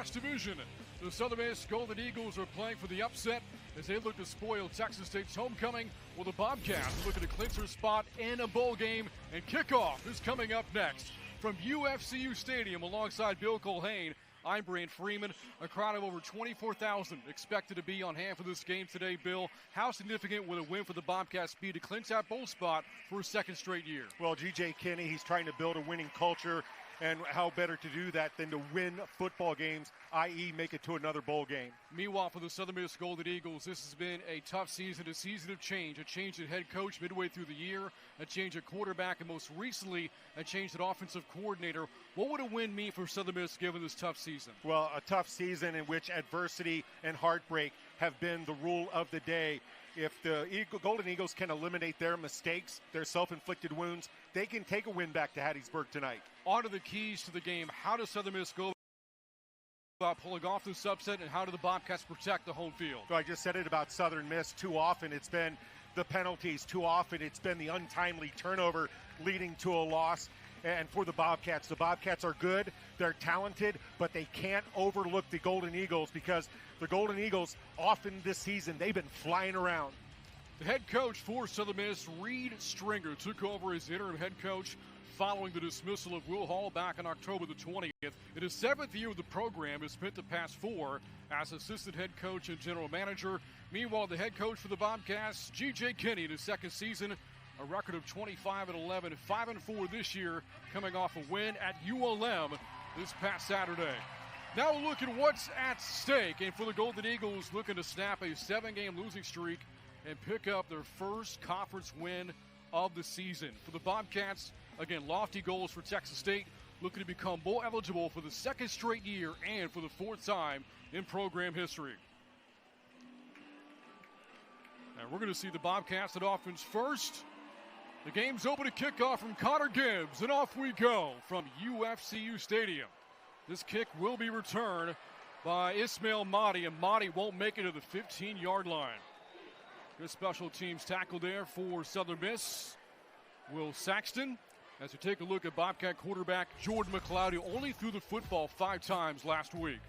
West Division. The Southern Miss Golden Eagles are playing for the upset as they look to spoil Texas State's homecoming, while the Bobcats are looking to clinch their spot in a bowl game. And kickoff is coming up next. From UFCU Stadium alongside Bill Colhane, I'm Brant Freeman. A crowd of over 24,000 expected to be on hand for this game today. Bill, how significant will a win for the Bobcats be to clinch that bowl spot for a second straight year? Well, G.J. Kinney, he's trying to build a winning culture, and how better to do that than to win football games, i.e. make it to another bowl game. Meanwhile, for the Southern Miss Golden Eagles, this has been a tough season, a season of change. A change at head coach midway through the year, a change at quarterback, and most recently, a change at offensive coordinator. What would a win mean for Southern Miss given this tough season? Well, a tough season in which adversity and heartbreak have been the rule of the day. If the Golden Eagles can eliminate their mistakes, their self-inflicted wounds, they can take a win back to Hattiesburg tonight. On to the keys to the game. How does Southern Miss go about pulling off this upset, and how do the Bobcats protect the home field? So I just said it about Southern Miss. Too often it's been the penalties. Too often it's been the untimely turnover leading to a loss. And for the Bobcats are good, they're talented, but they can't overlook the Golden Eagles, because the Golden Eagles often this season, they've been flying around. The head coach for Southern Miss, Reed Stringer, took over as interim head coach following the dismissal of Will Hall back on October the 20th. In his 7th year of the program, has spent the past 4 as assistant head coach and general manager. Meanwhile, the head coach for the Bobcats, G.J. Kinney, in his second season, a record of 25-11, 5-4 this year, coming off a win at ULM this past Saturday. Now look at what's at stake, and for the Golden Eagles, looking to snap a 7-game losing streak and pick up their first conference win of the season. For the Bobcats, again, lofty goals for Texas State, looking to become bowl eligible for the second straight year and for the 4th time in program history. And we're going to see the Bobcats at offense first. The game's open to kickoff from Connor Gibbs, and off we go from UFCU Stadium. This kick will be returned by Ismail Mahdi, and Mahdi won't make it to the 15-yard line. Good special teams tackle there for Southern Miss. Will Saxton, as we take a look at Bobcat quarterback Jordan McLeod, who only threw the football 5 times last week.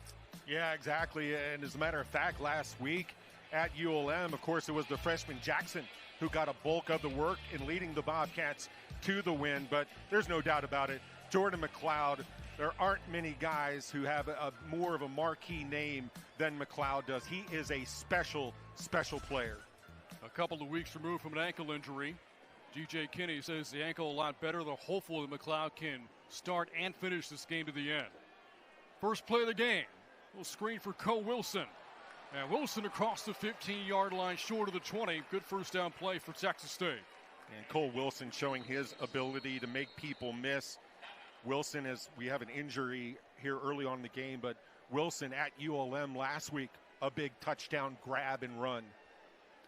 Yeah, exactly. And as a matter of fact, last week at ULM, of course, it was the freshman Jackson who got a bulk of the work in leading the Bobcats to the win. But there's no doubt about it, Jordan McLeod, there aren't many guys who have more of a marquee name than McLeod does. He is a special, special player. A couple of weeks removed from an ankle injury. G.J. Kinney says the ankle a lot better. They're hopeful that McLeod can start and finish this game to the end. First play of the game. Little screen for Cole Wilson. And Wilson across the 15-yard line, short of the 20. Good first down play for Texas State. And Cole Wilson showing his ability to make people miss. Wilson, as we have an injury here early on in the game, but Wilson at ULM last week, a big touchdown grab and run.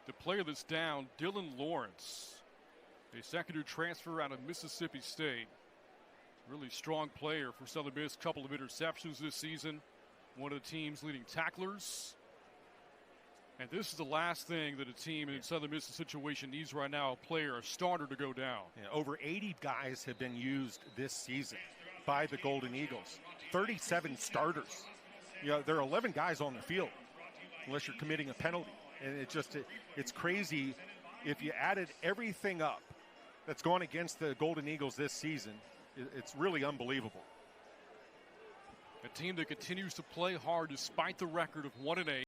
The player that's down, Dylan Lawrence, a secondary transfer out of Mississippi State. Really strong player for Southern Miss. Couple of interceptions this season. One of the team's leading tacklers. And this is the last thing that a team in Southern Miss situation needs right now, a player, a starter, to go down. Yeah, over 80 guys have been used this season by the Golden Eagles. 37 starters. You know, there are 11 guys on the field, unless you're committing a penalty. And it's crazy. If you added everything up that's gone against the Golden Eagles this season, it's really unbelievable. A team that continues to play hard despite the record of 1-8.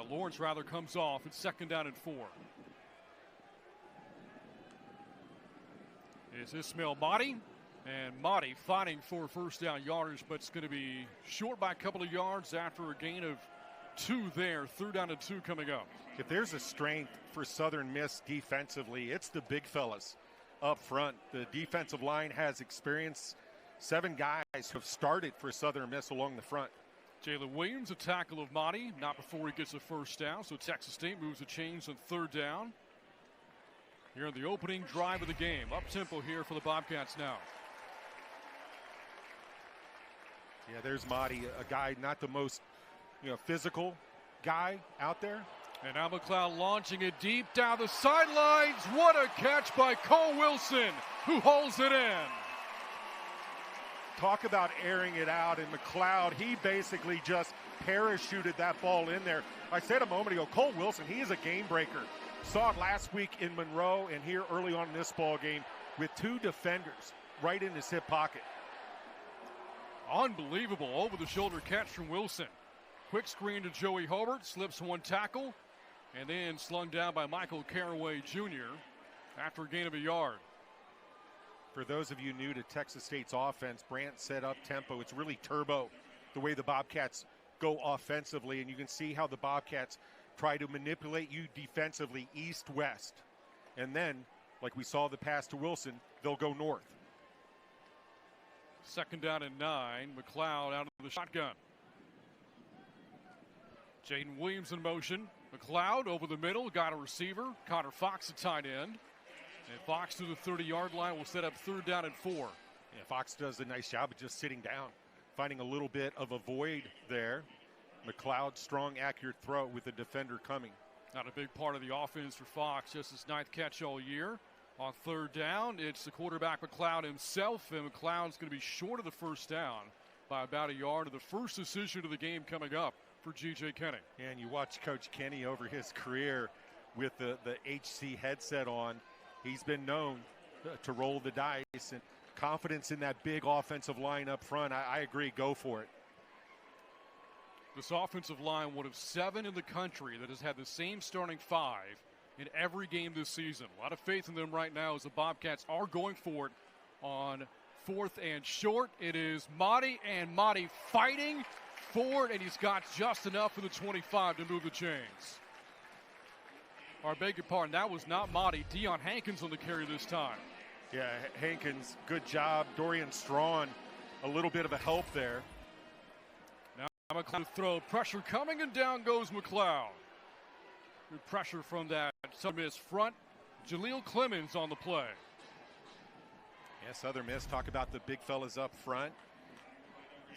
Lawrence comes off. It's 2nd down and 4. It's Ismail Mahdi, and Mahdi fighting for first down yardage, but it's going to be short by a couple of yards after a gain of 2 there. 3rd down and 2 coming up. If there's a strength for Southern Miss defensively, it's the big fellas up front. The defensive line has experience. 7 guys who have started for Southern Miss along the front. Jalen Williams, a tackle of Mahdi, not before he gets a first down. So Texas State moves the chains on 3rd down. Here in the opening drive of the game. Up-tempo here for the Bobcats now. Yeah, there's Mahdi, a guy not the most physical guy out there. And now McLeod launching it deep down the sidelines. What a catch by Cole Wilson, who holds it in. talk about airing it out. And McLeod, he basically just parachuted that ball in there. I said a moment ago, Cole Wilson, he is a game breaker. Saw it last week in Monroe and here early on in this ball game with two defenders right in his hip pocket. Unbelievable over-the-shoulder catch from Wilson. Quick screen to Joey Hobart, slips one tackle, and then slung down by Michael Caraway Jr. after a gain of a yard. For those of you new to Texas State's offense, Brant set up tempo. It's really turbo the way the Bobcats go offensively, and you can see how the Bobcats try to manipulate you defensively east-west. And then, like we saw the pass to Wilson, they'll go north. 2nd down and 9. McLeod out of the shotgun. Jaden Williams in motion. McLeod over the middle, got a receiver. Connor Fox, a tight end. And Fox to the 30-yard line will set up 3rd down and 4. Yeah, Fox does a nice job of just sitting down, finding a little bit of a void there. McLeod, strong, accurate throw with the defender coming. Not a big part of the offense for Fox, just his 9th catch all year. On 3rd down, it's the quarterback McLeod himself, and McLeod's going to be short of the 1st down by about a yard. The first decision of the game coming up for G.J. Kinney. And you watch Coach Kinney over his career with the HC headset on. He's been known to roll the dice, and confidence in that big offensive line up front. I agree, go for it. This offensive line, one of 7 in the country that has had the same starting 5 in every game this season. A lot of faith in them right now as the Bobcats are going for it on 4th and short. It is Motti, and Motti fighting for it, and he's got just enough for the 25 to move the chains. I beg your pardon, that was not Motti. Deion Hankins on the carry this time. Yeah, Hankins, good job. Dorian Strawn, a little bit of a help there. Now McLeod throw, pressure coming, and down goes McLeod. Good pressure from that Southern Miss front. Jaleel Clemens on the play. Yeah, Southern Miss, talk about the big fellas up front.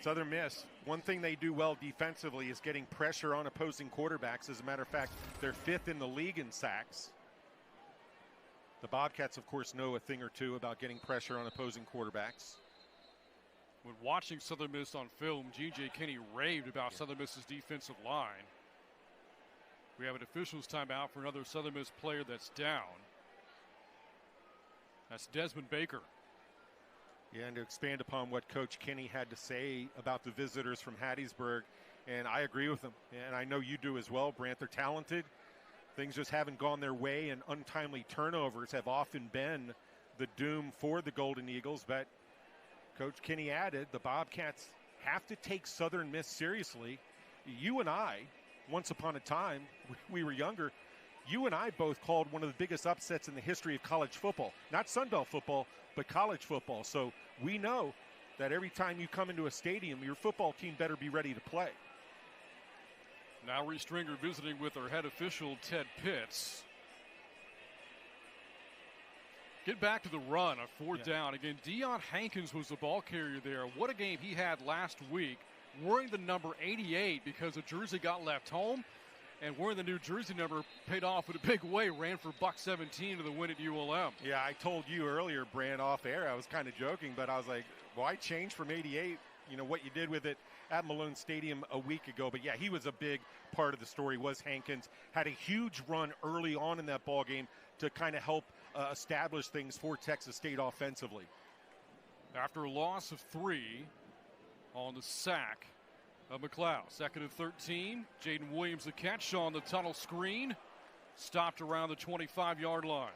Southern Miss, one thing they do well defensively is getting pressure on opposing quarterbacks. As a matter of fact, they're 5th in the league in sacks. The Bobcats, of course, know a thing or two about getting pressure on opposing quarterbacks. When watching Southern Miss on film, G.J. Kinney raved about Southern Miss's defensive line. We have an officials timeout for another Southern Miss player that's down. That's Desmond Baker. Yeah, and to expand upon what Coach Kinney had to say about the visitors from Hattiesburg, and I agree with him, and I know you do as well, Brant. They're talented. Things just haven't gone their way, and untimely turnovers have often been the doom for the Golden Eagles. But Coach Kinney added the Bobcats have to take Southern Miss seriously. You and I, once upon a time, we were younger, you and I both called one of the biggest upsets in the history of college football. Not Sun Belt football, but college football. So we know that every time you come into a stadium, your football team better be ready to play. Now Reese Stringer visiting with our head official, Ted Pitts. Get back to the run on 4th down. Again, Deion Hankins was the ball carrier there. What a game he had last week, wearing the number 88 because the jersey got left home. And wearing the new jersey number paid off in a big way, ran for $1.17 to the win at ULM. Yeah, I told you earlier, Brant, off air, I was kind of joking, but I was like, why change from 88? You know, what you did with it at Malone Stadium a week ago. But, yeah, he was a big part of the story, was Hankins. Had a huge run early on in that ball game to kind of help establish things for Texas State offensively. After a loss of 3 on the sack of McLeod. 2nd and 13. Jaden Williams the catch on the tunnel screen. Stopped around the 25-yard line.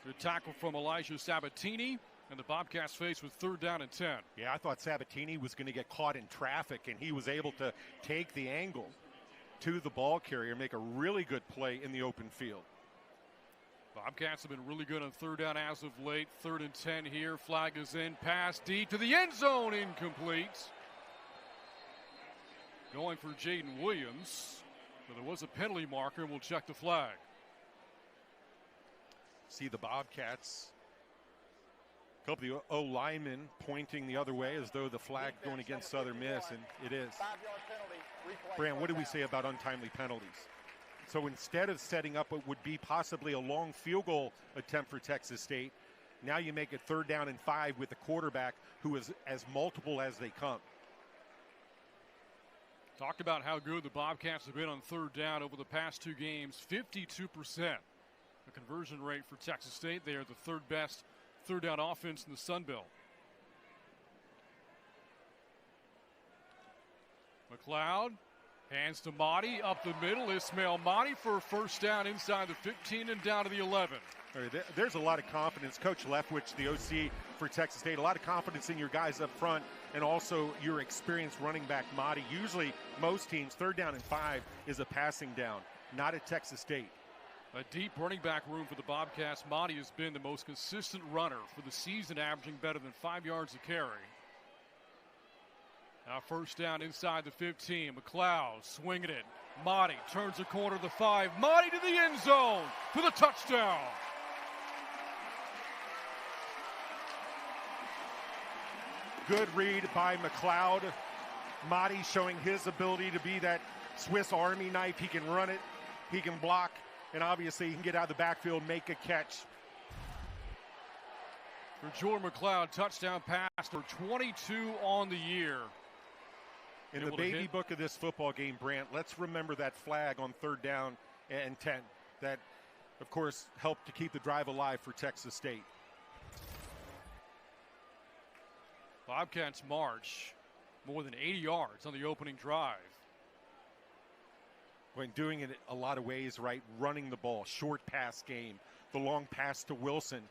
Good tackle from Elijah Sabatini. And the Bobcats faced with 3rd down and 10. Yeah, I thought Sabatini was going to get caught in traffic, and he was able to take the angle to the ball carrier, make a really good play in the open field. Bobcats have been really good on 3rd down as of late. 3rd and 10 here. Flag is in. Pass deep to the end zone. Incomplete. Going for Jaden Williams. But there was a penalty marker, and we'll check the flag. See the Bobcats. A couple of the O-linemen pointing the other way as though the flag going against Southern Miss, and it is. Brant, what do we say about untimely penalties? So instead of setting up what would be possibly a long field goal attempt for Texas State, Now you make it 3rd down and 5 with the quarterback who is as multiple as they come. Talked about how good the Bobcats have been on 3rd down over the past 2 games. 52%. The conversion rate for Texas State. They are the 3rd best 3rd down offense in the Sun Belt. McLeod hands to Mahdi up the middle. Ismail Mahdi for a 1st down inside the 15 and down to the 11. There's a lot of confidence. Coach Leftwich, the OC for Texas State, a lot of confidence in your guys up front and also your experienced running back, Mahdi. Usually, most teams, 3rd down and 5 is a passing down, not at Texas State. A deep running back room for the Bobcats. Mahdi has been the most consistent runner for the season, averaging better than 5 yards a carry. Now 1st down inside the 15. McLeod swinging it. Mahdi turns the corner to the 5. Mahdi to the end zone for the touchdown. Good read by McLeod. Mahdi showing his ability to be that Swiss Army knife. He can run it, he can block, and obviously he can get out of the backfield, make a catch. For Jordan McLeod, touchdown pass for 22 on the year. In the baby book of this football game, Brant, let's remember that flag on 3rd down and 10. That, of course, helped to keep the drive alive for Texas State. Bobcats march more than 80 yards on the opening drive. When doing it a lot of ways, right? Running the ball, short pass game, the long pass to Wilson.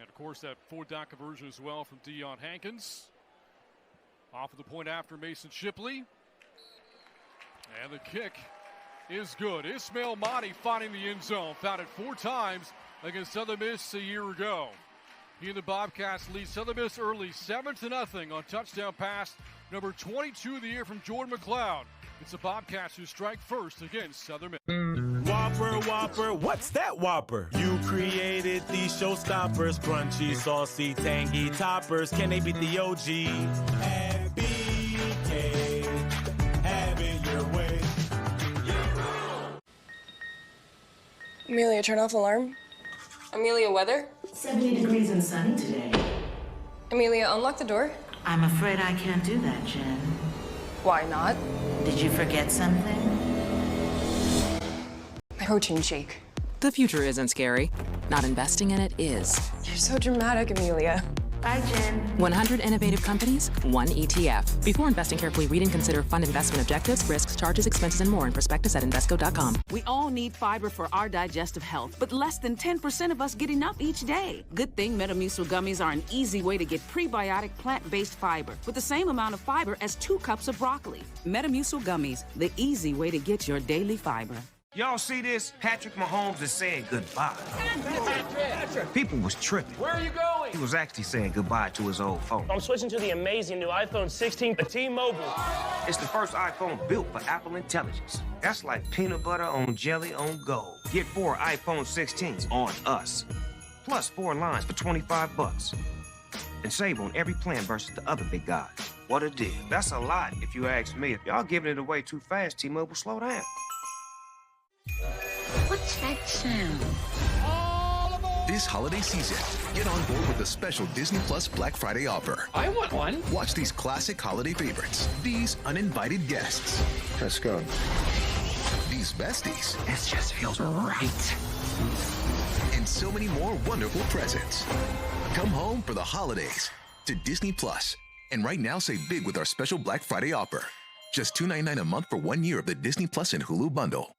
And, of course, that 4th down conversion as well from Deion Hankins. Off of the point after Mason Shipley. And the kick is good. Ismail Mahdi finding the end zone. Found it 4 times against Southern Miss a year ago. He and the Bobcats lead Southern Miss early 7-0 on touchdown pass number 22 of the year from Jordan McLeod. It's the Bobcats who strike first against Southern Miss. Whopper, Whopper, what's that Whopper? You created these showstoppers, crunchy, saucy, tangy toppers. Can they beat the OG? BK, have it your way. Amelia, turn off alarm. Amelia, weather? 70 degrees and sunny today. Amelia, unlock the door. I'm afraid I can't do that, Jen. Why not? Did you forget something? My protein shake. The future isn't scary. Not investing in it is. You're so dramatic, Amelia. Bye, Jen. 100 innovative companies, 1 ETF. Before investing carefully, read and consider fund investment objectives, risks, charges, expenses, and more in prospectus at Invesco.com. We all need fiber for our digestive health, but less than 10% of us get enough each day. Good thing Metamucil gummies are an easy way to get prebiotic plant-based fiber with the same amount of fiber as 2 cups of broccoli. Metamucil gummies, the easy way to get your daily fiber. Y'all see this? Patrick Mahomes is saying goodbye. People was tripping. Where are you going? He was actually saying goodbye to his old phone. I'm switching to the amazing new iPhone 16 for T-Mobile. It's the first iPhone built for Apple Intelligence. That's like peanut butter on jelly on gold. Get 4 iPhone 16s on us. Plus 4 lines for $25. And save on every plan versus the other big guys. What a deal. That's a lot if you ask me. If y'all giving it away too fast, T-Mobile, slow down. What's that sound? This holiday season, get on board with a special Disney Plus Black Friday offer. I want one. Watch these classic holiday favorites, these uninvited guests. Let's go. These besties. This just feels right. And so many more wonderful presents. Come home for the holidays to Disney Plus. And right now, save big with our special Black Friday offer. Just $2.99 a month for 1 year of the Disney Plus and Hulu bundle.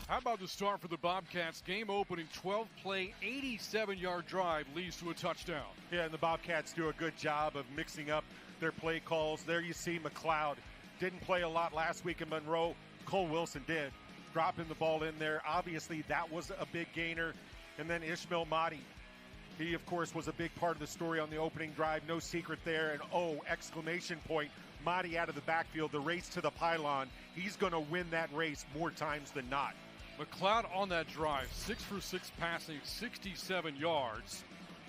How about the start for the Bobcats? Game opening 12-play, 87-yard drive leads to a touchdown. Yeah, and the Bobcats do a good job of mixing up their play calls. There you see McLeod. Didn't play a lot last week in Monroe. Cole Wilson did. Dropping the ball in there. Obviously, that was a big gainer. And then Ismail Mahdi. He, of course, was a big part of the story on the opening drive. No secret there. And, oh, exclamation point. Mahdi out of the backfield. The race to the pylon. He's going to win that race more times than not. McLeod on that drive, 6 for 6 passing, 67 yards.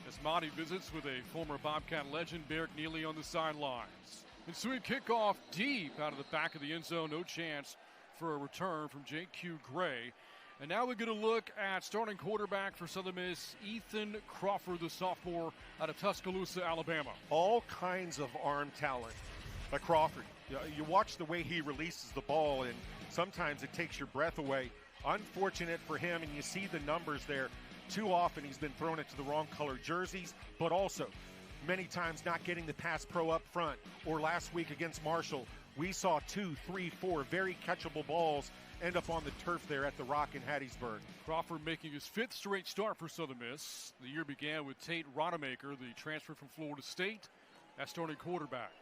As Mahdi visits with a former Bobcat legend, Barrick Neely, on the sidelines. Ensuing kickoff deep out of the back of the end zone. No chance for a return from Jake Q. Gray. And now we get a look at starting quarterback for Southern Miss, Ethan Crawford, the sophomore out of Tuscaloosa, Alabama. All kinds of arm talent by Crawford. You watch the way he releases the ball, and sometimes it takes your breath away. Unfortunate for him, and you see the numbers there. Too often he's been thrown into the wrong color jerseys, but also many times not getting the pass pro up front. Or last week against Marshall, we saw 2, 3, 4 very catchable balls end up on the turf there at the Rock in Hattiesburg. Crawford making his 5th straight start for Southern Miss. The year began with Tate Rodemaker, the transfer from Florida State, as starting quarterback.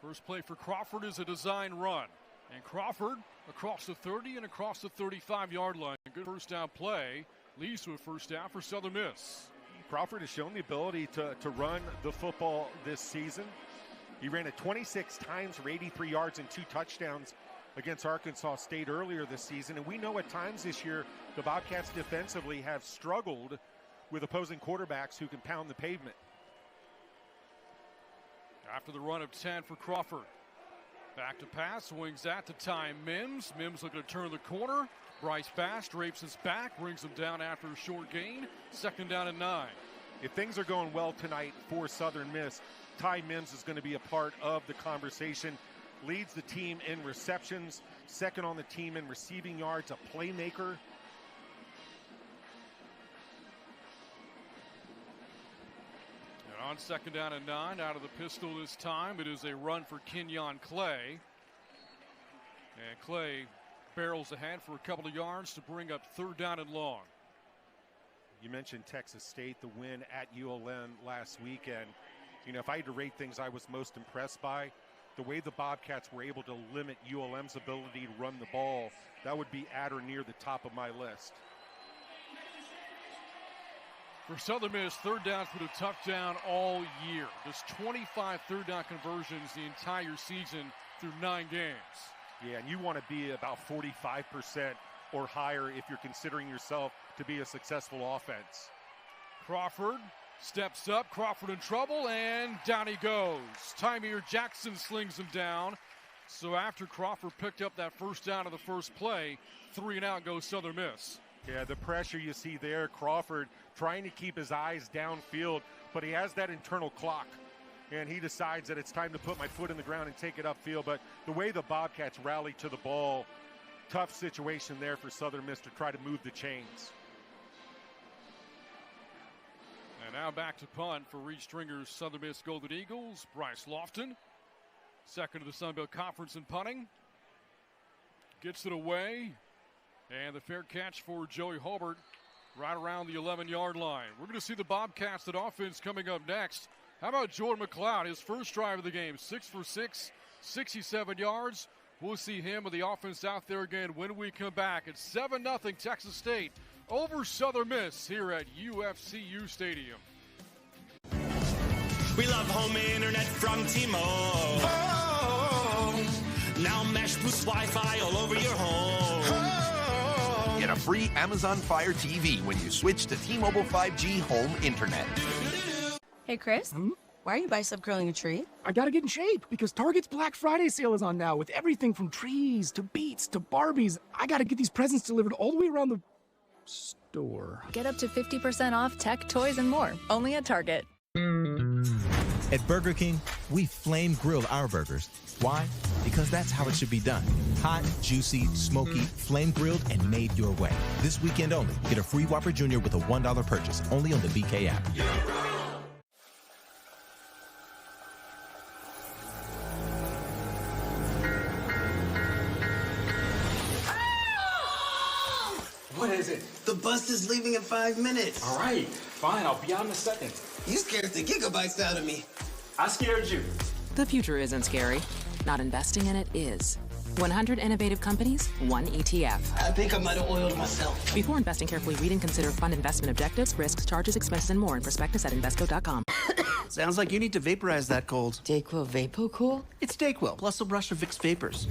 First play for Crawford is a design run. And Crawford across the 30 and across the 35-yard line. Good first down play. Leads to a first down for Southern Miss. Crawford has shown the ability to run the football this season. He ran it 26 times for 83 yards and 2 touchdowns against Arkansas State earlier this season. And we know at times this year the Bobcats defensively have struggled with opposing quarterbacks who can pound the pavement. After the run of 10 for Crawford. Back to pass, swings that to Ty Mims. Mims looking to turn the corner. Bryce Bass drapes his back, brings him down after a short gain. 2nd down and 9. If things are going well tonight for Southern Miss, Ty Mims is going to be a part of the conversation. Leads the team in receptions, 2nd on the team in receiving yards, a playmaker. And on 2nd down and 9, out of the pistol this time, it is a run for Kenyon Clay. And Clay barrels ahead for a couple of yards to bring up 3rd down and long. You mentioned Texas State, the win at ULM last weekend. You know, if I had to rate things I was most impressed by, the way the Bobcats were able to limit ULM's ability to run the ball, that would be at or near the top of my list. For Southern Miss, 3rd down's been a tough down all year. There's 25 3rd down conversions the entire season through 9 games. Yeah, and you want to be about 45% or higher if you're considering yourself to be a successful offense. Crawford steps up, Crawford in trouble, and down he goes. Tymir Jackson slings him down. So after Crawford picked up that first down of the first play, 3 and out goes Southern Miss. Yeah, the pressure you see there, Crawford trying to keep his eyes downfield, but he has that internal clock. And he decides that it's time to put my foot in the ground and take it upfield. But the way the Bobcats rally to the ball, tough situation there for Southern Miss to try to move the chains. And now back to punt for Reed Stringer's Southern Miss Golden Eagles, Bryce Lofton. 2nd of the Sun Belt Conference in punting. Gets it away. And the fair catch for Joey Hobart right around the 11-yard line. We're going to see the Bobcats at offense coming up next. How about Jordan McLeod, his first drive of the game, 6 for 6, 67 yards. We'll see him with the offense out there again when we come back. It's 7-0 Texas State over Southern Miss here at UFCU Stadium. We love home internet from T-Mobile. Oh, now Mesh boosts Wi-Fi all over your home. Oh. Get a free Amazon Fire TV when you switch to T-Mobile 5G home internet. Hey, Chris, why are you bicep curling a tree? I gotta get in shape because Target's Black Friday sale is on now with everything from trees to beats to Barbies. I gotta get these presents delivered all the way around the store. Get up to 50% off tech, toys, and more. Only at Target. At Burger King, we flame grill our burgers. Why? Because that's how it should be done. Hot, juicy, smoky, flame grilled, and made your way. This weekend only, get a free Whopper Jr. with a $1 purchase only on the BK app. What is it? The bus is leaving in 5 minutes. All right, fine, I'll be out in a second. You scared the gigabytes out of me. I scared you. The future isn't scary. Not investing in it is. 100 innovative companies, 1 ETF. I think I might have oiled myself. Before investing, carefully read and consider fund investment objectives, risks, charges, expenses, and more in prospectus at Invesco.com. Sounds like you need to vaporize that cold. Dayquil VapoCool? It's Dayquil, plus a brush of Vicks Vapors.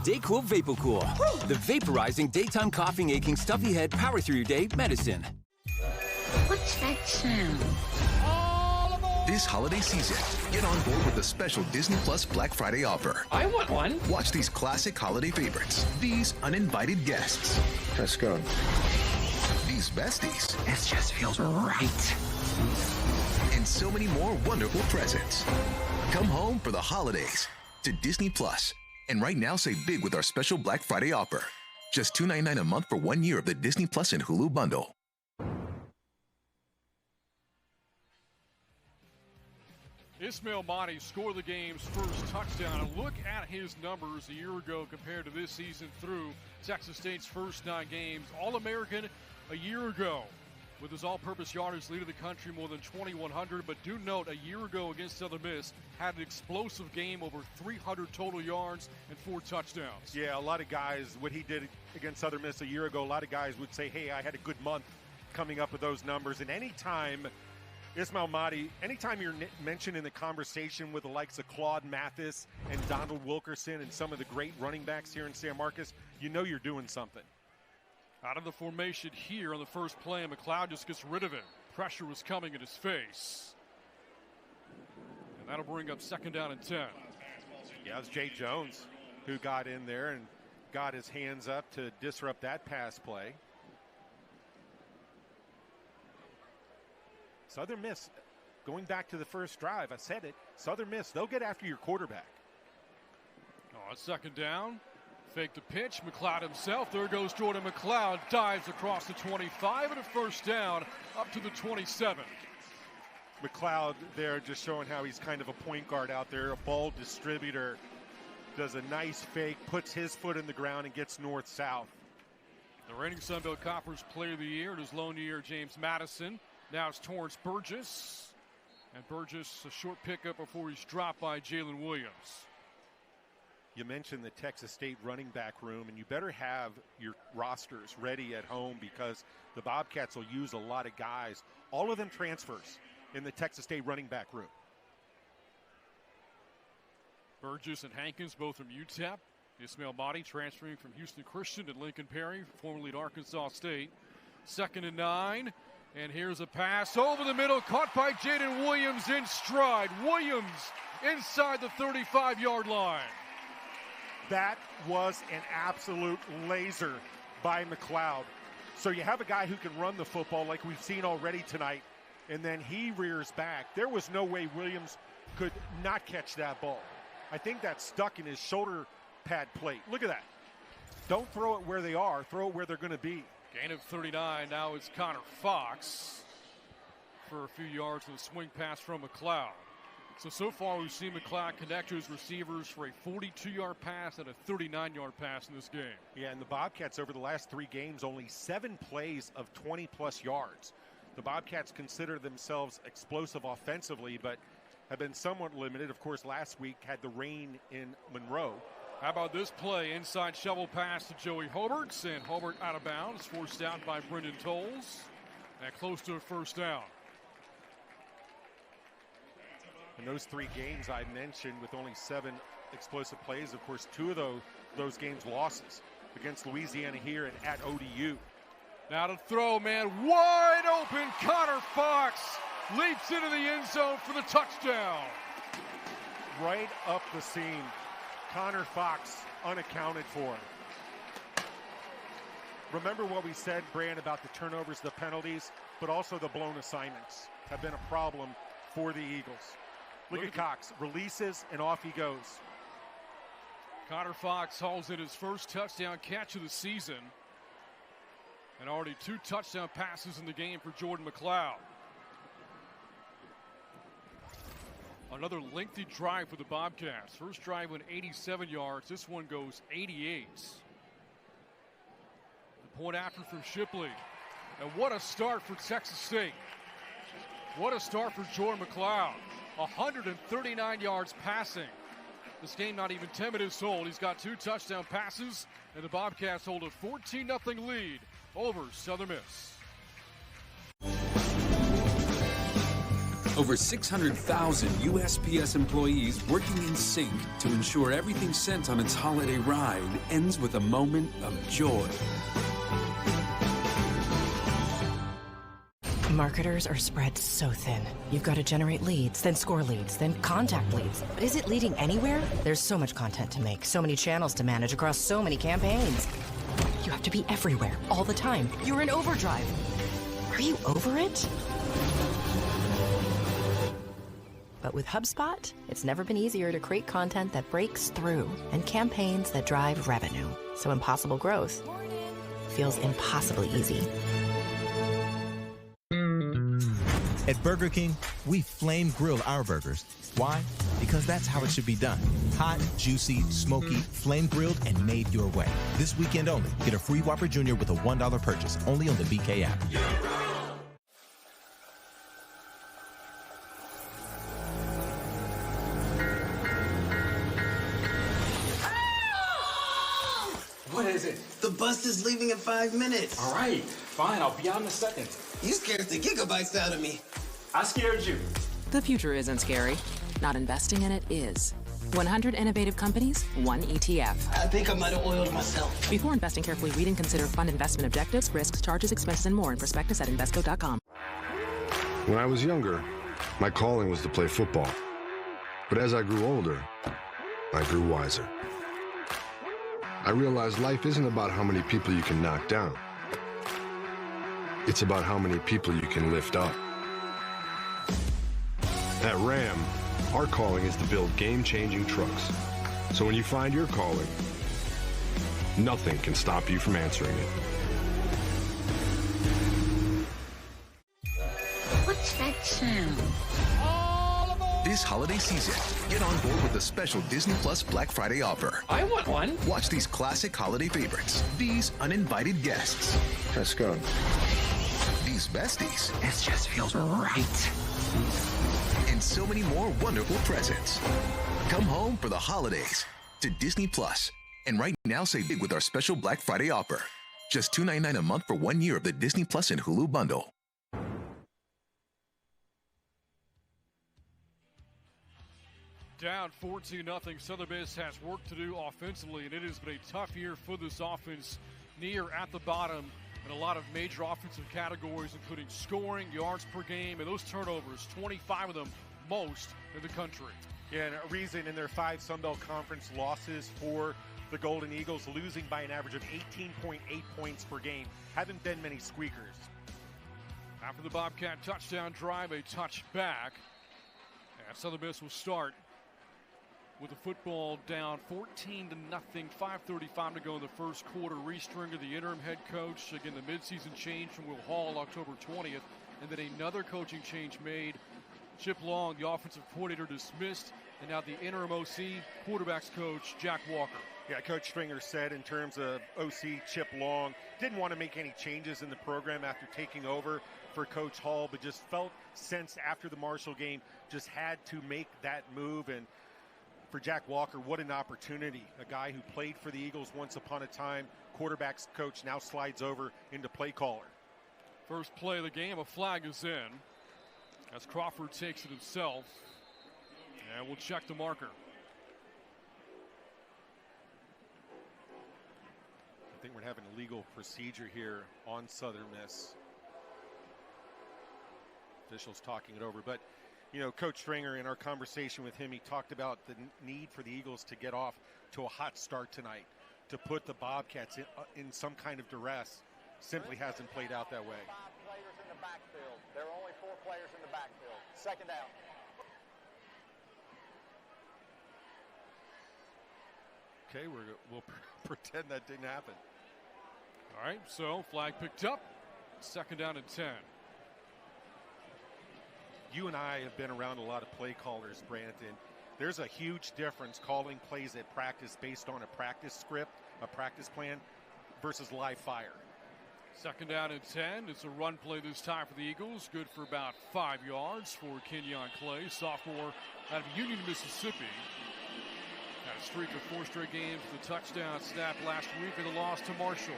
Dayquil VapoCool, the vaporizing daytime coughing, aching, stuffy head, power through your day medicine. What's that sound? Oh, This holiday season, get on board with the special Disney Plus Black Friday offer. I want one. Watch these classic holiday favorites, these uninvited guests. Let's go. These besties. This just feels right. And so many more wonderful presents. Come home for the holidays to Disney Plus. And right now, save big with our special Black Friday offer. Just $2.99 a month for 1 year of the Disney Plus and Hulu bundle. Ismail Mahdi scored the game's first touchdown. And look at his numbers a year ago compared to this season through Texas State's first 9 games. All-American a year ago with his all-purpose yardage leading the country more than 2,100. But do note, a year ago against Southern Miss, had an explosive game, over 300 total yards and 4 touchdowns. Yeah, a lot of guys, what he did against Southern Miss a year ago, a lot of guys would say, hey, I had a good month coming up with those numbers. And anytime Ismail Mahdi, anytime you're mentioned in the conversation with the likes of Claude Mathis and Donald Wilkerson and some of the great running backs here in San Marcos, you know you're doing something. Out of the formation here on the first play, and McLeod just gets rid of it. Pressure was coming in his face. And that'll bring up 2nd down and 10. Yeah, it was Jay Jones who got in there and got his hands up to disrupt that pass play. Southern Miss, going back to the first drive, I said it, Southern Miss, they'll get after your quarterback. Oh, 2nd down. Fake the pitch. McLeod himself. There goes Jordan McLeod. Dives across the 25 and a 1st down up to the 27. McLeod there just showing how he's kind of a point guard out there, a ball distributor. Does a nice fake, puts his foot in the ground and gets north-south. The reigning Sun Belt Conference Player of the Year, his lone year, James Madison. Now it's Torrance Burgess. And Burgess, a short pickup before he's dropped by Jalen Williams. You mentioned the Texas State running back room, and you better have your rosters ready at home because the Bobcats will use a lot of guys, all of them transfers in the Texas State running back room. Burgess and Hankins, both from UTEP. Ismail Mahdi transferring from Houston Christian to Lincoln Perry, formerly at Arkansas State. 2nd and 9, and here's a pass over the middle, caught by Jaden Williams in stride. Williams inside the 35-yard line. That was an absolute laser by McLeod. So you have a guy who can run the football like we've seen already tonight, and then he rears back. There was no way Williams could not catch that ball. I think that's stuck in his shoulder pad plate. Look at that. Don't throw it where they are. Throw it where they're going to be. Gain of 39. Now it's Connor Fox for a few yards with a swing pass from McLeod. So far we've seen McLeod connect to his receivers for a 42-yard pass and a 39-yard pass in this game. Yeah, and the Bobcats over the last 3 games, only 7 plays of 20-plus yards. The Bobcats consider themselves explosive offensively, but have been somewhat limited. Of course, last week had the rain in Monroe. How about this play? Inside shovel pass to Joey Hobarts, and Hobart out of bounds, forced out by Brendan Tolles, and close to a 1st down. In those 3 games I mentioned with only 7 explosive plays, of course, 2 of those games losses against Louisiana here and at ODU. Now to throw, man, wide open. Connor Fox leaps into the end zone for the touchdown. Right up the seam. Connor Fox unaccounted for. Remember what we said, Brand, about the turnovers, the penalties, but also the blown assignments have been a problem for the Eagles. Look at Cox, releases, and off he goes. Connor Fox hauls in his first touchdown catch of the season. And already 2 touchdown passes in the game for Jordan McLeod. Another lengthy drive for the Bobcats. First drive went 87 yards. This one goes 88. The point after from Shipley. And what a start for Texas State. What a start for Jordan McLeod. 139 yards passing. This game not even 10 minutes old. He's got 2 touchdown passes, and the Bobcats hold a 14-0 lead over Southern Miss. Over 600,000 USPS employees working in sync to ensure everything sent on its holiday ride ends with a moment of joy. Marketers are spread so thin. You've got to generate leads, then score leads, then contact leads. But is it leading anywhere? There's so much content to make, so many channels to manage across so many campaigns. You have to be everywhere, all the time. You're in overdrive. Are you over it? But with HubSpot, it's never been easier to create content that breaks through and campaigns that drive revenue. So impossible growth feels impossibly easy. At Burger King, we flame grill our burgers. Why? Because that's how it should be done. Hot, juicy, smoky, flame grilled, and made your way. This weekend only, get a free Whopper Jr. with a $1 purchase, only on the BK app. What is it? The bus is leaving in 5 minutes. All right, fine. I'll be out in a second. You scared the gigabytes out of me. I scared you. The future isn't scary. Not investing in it is. 100 innovative companies, one ETF. I think I might have oiled myself. Before investing, carefully read and consider fund investment objectives, risks, charges, expenses, and more in prospectus at Invesco.com. When I was younger, my calling was to play football. But as I grew older, I grew wiser. I realized life isn't about how many people you can knock down. It's about how many people you can lift up. At Ram, our calling is to build game-changing trucks. So when you find your calling, nothing can stop you from answering it. What's that sound? This holiday season, get on board with the special Disney Plus Black Friday offer. I want one. Watch these classic holiday favorites, these uninvited guests. Let's go. These besties. This just feels right. And so many more wonderful presents. Come home for the holidays to Disney Plus. And right now, save big with our special Black Friday offer. Just $2.99 a month for 1 year of the Disney Plus and Hulu bundle. Down 14-0. Southern Miss has work to do offensively, and it has been a tough year for this offense, near at the bottom in a lot of major offensive categories, including scoring, yards per game, and those turnovers, 25 of them, most in the country. Yeah, and a reason in their 5 Sun Belt Conference losses for the Golden Eagles, losing by an average of 18.8 points per game. Haven't been many squeakers. After the Bobcat touchdown drive, a touchback, and Southern Miss will start with the football down 14-0, 5:35 to go in the first quarter. Reese Stringer, the interim head coach. Again, the midseason change from Will Hall October 20th, and then another coaching change made. Chip Long, the offensive coordinator, dismissed, and now the interim OC, quarterbacks coach Jack Walker. Yeah, Coach Stringer said in terms of OC Chip Long, didn't want to make any changes in the program after taking over for Coach Hall, but just felt since after the Marshall game, just had to make that move. And for Jack Walker, what an opportunity. A guy who played for the Eagles once upon a time, quarterbacks coach, now slides over into play caller. First play of the game, a flag is in as Crawford takes it himself, and we'll check the marker. I think we're having a legal procedure here on Southern Miss. Officials talking it over, but you know, Coach Stringer, in our conversation with him, he talked about the need for the Eagles to get off to a hot start tonight, to put the Bobcats in some kind of duress. Simply hasn't played out that way. 5 players in the backfield. There are only 4 players in the backfield. Second down. Okay, we'll pretend that didn't happen. All right, so flag picked up. Second down and 10. You and I have been around a lot of play callers, Brandon. There's a huge difference calling plays at practice based on a practice script, a practice plan, versus live fire. Second down and 10. It's a run play this time for the Eagles. Good for about 5 yards for Kenyon Clay, sophomore out of Union, Mississippi. Had a streak of 4 straight games with a touchdown snap last week in the loss to Marshall.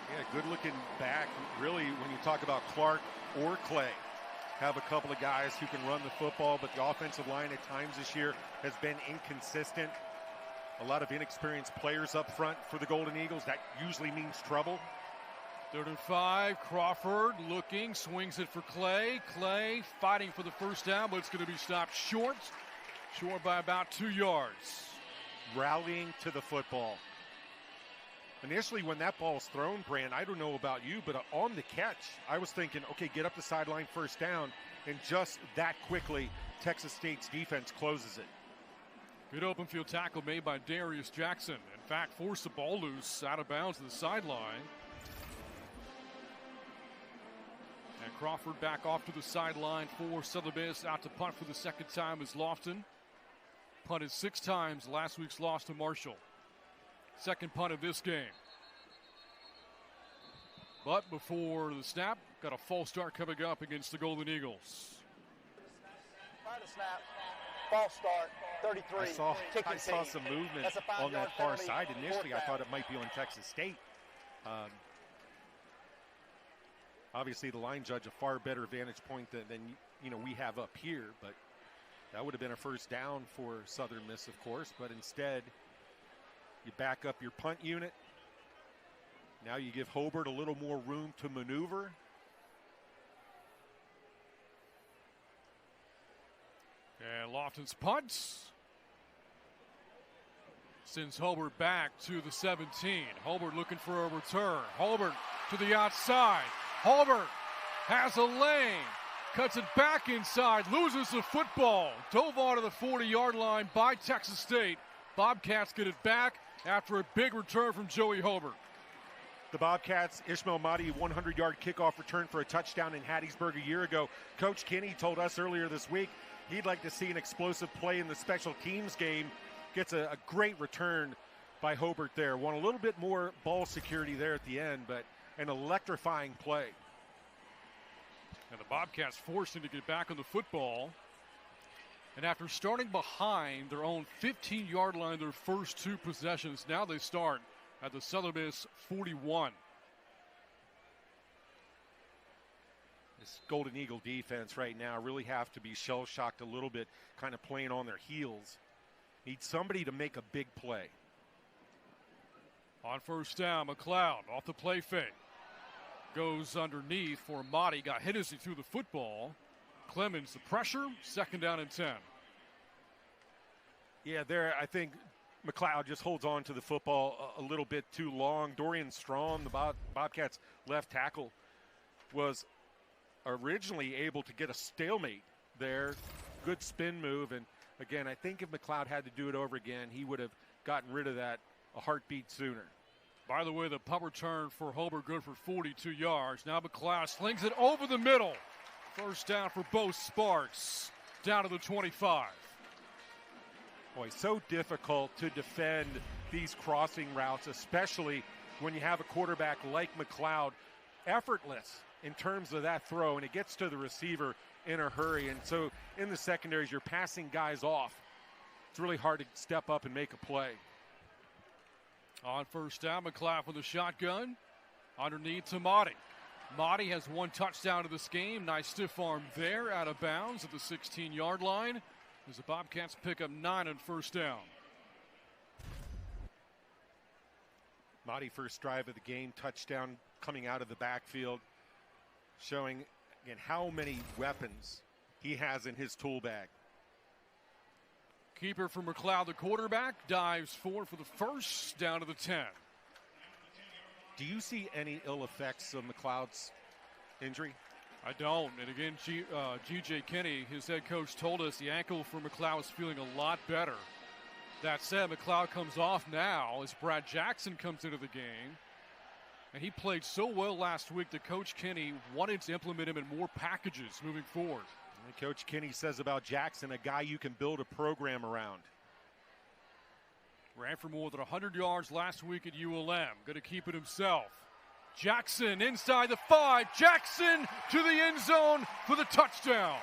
Yeah, good looking back. Really, when you talk about Clark or Clay, have a couple of guys who can run the football, but the offensive line at times this year has been inconsistent. A lot of inexperienced players up front for the Golden Eagles. That usually means trouble. 3rd and 5. Crawford looking, swings it for Clay. Clay fighting for the first down, but it's going to be stopped short by about 2 yards. Rallying to the football. Initially, when that ball's thrown, Brand, I don't know about you, but on the catch, I was thinking, okay, get up the sideline, first down, and just that quickly, Texas State's defense closes it. Good open field tackle made by Darius Jackson. In fact, forced the ball loose out of bounds to the sideline. And Crawford back off to the sideline for Southern Miss. Out to punt for the second time is Lofton. Punted 6 times, last week's loss to Marshall. Second punt of this game. But before the snap, got a false start coming up against the Golden Eagles. By the snap, false start, 33. I saw some movement on that far side. Initially, I thought it might be on Texas State. Obviously, the line judge a far better vantage point than we have up here, but that would have been a first down for Southern Miss, of course. But instead, you back up your punt unit. Now you give Hobart a little more room to maneuver. And Lofton's punts sends Hobart back to the 17. Hobart looking for a return. Hobart to the outside. Hobart has a lane. Cuts it back inside. Loses the football. Dove onto the 40-yard line by Texas State. Bobcats get it back after a big return from Joey Hobart. The Bobcats, Ishmael Mahdi, 100-yard kickoff return for a touchdown in Hattiesburg a year ago. Coach Kinney told us earlier this week he'd like to see an explosive play in the special teams game. Gets a great return by Hobart there. Want a little bit more ball security there at the end, but an electrifying play. And the Bobcats forced him to get back on the football. And after starting behind their own 15-yard line their first 2 possessions, now they start at the Southern Miss 41. This Golden Eagle defense right now really have to be shell-shocked a little bit, kind of playing on their heels. Need somebody to make a big play. On first down, McLeod off the play fake. Goes underneath for Mahdi. Got hit as he threw the football. Clemens the pressure. Second down and 10. Yeah, there I think McLeod just holds on to the football a little bit too long. Dorian Strawn, the Bobcats left tackle, was originally able to get a stalemate there. Good spin move. And again, I think if McLeod had to do it over again, he would have gotten rid of that a heartbeat sooner. By the way, the punt return for Hobart good for 42 yards. Now McLeod slings it over the middle. First down for Bo Sparks. Down to the 25. Boy, so difficult to defend these crossing routes, especially when you have a quarterback like McLeod. Effortless in terms of that throw, and it gets to the receiver in a hurry. And so in the secondaries, you're passing guys off. It's really hard to step up and make a play. On first down, McLeod with a shotgun. Underneath to Mahdi. Mahdi has 1 touchdown of this game. Nice stiff arm there, out of bounds at the 16-yard line. As the Bobcats pick up 9 on first down. Mahdi first drive of the game, touchdown coming out of the backfield. Showing, again, how many weapons he has in his tool bag. Keeper for McLeod, the quarterback, dives forward for the first, down to the 10. Do you see any ill effects of McLeod's injury? I don't. And again, G.J. Kinney, his head coach, told us the ankle for McLeod is feeling a lot better. That said, McLeod comes off now as Brad Jackson comes into the game. And he played so well last week that Coach Kinney wanted to implement him in more packages moving forward. And Coach Kinney says about Jackson, a guy you can build a program around. Ran for more than 100 yards last week at ULM. Going to keep it himself. Jackson inside the 5. Jackson to the end zone for the touchdown.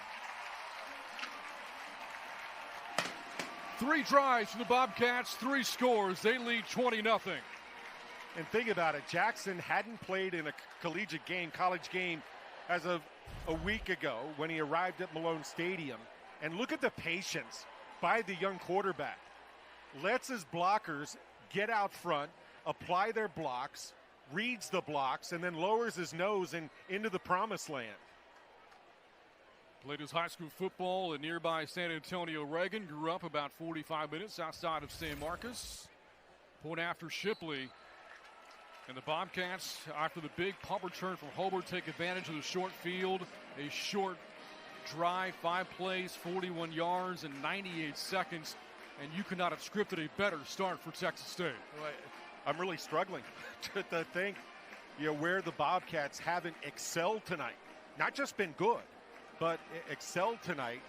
3 drives for the Bobcats, 3 scores. They lead 20-0. And think about it, Jackson hadn't played in a collegiate game, college game, as of a week ago when he arrived at Malone Stadium. And look at the patience by the young quarterback. Lets his blockers get out front, apply their blocks, reads the blocks, and then lowers his nose and into the promised land. Played his high school football in nearby San Antonio, Reagan. Grew up about 45 minutes outside of San Marcos. Point after Shipley. And the Bobcats, after the big punt return from Hobart, take advantage of the short field. A short drive, 5 plays, 41 yards, and 98 seconds. And you could not have scripted a better start for Texas State. I'm really struggling to think, where the Bobcats haven't excelled tonight. Not just been good, but excelled tonight.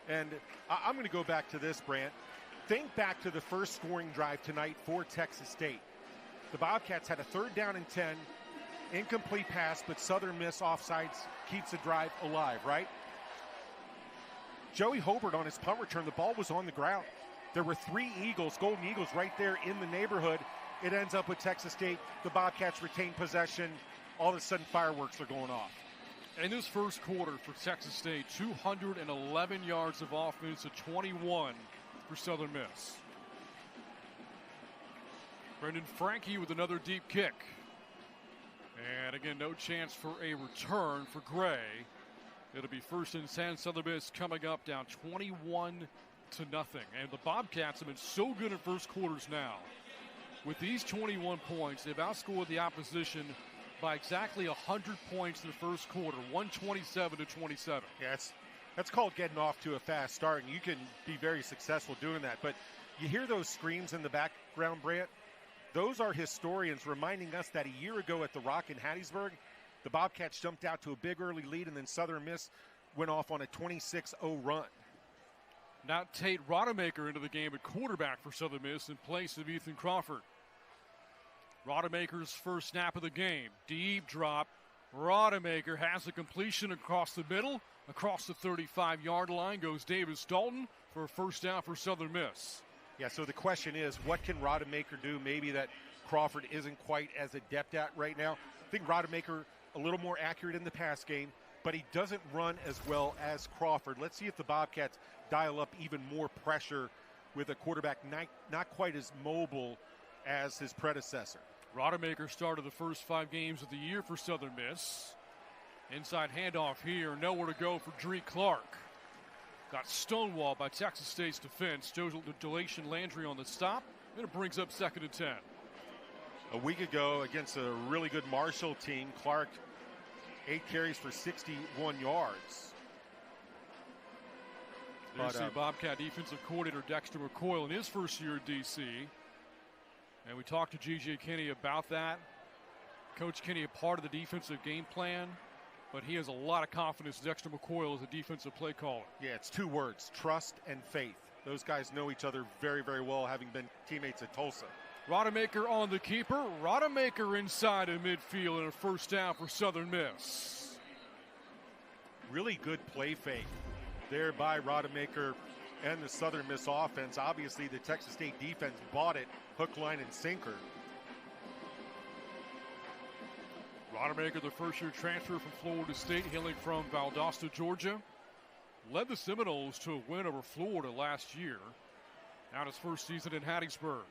And I'm going to go back to this, Brant. Think back to the first scoring drive tonight for Texas State. The Bobcats had a 3rd down and 10, incomplete pass, but Southern Miss offsides keeps the drive alive, right? Joey Hobart on his punt return, the ball was on the ground. There were 3 Eagles, Golden Eagles, right there in the neighborhood. It ends up with Texas State. The Bobcats retain possession. All of a sudden, fireworks are going off. In this first quarter for Texas State, 211 yards of offense to 21 for Southern Miss. Brendan Franke with another deep kick. And again, no chance for a return for Gray. It'll be 1st and 10. Southern Miss coming up down 21-0. And the Bobcats have been so good in first quarters now. With these 21 points, they've outscored the opposition by exactly 100 points in the first quarter, 127-27. Yeah, that's called getting off to a fast start, and you can be very successful doing that. But you hear those screams in the background, Brant? Those are historians reminding us that a year ago at the Rock in Hattiesburg, the Bobcats jumped out to a big early lead, and then Southern Miss went off on a 26-0 run. Now Tate Rodemaker into the game at quarterback for Southern Miss in place of Ethan Crawford. Rodemaker's first snap of the game. Deep drop. Rodemaker has a completion across the middle. Across the 35-yard line goes Davis Dalton for a first down for Southern Miss. Yeah, so the question is, what can Rodemaker do maybe that Crawford isn't quite as adept at right now? I think Rodemaker a little more accurate in the pass game, but he doesn't run as well as Crawford. Let's see if the Bobcats dial up even more pressure with a quarterback not quite as mobile as his predecessor. Rodemaker started the first 5 games of the year for Southern Miss. Inside handoff here, nowhere to go for Dree Clark. Got stonewalled by Texas State's defense. Delation Landry on the stop, and it brings up 2nd and 10. A week ago against a really good Marshall team, Clark 8 carries for 61 yards. There's the Bobcat defensive coordinator Dexter McCoyle in his first year at DC. And we talked to G.J. Kinney about that. Coach Kinney, a part of the defensive game plan, but he has a lot of confidence Dexter McCoyle as a defensive play caller. Yeah, it's 2 words, trust and faith. Those guys know each other very, very well, having been teammates at Tulsa. Rodemaker on the keeper. Rodemaker inside of midfield and a first down for Southern Miss. Really good play fake there by Rodemaker and the Southern Miss offense. Obviously, the Texas State defense bought it, hook, line, and sinker. Rodemaker, the first-year transfer from Florida State, hailing from Valdosta, Georgia. Led the Seminoles to a win over Florida last year. Now his first season in Hattiesburg.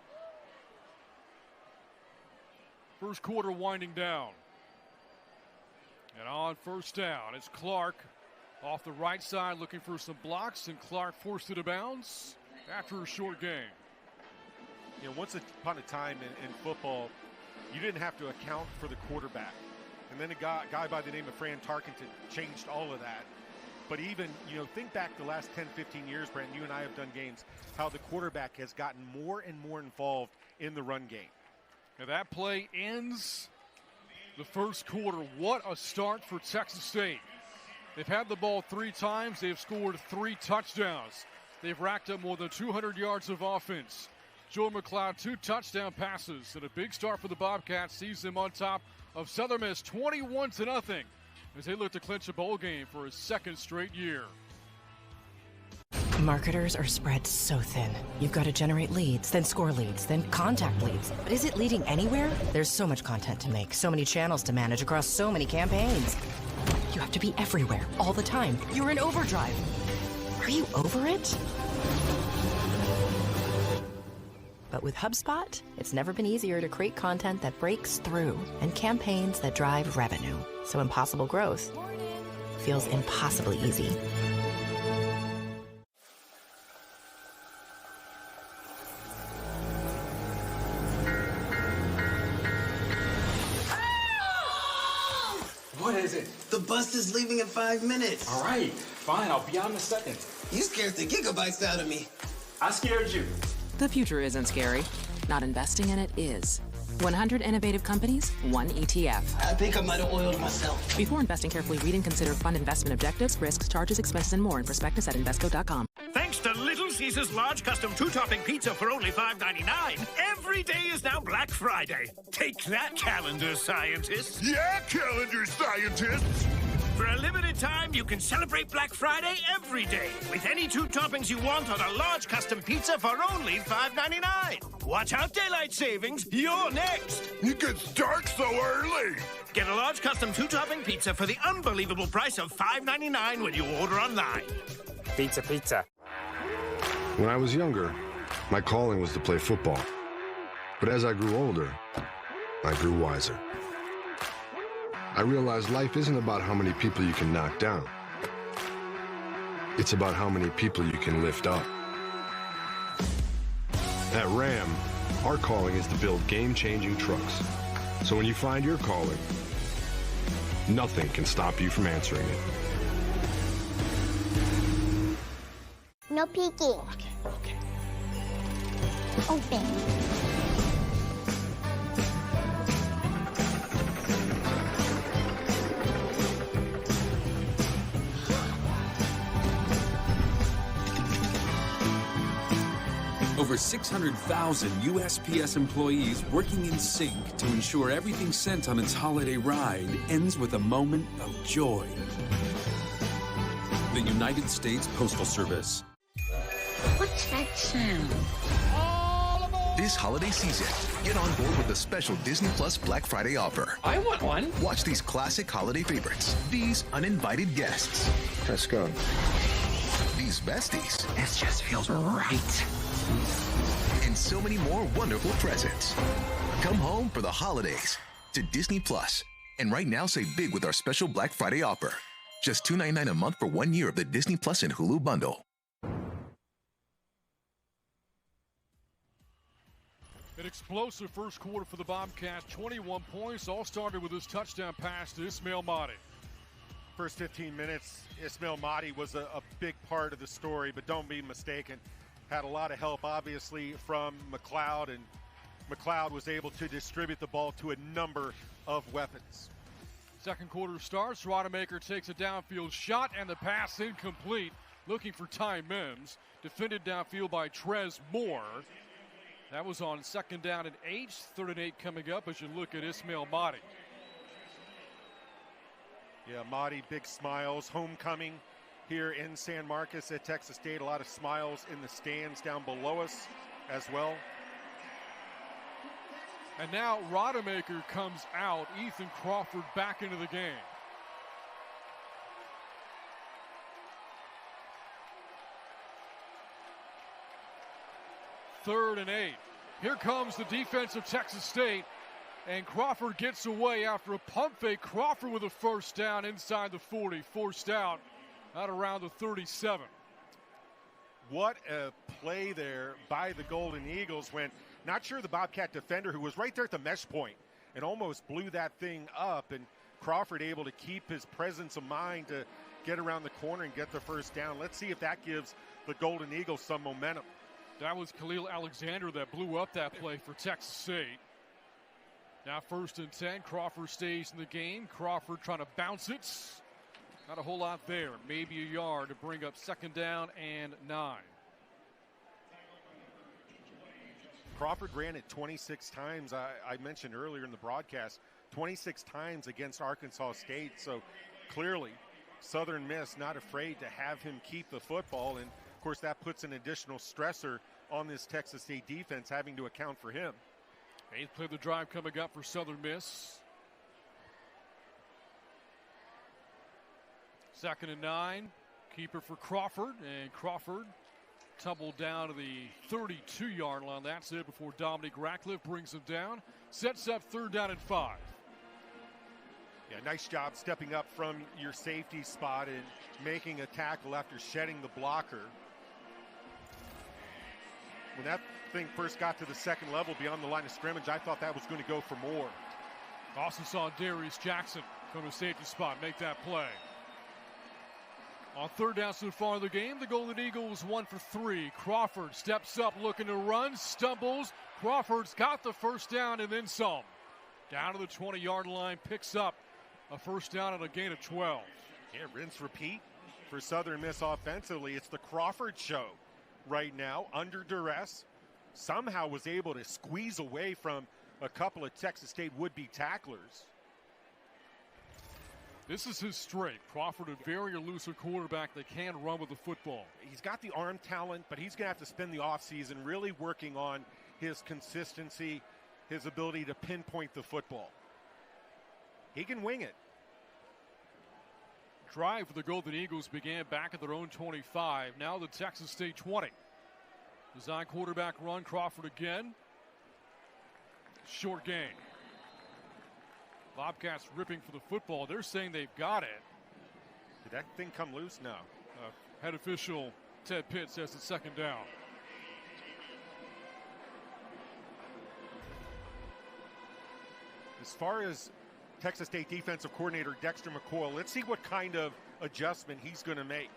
First quarter winding down. And on first down, it's Clark off the right side looking for some blocks, and Clark forced it out of bounds after a short game. You know, once upon a time in football, you didn't have to account for the quarterback. And then a guy by the name of Fran Tarkenton changed all of that. But even, think back the last 10, 15 years, Brandon, you and I have done games, how the quarterback has gotten more and more involved in the run game. And that play ends the first quarter. What a start for Texas State. They've had the ball 3 times. They've scored 3 touchdowns. They've racked up more than 200 yards of offense. Joe McLeod, 2 touchdown passes, and a big start for the Bobcats sees them on top of Southern Miss 21-0 as they look to clinch a bowl game for a 2nd straight year. Marketers are spread so thin. You've got to generate leads, then score leads, then contact leads. But is it leading anywhere? There's so much content to make, so many channels to manage across so many campaigns. You have to be everywhere, all the time. You're in overdrive. Are you over it? But with HubSpot, it's never been easier to create content that breaks through and campaigns that drive revenue. So impossible growth feels impossibly easy. What is it? The bus is leaving in 5 minutes. All right, fine. I'll be out in a second. You scared the gigabytes out of me. I scared you. The future isn't scary. Not investing in it is. 100 innovative companies, one ETF. I think I might have oiled myself. Before investing, carefully read and consider fund investment objectives, risks, charges, expenses, and more in prospectus at Invesco.com. Thanks to Little Caesars large custom 2-topping pizza for only $5.99, every day is now Black Friday. Take that, calendar scientists. Yeah, calendar scientists. For a limited time, you can celebrate Black Friday every day with any 2 toppings you want on a large custom pizza for only $5.99. Watch out, daylight savings. You're next. It gets dark so early. Get a large custom 2-topping pizza for the unbelievable price of $5.99 when you order online. Pizza, pizza. When I was younger, my calling was to play football. But as I grew older, I grew wiser. I realized life isn't about how many people you can knock down. It's about how many people you can lift up. At Ram, our calling is to build game-changing trucks. So when you find your calling, nothing can stop you from answering it. No peeking. Okay. Open. Over 600,000 USPS employees working in sync to ensure everything sent on its holiday ride ends with a moment of joy. The United States Postal Service. What's that sound? This holiday season, get on board with a special Disney Plus Black Friday offer. I want one. Watch these classic holiday favorites, these uninvited guests. Let's go. These besties. This just feels right. And so many more wonderful presents. Come home for the holidays to Disney Plus. And right now, save big with our special Black Friday offer. Just $2.99 a month for 1 year of the Disney Plus and Hulu bundle. An explosive first quarter for the Bobcats. 21 points, all started with his touchdown pass to Ismail Mahdi. First 15 minutes, Ismail Mahdi was a big part of the story, but don't be mistaken. Had a lot of help, obviously, from McLeod, and McLeod was able to distribute the ball to a number of weapons. Second quarter starts. Rodemaker takes a downfield shot, and the pass incomplete. Looking for Ty Mims. Defended downfield by Trez Moore. That was on 2nd down and 8. 3rd and 8 coming up as you look at Ismail Mahdi. Yeah, Mahdi, big smiles. Homecoming here in San Marcos at Texas State. A lot of smiles in the stands down below us as well. And now Rodemaker comes out. Ethan Crawford back into the game. Third and 8. Here comes the defense of Texas State. And Crawford gets away after a pump fake. Crawford with a first down inside the 40. Forced out around the 37. What a play there by the Golden Eagles when not sure the Bobcat defender who was right there at the mesh point and almost blew that thing up, and Crawford able to keep his presence of mind to get around the corner and get the first down. Let's see if that gives the Golden Eagles some momentum. That was Khalil Alexander that blew up that play for Texas State. Now 1st and 10. Crawford stays in the game. Crawford trying to bounce it. Not a whole lot there. Maybe a yard to bring up 2nd down and 9. Crawford ran it 26 times. I mentioned earlier in the broadcast, 26 times against Arkansas State. So clearly, Southern Miss not afraid to have him keep the football. And, of course, that puts an additional stressor on this Texas State defense having to account for him. 8th play of the drive coming up for Southern Miss. 2nd and 9. Keeper for Crawford. And Crawford tumbled down to the 32-yard line. That's it before Dominique Ratcliffe brings him down. Sets up 3rd down and 5. Yeah, nice job stepping up from your safety spot and making a tackle after shedding the blocker. When that thing first got to the second level beyond the line of scrimmage, I thought that was going to go for more. Also saw Darius Jackson from his safety spot make that play. On 3rd down so far in the game, the Golden Eagles 1 for 3. Crawford steps up looking to run, stumbles. Crawford's got the 1st down and then some. Down to the 20-yard line, picks up a 1st down and a gain of 12. Yeah, rinse, repeat for Southern Miss offensively. It's the Crawford show right now, under duress. Somehow was able to squeeze away from a couple of Texas State would-be tacklers. This is his strength. Crawford, a very elusive quarterback that can run with the football. He's got the arm talent, but he's going to have to spend the offseason really working on his consistency, his ability to pinpoint the football. He can wing it. Drive for the Golden Eagles began back at their own 25. Now the Texas State 20. Design quarterback run. Crawford again. Short gain. Bobcats ripping for the football. They're saying they've got it. Did that thing come loose? No. Head official Ted Pitt says it's 2nd down. As far as Texas State defensive coordinator Dexter McCoy, let's see what kind of adjustment he's going to make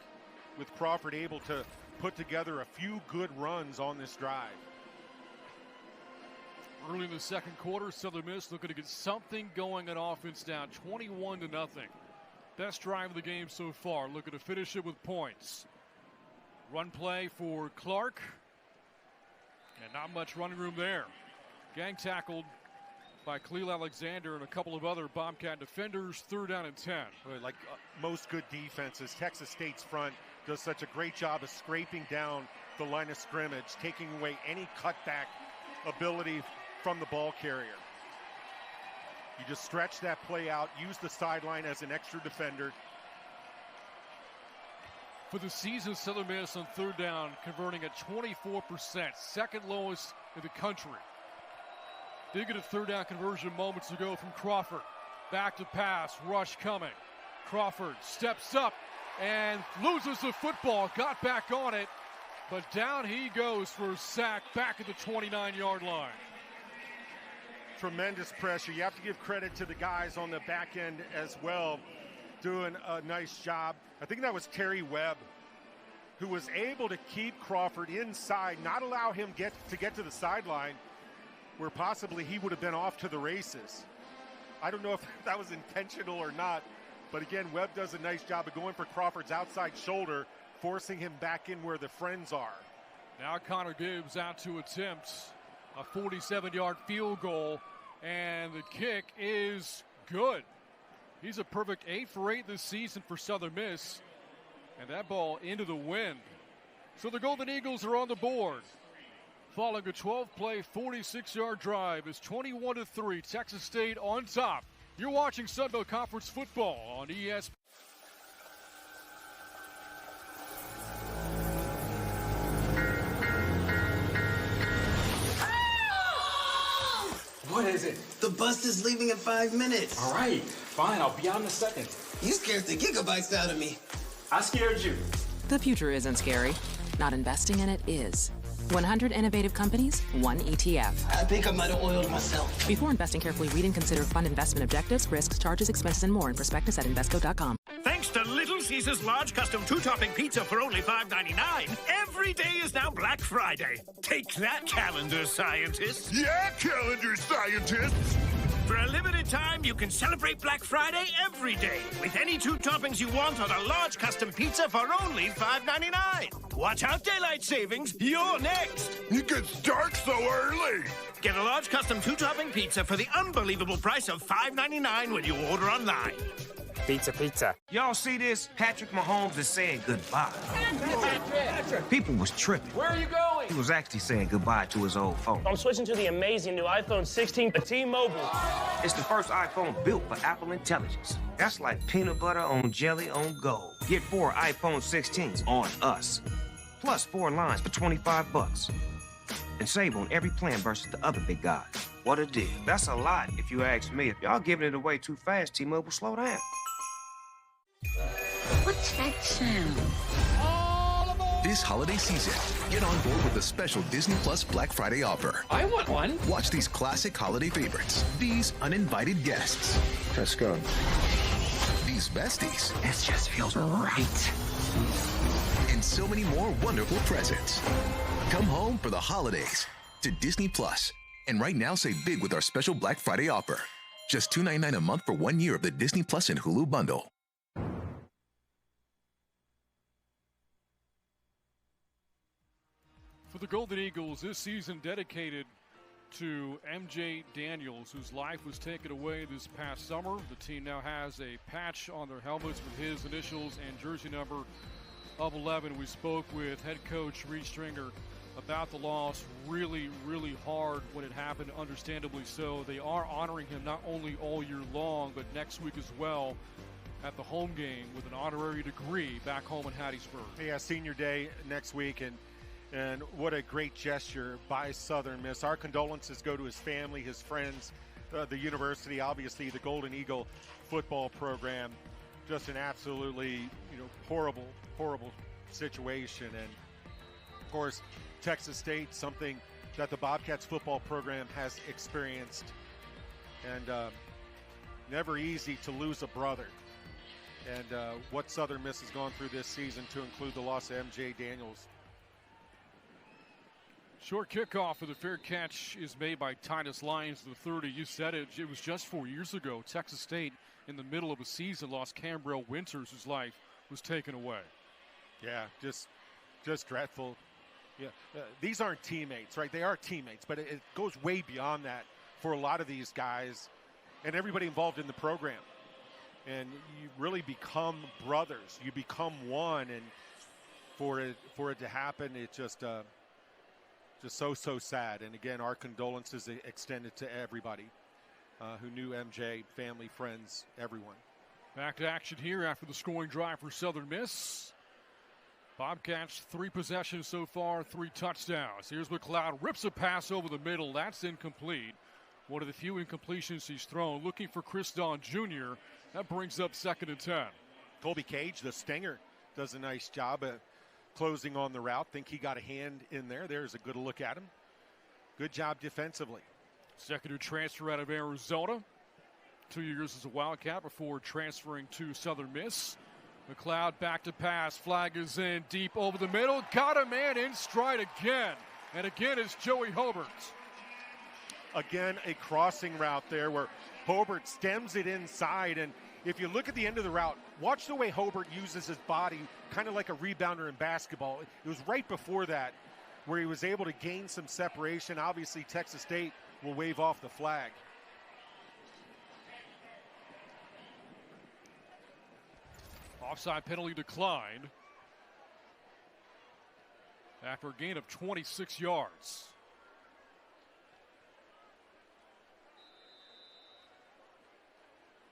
with Crawford able to put together a few good runs on this drive. Early in the 2nd quarter, Southern Miss looking to get something going on offense, down 21-0. Best drive of the game so far. Looking to finish it with points. Run play for Clark. And not much running room there. Gang tackled by Khalil Alexander and a couple of other Bobcat defenders. 3rd down and 10. Like most good defenses, Texas State's front does such a great job of scraping down the line of scrimmage, taking away any cutback ability from the ball carrier. You just stretch that play out, use the sideline as an extra defender. For the season, Southern Miss on 3rd down converting at 24%, 2nd lowest in the country. Did get a 3rd down conversion moments ago from Crawford. Back to pass, rush coming. Crawford steps up and loses the football, got back on it, but down he goes for a sack back at the 29-yard line. Tremendous pressure. You have to give credit to the guys on the back end as well, doing a nice job. I think that was Terry Webb who was able to keep Crawford inside, not allow him to get to the sideline where possibly he would have been off to the races. I don't know if that was intentional or not, but again, Webb does a nice job of going for Crawford's outside shoulder, forcing him back in where the friends are. Now Connor Gibbs out to attempt a 47-yard field goal, and the kick is good. He's a perfect 8 for 8 this season for Southern Miss, and that ball into the wind. So the Golden Eagles are on the board. Following a 12-play, 46-yard drive is 21-3. Texas State on top. You're watching Sunbelt Conference football on ESPN. What is it? The bus is leaving in 5 minutes. All right, fine. I'll be out in a second. You scared the gigabytes out of me. I scared you. The future isn't scary. Not investing in it is. 100 innovative companies, 1 ETF. I think I might have oiled myself. Before investing, carefully read and consider fund investment objectives, risks, charges, expenses, and more in prospectus at Invesco.com. Thanks to Little Caesars large custom 2-topping pizza for only $5.99, every day is now Black Friday. Take that, calendar scientists. Yeah, calendar scientists. For a limited time, you can celebrate Black Friday every day with any 2 toppings you want on a large custom pizza for only $5.99. Watch out, daylight savings. You're next. It gets dark so early. Get a large custom 2-topping pizza for the unbelievable price of $5.99 when you order online. Pizza, pizza. Y'all see this? Patrick Mahomes is saying goodbye. Patrick. People was tripping. Where are you going? He was actually saying goodbye to his old phone. I'm switching to the amazing new iPhone 16 T-Mobile. It's the first iPhone built for Apple Intelligence. That's like peanut butter on jelly on gold. Get 4 iPhone 16s on us. plus 4 lines for $25. And save on every plan versus the other big guys. What a deal. That's a lot if you ask me. If y'all giving it away too fast, T-Mobile, slow down. What's that sound? This holiday season, get on board with a special Disney Plus Black Friday offer. I want one. Watch these classic holiday favorites, these uninvited guests. Let's go. These besties. This just feels right. And so many more wonderful presents. Come home for the holidays to Disney Plus. And right now, save big with our special Black Friday offer. Just $2.99 a month for 1 year of the Disney Plus and Hulu bundle. For the Golden Eagles, this season dedicated to MJ Daniels, whose life was taken away this past summer. The team now has a patch on their helmets with his initials and jersey number of 11. We spoke with head coach Reed Stringer about the loss. Really, really hard when it happened, understandably so. They are honoring him not only all year long, but next week as well at the home game with an honorary degree back home in Hattiesburg. Yeah, senior day next week, and what a great gesture by Southern Miss. Our condolences go to his family, his friends, the university, obviously the Golden Eagle football program. Just an absolutely, horrible, horrible situation. And of course, Texas State, something that the Bobcats football program has experienced. And never easy to lose a brother. And what Southern Miss has gone through this season, to include the loss of MJ Daniels. Short kickoff for the fair catch is made by Titus Lyons, the 30. You said it. It was just 4 years ago. Texas State, in the middle of a season, lost Cambrell Winters, whose life was taken away. Yeah, just dreadful. Yeah, these aren't teammates, right? They are teammates, but it goes way beyond that for a lot of these guys and everybody involved in the program. And you really become brothers. You become one, and for it to happen, it just so sad. And again, our condolences extended to everybody who knew MJ, family, friends, everyone. Back to action here after the scoring drive for Southern Miss. Bobcats 3 possessions so far, 3 touchdowns. Here's McLeod, rips a pass over the middle. That's incomplete. One of the few incompletions he's thrown. Looking for Chris Don Jr. That brings up 2nd and 10. Colby Cage, the stinger, does a nice job at closing on the route. Think he got a hand in there. There's a good look at him. Good job defensively. Second-year transfer out of Arizona. 2 years as a Wildcat before transferring to Southern Miss. McLeod back to pass. Flag is in deep over the middle. Got a man in stride again. And again it's Joey Hobart. Again, a crossing route there where Hobart stems it inside. And if you look at the end of the route, watch the way Hobart uses his body, kind of like a rebounder in basketball. It was right before that where he was able to gain some separation. Obviously, Texas State will wave off the flag. Offside penalty declined after a gain of 26 yards.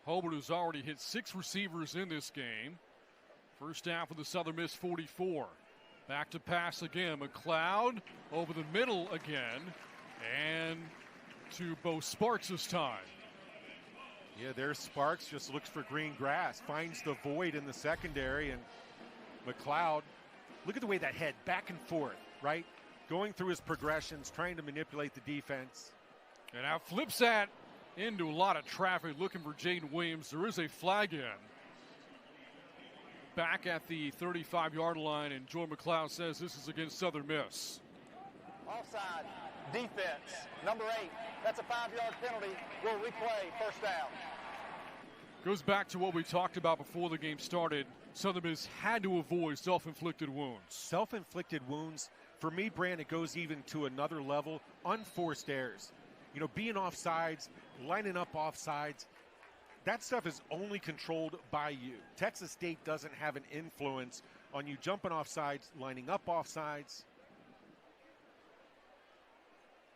Hobart has already hit 6 receivers in this game. First down for the Southern Miss 44. Back to pass again. McLeod over the middle again. And to Bo Sparks this time. Yeah, there's Sparks, just looks for green grass. Finds the void in the secondary. And McLeod, look at the way that head back and forth, right? Going through his progressions, trying to manipulate the defense. And now flips that into a lot of traffic, looking for Jaden Williams. There is a flag in. Back at the 35-yard line, and Joy McLeod says this is against Southern Miss. Offside, defense, number 8. That's a 5-yard penalty. We'll replay, first down. Goes back to what we talked about before the game started. Southern Miss had to avoid self-inflicted wounds. Self-inflicted wounds, for me, Brand, it goes even to another level. Unforced errors. Being offsides, lining up offsides, that stuff is only controlled by you. Texas State doesn't have an influence on you jumping offsides, lining up offsides.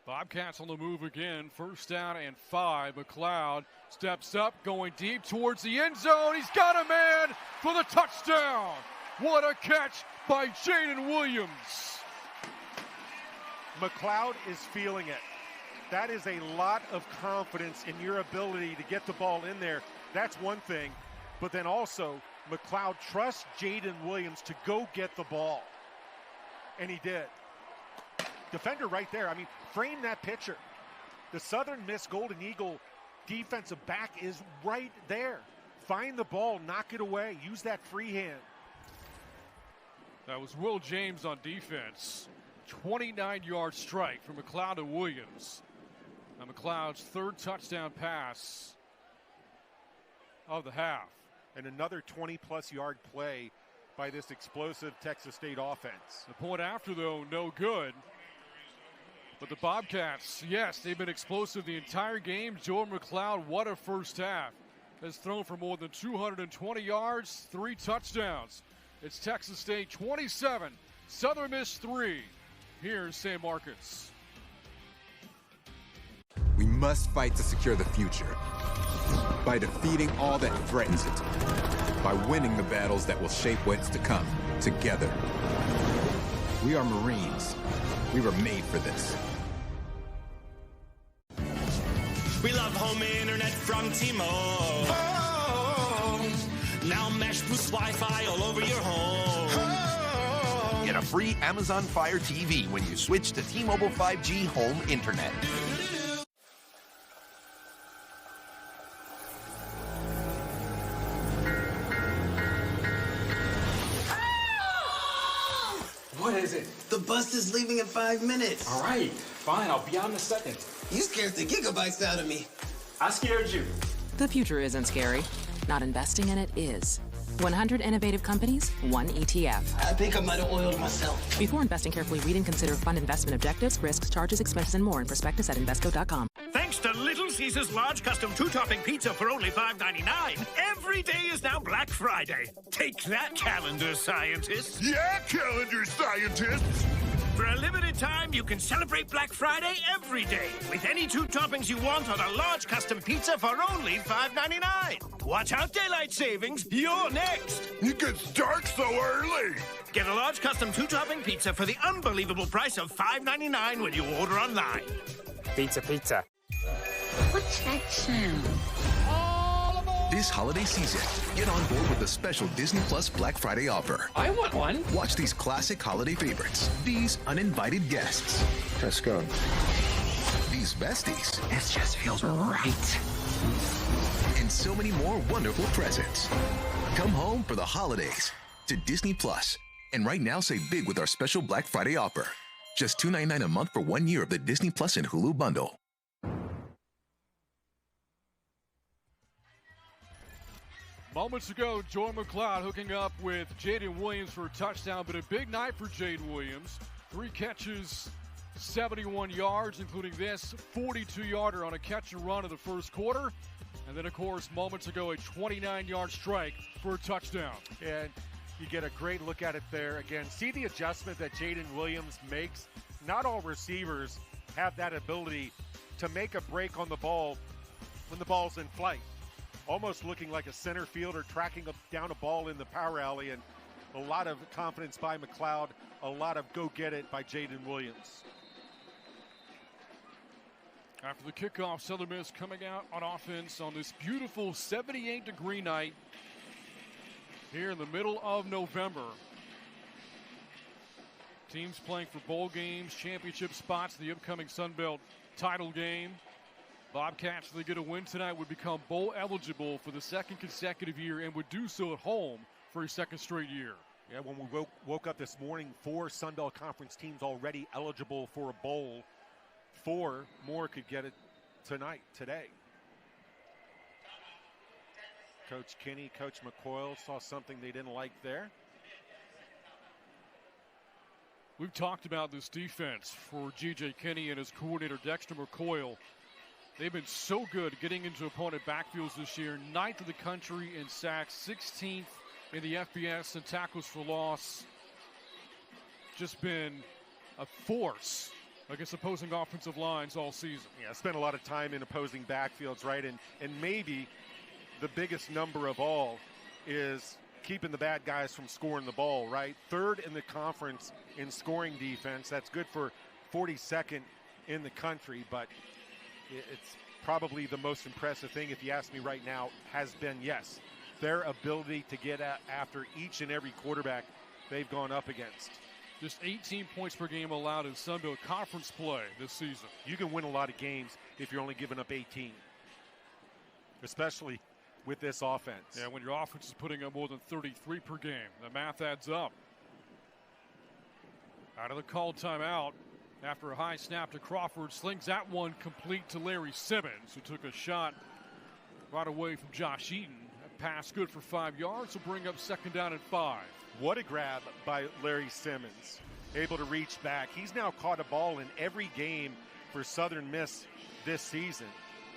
Bobcats on the move again. First down and 5. McLeod steps up, going deep towards the end zone. He's got a man for the touchdown. What a catch by Jaden Williams. McLeod is feeling it. That is a lot of confidence in your ability to get the ball in there. That's one thing. But then also, McLeod trusts Jaden Williams to go get the ball. And he did. Defender right there. I mean, frame that picture. The Southern Miss Golden Eagle defensive back is right there. Find the ball, knock it away, use that free hand. That was Will James on defense. 29-yard strike from McLeod to Williams. Now McLeod's third touchdown pass of the half. And another 20-plus yard play by this explosive Texas State offense. The point after, though, no good. But the Bobcats, yes, they've been explosive the entire game. Jordan McLeod, what a first half. Has thrown for more than 220 yards, 3 touchdowns. It's Texas State 27, Southern Miss 3. Here's Sam Marcus. We must fight to secure the future by defeating all that threatens it, by winning the battles that will shape what's to come together. We are Marines. We were made for this. We love home internet from T-Mobile. Oh, now Mesh boosts Wi-Fi all over your home. Oh. Get a free Amazon Fire TV when you switch to T-Mobile 5G Home Internet. What is it? The bus is leaving in 5 minutes. All right, fine. I'll be out in a second. You scared the gigabytes out of me. I scared you. The future isn't scary. Not investing in it is. 100 innovative companies, 1 ETF. I think I might have oiled myself. Before investing, carefully read and consider fund investment objectives, risks, charges, expenses, and more in prospectus at Invesco.com. Thanks to Little Caesars large custom 2-topping pizza for only $5.99, every day is now Black Friday. Take that, calendar scientists. Yeah, calendar scientists. For a limited time, you can celebrate Black Friday every day with any 2 toppings you want on a large custom pizza for only $5.99. Watch out, daylight savings. You're next. It gets dark so early. Get a large custom 2-topping pizza for the unbelievable price of $5.99 when you order online. Pizza, pizza. What's that sound? This holiday season, get on board with the special Disney Plus Black Friday offer. I want one. Watch these classic holiday favorites, these uninvited guests. Let's go. These besties. This just feels right. And so many more wonderful presents. Come home for the holidays to Disney Plus. And right now, save big with our special Black Friday offer. Just $2.99 a month for 1 year of the Disney Plus and Hulu bundle. Moments ago, Jordan McLeod hooking up with Jaden Williams for a touchdown, but a big night for Jaden Williams. 3 catches, 71 yards, including this 42-yarder on a catch and run in the first quarter. And then, of course, moments ago, a 29-yard strike for a touchdown. And you get a great look at it there. Again, see the adjustment that Jaden Williams makes. Not all receivers have that ability to make a break on the ball when the ball's in flight. Almost looking like a center fielder tracking down a ball in the power alley, and a lot of confidence by McLeod, a lot of go-get-it by Jaden Williams. After the kickoff, Southern Miss coming out on offense on this beautiful 78-degree night here in the middle of November. Teams playing for bowl games, championship spots, the upcoming Sun Belt title game. Bobcats, if they get a win tonight, would become bowl eligible for the 2nd consecutive year and would do so at home for a 2nd straight year. Yeah, when we woke up this morning, 4 Sun Belt Conference teams already eligible for a bowl. 4 more could get it today. Coach Kinney, Coach McCoyle saw something they didn't like there. We've talked about this defense for G.J. Kinney and his coordinator Dexter McCoyle. They've been so good getting into opponent backfields this year. 9th in the country in sacks, 16th in the FBS and tackles for loss. Just been a force against opposing offensive lines all season. Yeah, spent a lot of time in opposing backfields, right? And maybe the biggest number of all is keeping the bad guys from scoring the ball, right? 3rd in the conference in scoring defense. That's good for 42nd in the country, but it's probably the most impressive thing, if you ask me right now, has been, yes, their ability to get after each and every quarterback they've gone up against. Just 18 points per game allowed in Sunbelt Conference play this season. You can win a lot of games if you're only giving up 18, especially with this offense. Yeah, when your offense is putting up more than 33 per game, the math adds up. Out of the called timeout, after a high snap to Crawford, slings that one complete to Larry Simmons, who took a shot right away from Josh Eaton. That pass good for 5 yards will bring up 2nd down and 5. What a grab by Larry Simmons, able to reach back. He's now caught a ball in every game for Southern Miss this season.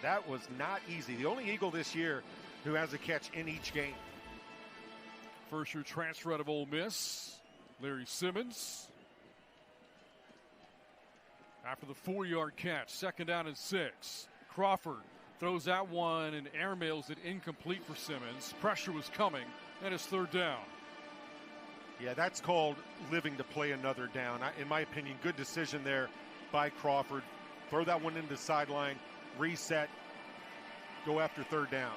That was not easy. The only Eagle this year who has a catch in each game. First-year transfer out of Ole Miss, Larry Simmons. After the 4-yard catch, 2nd down and 6. Crawford throws that one and airmails it incomplete for Simmons. Pressure was coming, and it's 3rd down. Yeah, that's called living to play another down. In my opinion, good decision there by Crawford. Throw that one into the sideline, reset, go after 3rd down.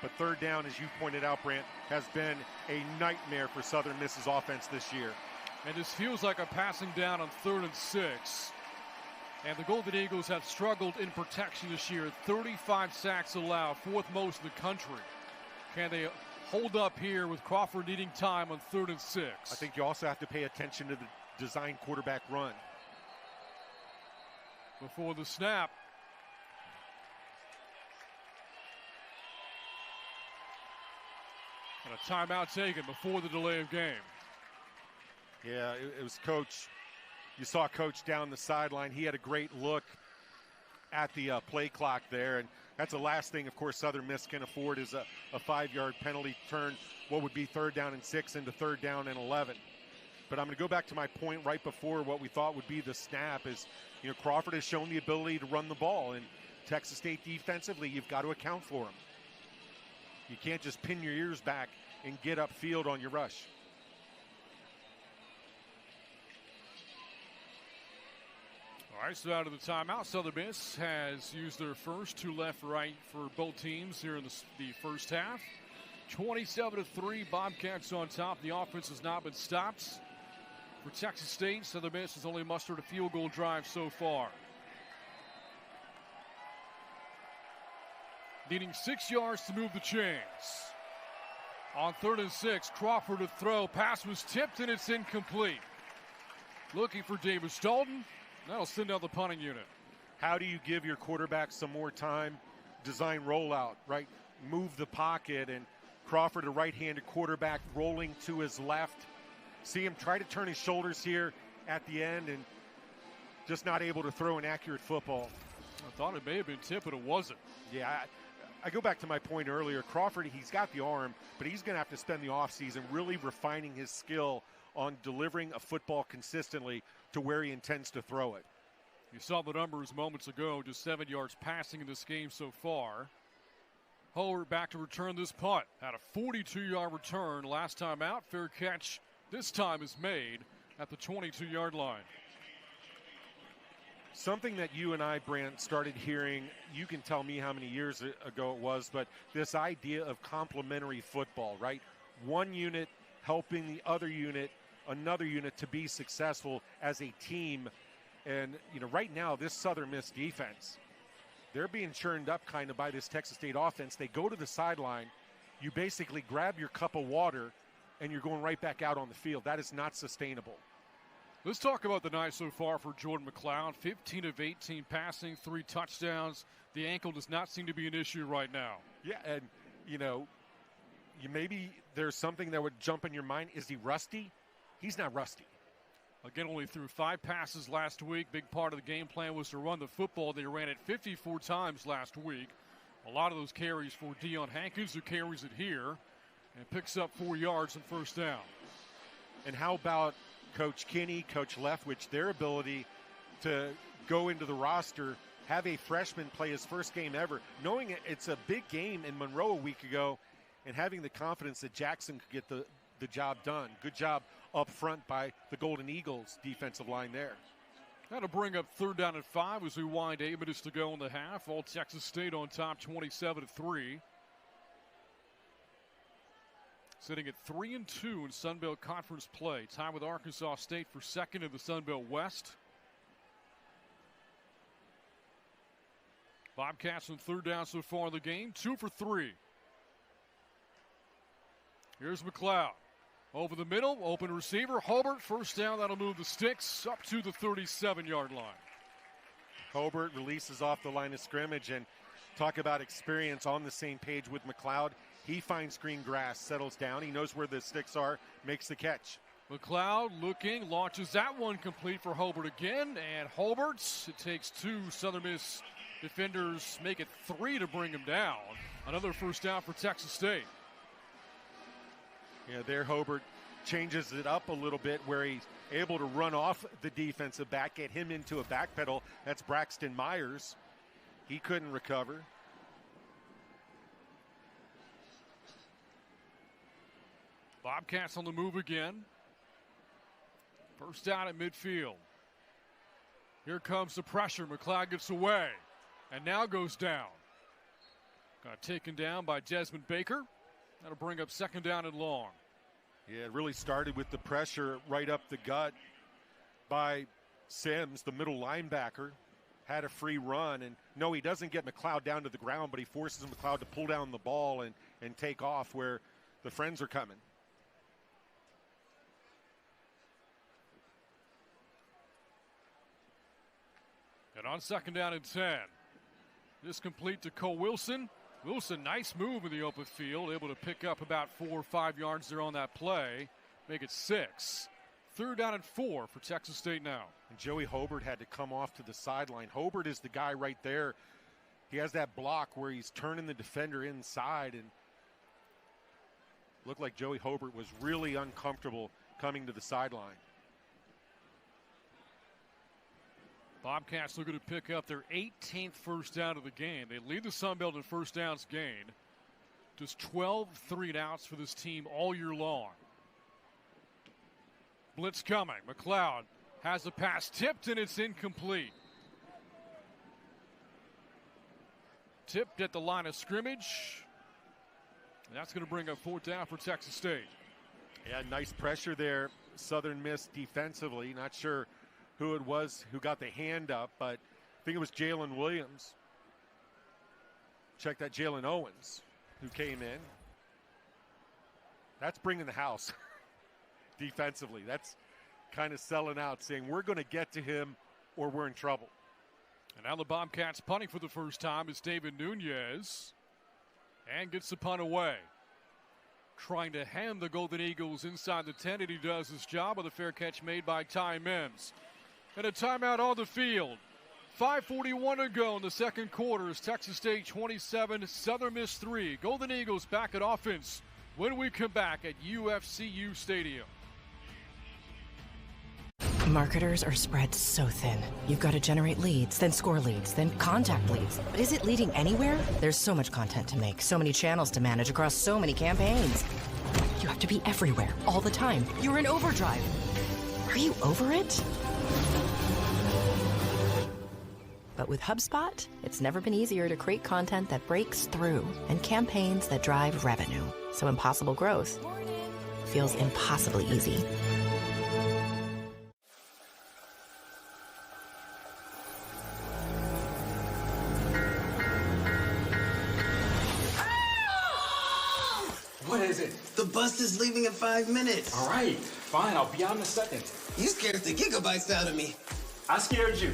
But 3rd down, as you pointed out, Brant, has been a nightmare for Southern Miss's offense this year. And this feels like a passing down on 3rd and 6. And the Golden Eagles have struggled in protection this year. 35 sacks allowed, 4th most in the country. Can they hold up here with Crawford needing time on 3rd and 6? I think you also have to pay attention to the design quarterback run. Before the snap, and a timeout taken before the delay of game. Yeah, it was Coach. You saw Coach down the sideline. He had a great look at the play clock there. And that's the last thing, of course, Southern Miss can afford is a 5-yard penalty turn what would be 3rd down and 6 into 3rd down and 11. But I'm going to go back to my point right before what we thought would be the snap is, Crawford has shown the ability to run the ball. And Texas State defensively, you've got to account for him. You can't just pin your ears back and get upfield on your rush. All right, so out of the timeout, Southern Miss has used their first 2 left-right for both teams here in the first half. 27-3, Bobcats on top. The offense has not been stopped. For Texas State, Southern Miss has only mustered a field goal drive so far. Needing 6 yards to move the chains. On 3rd and 6, Crawford to throw. Pass was tipped and it's incomplete. Looking for Davis Dalton. That'll send out the punting unit. How do you give your quarterback some more time? Design rollout, right? Move the pocket, and Crawford, a right-handed quarterback, rolling to his left. See him try to turn his shoulders here at the end and just not able to throw an accurate football. I thought it may have been tipped, but it wasn't. Yeah, I go back to my point earlier. Crawford, he's got the arm, but he's going to have to spend the offseason really refining his skill on delivering a football consistently to where he intends to throw it. You saw the numbers moments ago, just 7 yards passing in this game so far. Howard back to return this punt. Had a 42-yard return last time out. Fair catch this time is made at the 22-yard line. Something that you and I, Brant, started hearing, you can tell me how many years ago it was, but this idea of complementary football, right? One unit helping the other unit, another unit to be successful as a team. And, right now, this Southern Miss defense, they're being churned up kind of by this Texas State offense. They go to the sideline. You basically grab your cup of water, and you're going right back out on the field. That is not sustainable. Let's talk about the night so far for Jordan McLeod. 15 of 18 passing, 3 touchdowns. The ankle does not seem to be an issue right now. Yeah, and, maybe there's something that would jump in your mind. Is he rusty? He's not rusty. Again, only threw 5 passes last week. Big part of the game plan was to run the football. They ran it 54 times last week. A lot of those carries for Deion Hankins, who carries it here and picks up 4 yards and 1st down. And how about Coach Kinney, Coach Leftwich, their ability to go into the roster, have a freshman play his first game ever, knowing it's a big game in Monroe a week ago, and having the confidence that Jackson could get the job done. Good job up front by the Golden Eagles defensive line there. That'll bring up 3rd down and 5 as we wind 8 minutes to go in the half. All Texas State on top 27-3. Sitting at 3-2 in Sun Belt Conference play. Tied with Arkansas State for 2nd in the Sun Belt West. Bobcats on 3rd down so far in the game. 2 for 3. Here's McLeod. Over the middle, open receiver. Hobart, 1st down. That'll move the sticks up to the 37-yard line. Hobart releases off the line of scrimmage, and talk about experience on the same page with McLeod. He finds green grass, settles down. He knows where the sticks are, makes the catch. McLeod looking, launches that one complete for Hobart again. And Hobart, it takes 2 Southern Miss defenders, make it 3 to bring him down. Another 1st down for Texas State. Yeah, there Hobart changes it up a little bit where he's able to run off the defensive back, get him into a back pedal. That's Braxton Myers. He couldn't recover. Bobcats on the move again. 1st down at midfield. Here comes the pressure. McLeod gets away and now goes down. Got taken down by Desmond Baker. That'll bring up 2nd down and long. Yeah, it really started with the pressure right up the gut by Sims, the middle linebacker. Had a free run, and no, he doesn't get McLeod down to the ground, but he forces McLeod to pull down the ball and take off where the friends are coming. And on 2nd down and 10. This complete to Cole Wilson. Wilson, nice move in the open field, able to pick up about 4 or 5 yards there on that play, make it 6. 3rd down and 4 for Texas State now. And Joey Hobart had to come off to the sideline. Hobart is the guy right there. He has that block where he's turning the defender inside, and looked like Joey Hobart was really uncomfortable coming to the sideline. Bobcats looking to pick up their 18th 1st down of the game. They lead the Sun Belt in 1st downs gained. Just 12 3-and-outs for this team all year long. Blitz coming. McLeod has the pass tipped, and it's incomplete. Tipped at the line of scrimmage. And that's going to bring up 4th down for Texas State. Yeah, nice pressure there. Southern Miss defensively. Not sure who it was who got the hand up, but I think it was Jalen Williams. Check that, Jalen Owens, who came in. That's bringing the house defensively. That's kind of selling out, saying we're going to get to him or we're in trouble. And now the Bobcats punting for the first time is David Nunez, and gets the punt away. Trying to hand the Golden Eagles inside the 10, and he does his job with a fair catch made by Ty Mims. And a timeout on the field. 5:41 to go in the 2nd quarter as Texas State 27, Southern Miss 3. Golden Eagles back at offense when we come back at UFCU Stadium. Marketers are spread so thin. You've got to generate leads, then score leads, then contact leads. But is it leading anywhere? There's so much content to make, so many channels to manage across so many campaigns. You have to be everywhere, all the time. You're in overdrive. Are you over it? But with HubSpot, it's never been easier to create content that breaks through and campaigns that drive revenue. So impossible growth feels impossibly easy. What is it? The bus is leaving in 5 minutes. All right, fine, I'll be out in a second. You scared the gigabytes out of me. I scared you.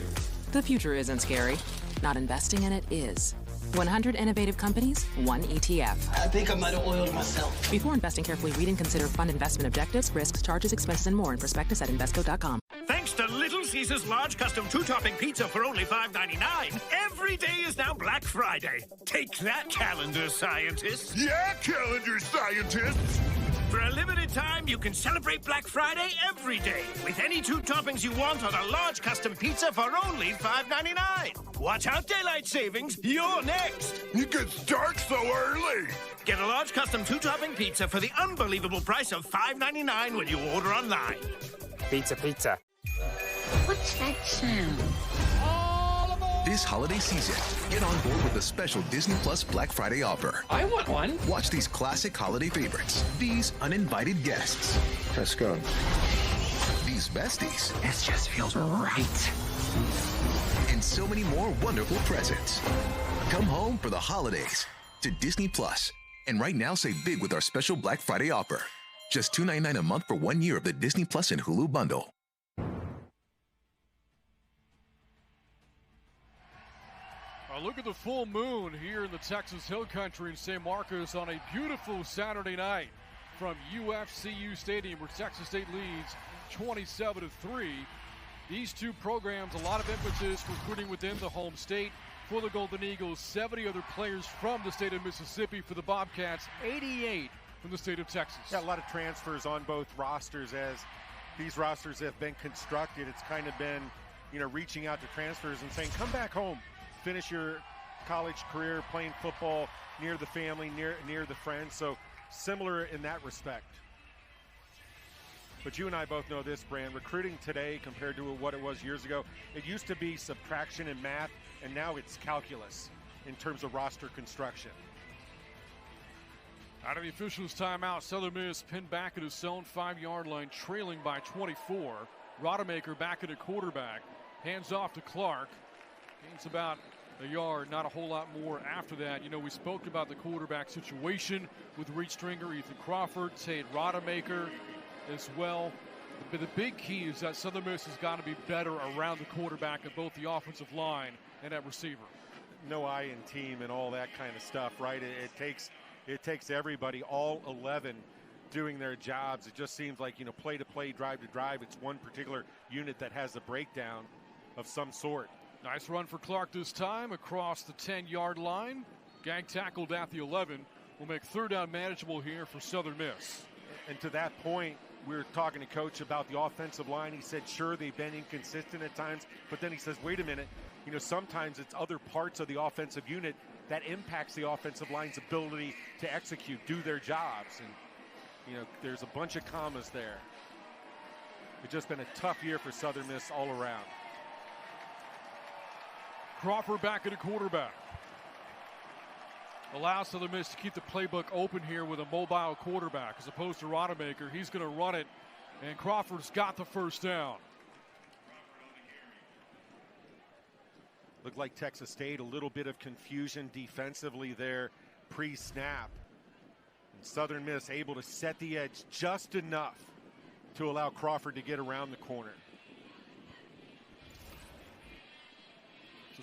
The future isn't scary. Not investing in it is. 100 innovative companies, 1 ETF. I think I might have oiled myself. Before investing, carefully read and consider fund investment objectives, risks, charges, expenses, and more in prospectus at Invesco.com. Thanks to Little Caesars large custom 2-topping pizza for only $5.99, every day is now Black Friday. Take that, calendar scientists. Yeah, calendar scientists. For a limited time, you can celebrate Black Friday every day with any 2 toppings you want on a large custom pizza for only $5.99. Watch out, daylight savings. You're next. It gets dark so so early? Get a large custom 2-topping pizza for the unbelievable price of $5.99 when you order online. Pizza, pizza. What's that sound? This holiday season, get on board with the special Disney Plus Black Friday offer. I want one. Watch these classic holiday favorites, these uninvited guests. Let's go. These besties. This just feels right. And so many more wonderful presents. Come home for the holidays to Disney Plus. And right now, save big with our special Black Friday offer. Just $2.99 a month for 1 year of the Disney Plus and Hulu bundle. Look at the full moon here in the Texas Hill Country in San Marcos on a beautiful Saturday night from UFCU Stadium, where Texas State leads 27-3. These two programs, a lot of emphasis recruiting within the home state. For the Golden Eagles, 70 other players from the state of Mississippi. For the Bobcats, 88 from the state of Texas. Yeah, a lot of transfers on both rosters. As these rosters have been constructed, it's kind of been, reaching out to transfers and saying, come back home. Finish your college career playing football near the family, near the friends. So similar in that respect. But you and I both know this, Brand. Recruiting today compared to what it was years ago, it used to be subtraction and math, and now it's calculus in terms of roster construction. Out of the officials' timeout, Southern Miss pinned back at his own 5-yard line, trailing by 24. Rodemaker back at a quarterback. Hands off to Clark. Gains about a yard, not a whole lot more after that. We spoke about the quarterback situation with Reed Stringer, Ethan Crawford, Tate Rodemaker as well. But the big key is that Southern Miss has got to be better around the quarterback of both the offensive line and at receiver. No I in team and all that kind of stuff, right? It takes everybody, all 11, doing their jobs. It just seems like, play to play, drive to drive. It's one particular unit that has a breakdown of some sort. Nice run for Clark this time across the 10-yard line. Gang tackled at the 11. Will make third down manageable here for Southern Miss. And to that point, we were talking to Coach about the offensive line. He said, sure, they've been inconsistent at times, but then he says, wait a minute, sometimes it's other parts of the offensive unit that impacts the offensive line's ability to execute, do their jobs. And, there's a bunch of commas there. It's just been a tough year for Southern Miss all around. Crawford back at a quarterback. Allows Southern Miss to keep the playbook open here with a mobile quarterback as opposed to Rodemaker. He's going to run it, and Crawford's got the first down. Looked like Texas State, a little bit of confusion defensively there pre-snap. And Southern Miss able to set the edge just enough to allow Crawford to get around the corner.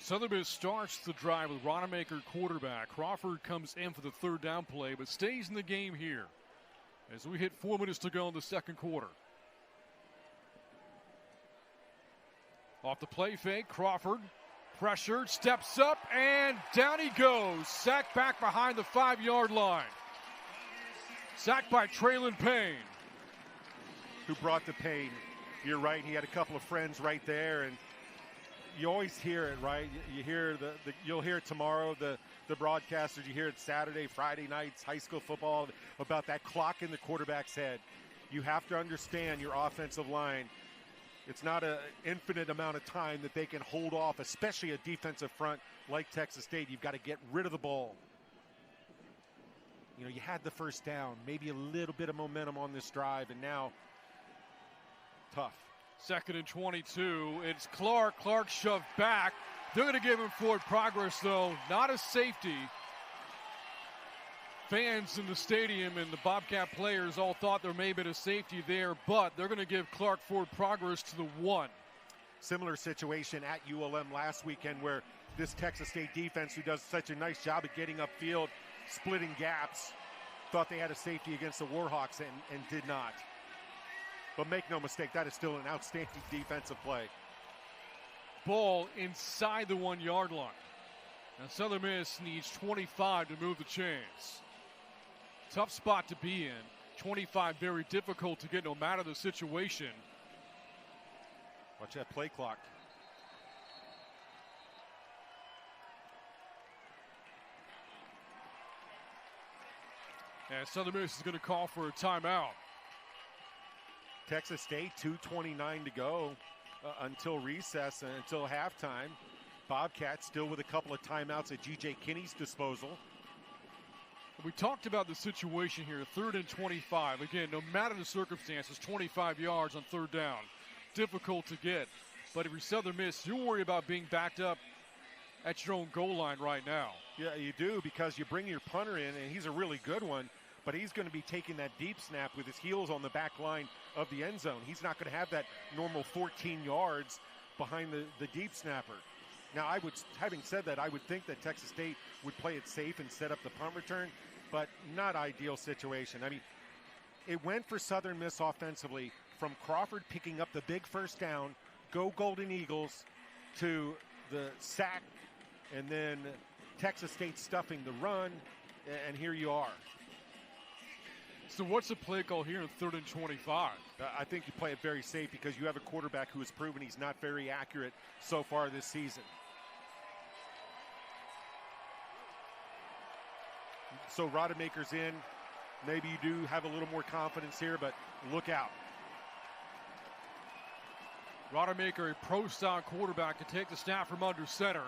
Southern Miss starts the drive with Rodemaker quarterback. Crawford comes in for the third down play, but stays in the game here as we hit 4 minutes to go in the second quarter. Off the play fake, Crawford pressured, steps up, and down he goes. Sacked back behind the 5-yard line. Sacked by Traylon Payne. Who brought the pain. You're right, he had a couple of friends right there, and you always hear it, right? You hear you'll hear it tomorrow, the broadcasters. You hear it Saturday, Friday nights, high school football, about that clock in the quarterback's head. You have to understand your offensive line. It's not an infinite amount of time that they can hold off, especially a defensive front like Texas State. You've got to get rid of the ball. You had the first down, maybe a little bit of momentum on this drive, and now tough. 2nd and 22. It's Clark. Clark shoved back. They're going to give him forward progress, though. Not a safety. Fans in the stadium and the Bobcat players all thought there may have been a safety there, but they're going to give Clark forward progress to the 1. Similar situation at ULM last weekend where this Texas State defense, who does such a nice job at getting upfield, splitting gaps, thought they had a safety against the Warhawks and did not. But make no mistake, that is still an outstanding defensive play. Ball inside the 1-yard line. Now Southern Miss needs 25 to move the chains. Tough spot to be in. 25 very difficult to get no matter the situation. Watch that play clock. And Southern Miss is going to call for a timeout. Texas State, 2:29 to go until recess and until halftime. Bobcats still with a couple of timeouts at G.J. Kinney's disposal. We talked about the situation here, 3rd and 25. Again, no matter the circumstances, 25 yards on 3rd down. Difficult to get. But if you're Southern Miss, you worry about being backed up at your own goal line right now. Yeah, you do, because you bring your punter in, and he's a really good one, but he's going to be taking that deep snap with his heels on the back line of the end zone. He's not going to have that normal 14 yards behind the deep snapper. Now, having said that, I would think that Texas State would play it safe and set up the punt return, but not ideal situation. I mean, it went for Southern Miss offensively from Crawford picking up the big first down, go Golden Eagles, to the sack, and then Texas State stuffing the run, and here you are. So what's the play call here in 3rd and 25? I think you play it very safe because you have a quarterback who has proven he's not very accurate so far this season. So Rodemaker's in. Maybe you do have a little more confidence here, but look out. Rodemaker, a pro-style quarterback, to take the snap from under center.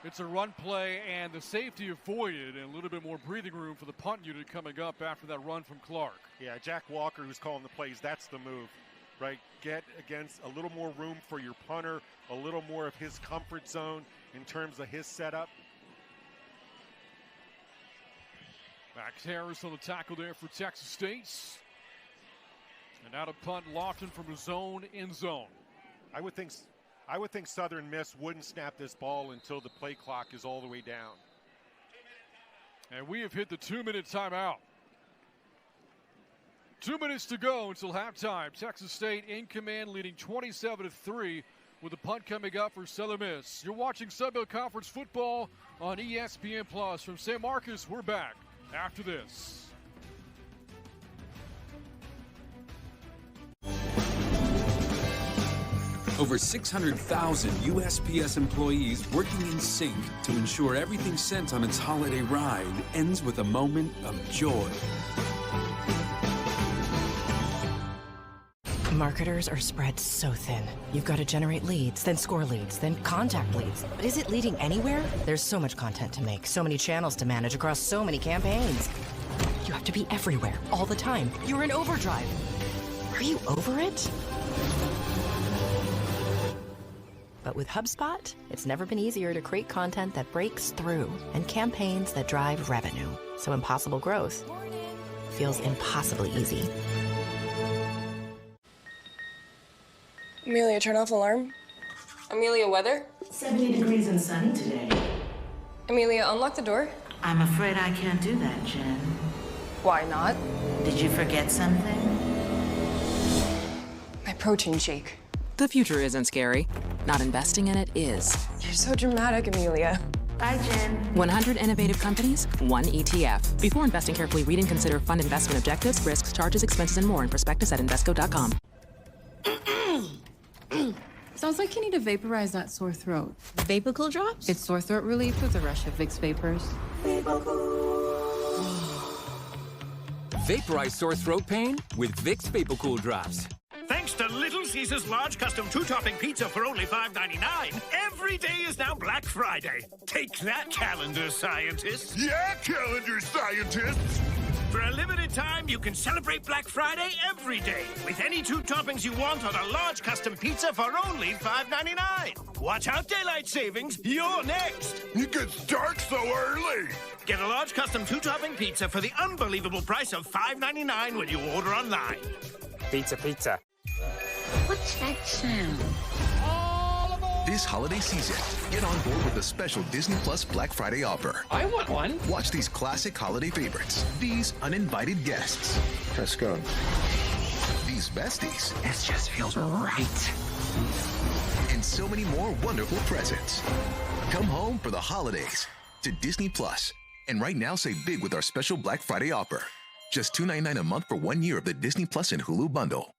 It's a run play, and the safety avoided, and a little bit more breathing room for the punt unit coming up after that run from Clark. Yeah, Jack Walker, who's calling the plays, that's the move, right? Get against a little more room for your punter, a little more of his comfort zone in terms of his setup. Max Harris on the tackle there for Texas State. And out of punt, Lofton from his own end zone. I would think Southern Miss wouldn't snap this ball until the play clock is all the way down. And we have hit the 2-minute timeout. 2 minutes to go until halftime. Texas State in command, leading 27-3 with the punt coming up for Southern Miss. You're watching Sunbelt Conference football on ESPN Plus. From San Marcos, we're back after this. Over 600,000 USPS employees working in sync to ensure everything sent on its holiday ride ends with a moment of joy. Marketers are spread so thin. You've got to generate leads, then score leads, then contact leads. But is it leading anywhere? There's so much content to make, so many channels to manage across so many campaigns. You have to be everywhere, all the time. You're in overdrive. Are you over it? But with HubSpot, it's never been easier to create content that breaks through and campaigns that drive revenue. So impossible growth feels impossibly easy. Amelia, turn off alarm. Amelia, weather? 70 degrees and sunny today. Amelia, unlock the door. I'm afraid I can't do that, Jen. Why not? Did you forget something? My protein shake. The future isn't scary. Not investing in it is. You're so dramatic, Amelia. Bye, Jen. 100 innovative companies, one ETF. Before investing, carefully read and consider fund investment objectives, risks, charges, expenses, and more in prospectus at Invesco.com. Sounds like you need to vaporize that sore throat. Vapocool drops? It's sore throat relief with a rush of Vicks Vapors. Vaporize sore throat pain with Vicks Vapocool Drops. Thanks to Little Caesars large custom 2-topping pizza for only $5.99, every day is now Black Friday. Take that, calendar scientists. Yeah, calendar scientists. For a limited time, you can celebrate Black Friday every day with any 2 toppings you want on a large custom pizza for only $5.99. Watch out, daylight savings. You're next. It gets dark so early. Get a large custom 2-topping pizza for the unbelievable price of $5.99 when you order online. Pizza, pizza. What's that sound? This holiday season, get on board with the special Disney Plus Black Friday offer. I want one. Watch these classic holiday favorites, these uninvited guests. Let's go. These besties. This just feels right. And so many more wonderful presents. Come home for the holidays to Disney Plus. And right now, save big with our special Black Friday offer. Just $2.99 a month for 1 year of the Disney Plus and Hulu bundle.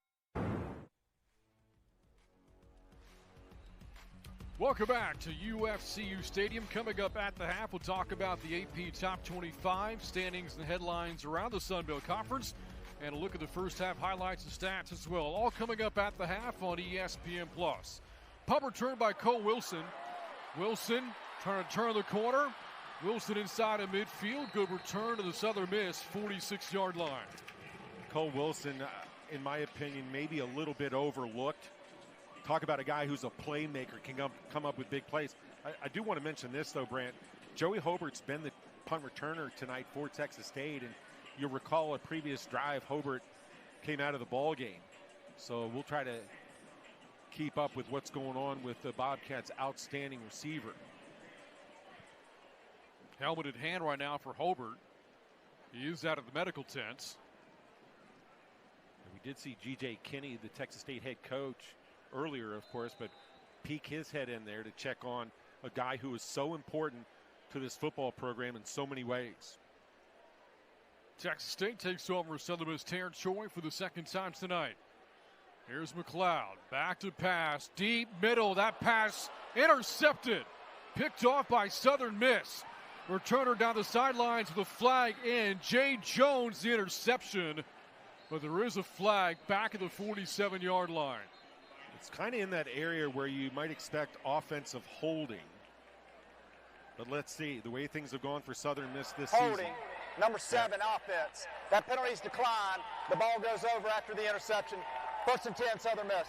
Welcome back to UFCU Stadium. Coming up at the half, we'll talk about the AP Top 25 standings and headlines around the Sun Belt Conference, and a look at the first half highlights and stats as well. All coming up at the half on ESPN+. Punt return by Cole Wilson. Wilson trying to turn the corner. Wilson inside of midfield. Good return to the Southern Miss 46-yard line. Cole Wilson, in my opinion, maybe a little bit overlooked. Talk about a guy who's a playmaker, can come up with big plays. I do want to mention this, though, Brant. Joey Hobart's been the punt returner tonight for Texas State, and you'll recall a previous drive, Hobart came out of the ball game. So we'll try to keep up with what's going on with the Bobcats' outstanding receiver. Helmet in hand right now for Hobart. He is out of the medical tent. And we did see G.J. Kinney, the Texas State head coach, earlier, of course, but peek his head in there to check on a guy who is so important to this football program in so many ways. Texas State takes over Southern Miss Terrence Choi for the second time tonight. Here's McLeod, back to pass, deep middle, that pass intercepted, picked off by Southern Miss. Returner down the sidelines with a flag in. Jay Jones, the interception, but there is a flag back at the 47-yard line. It's kind of in that area where you might expect offensive holding. But let's see, the way things have gone for Southern Miss this holding, season. Number 7, offense. That penalty's declined. The ball goes over after the interception. 1st and 10, Southern Miss.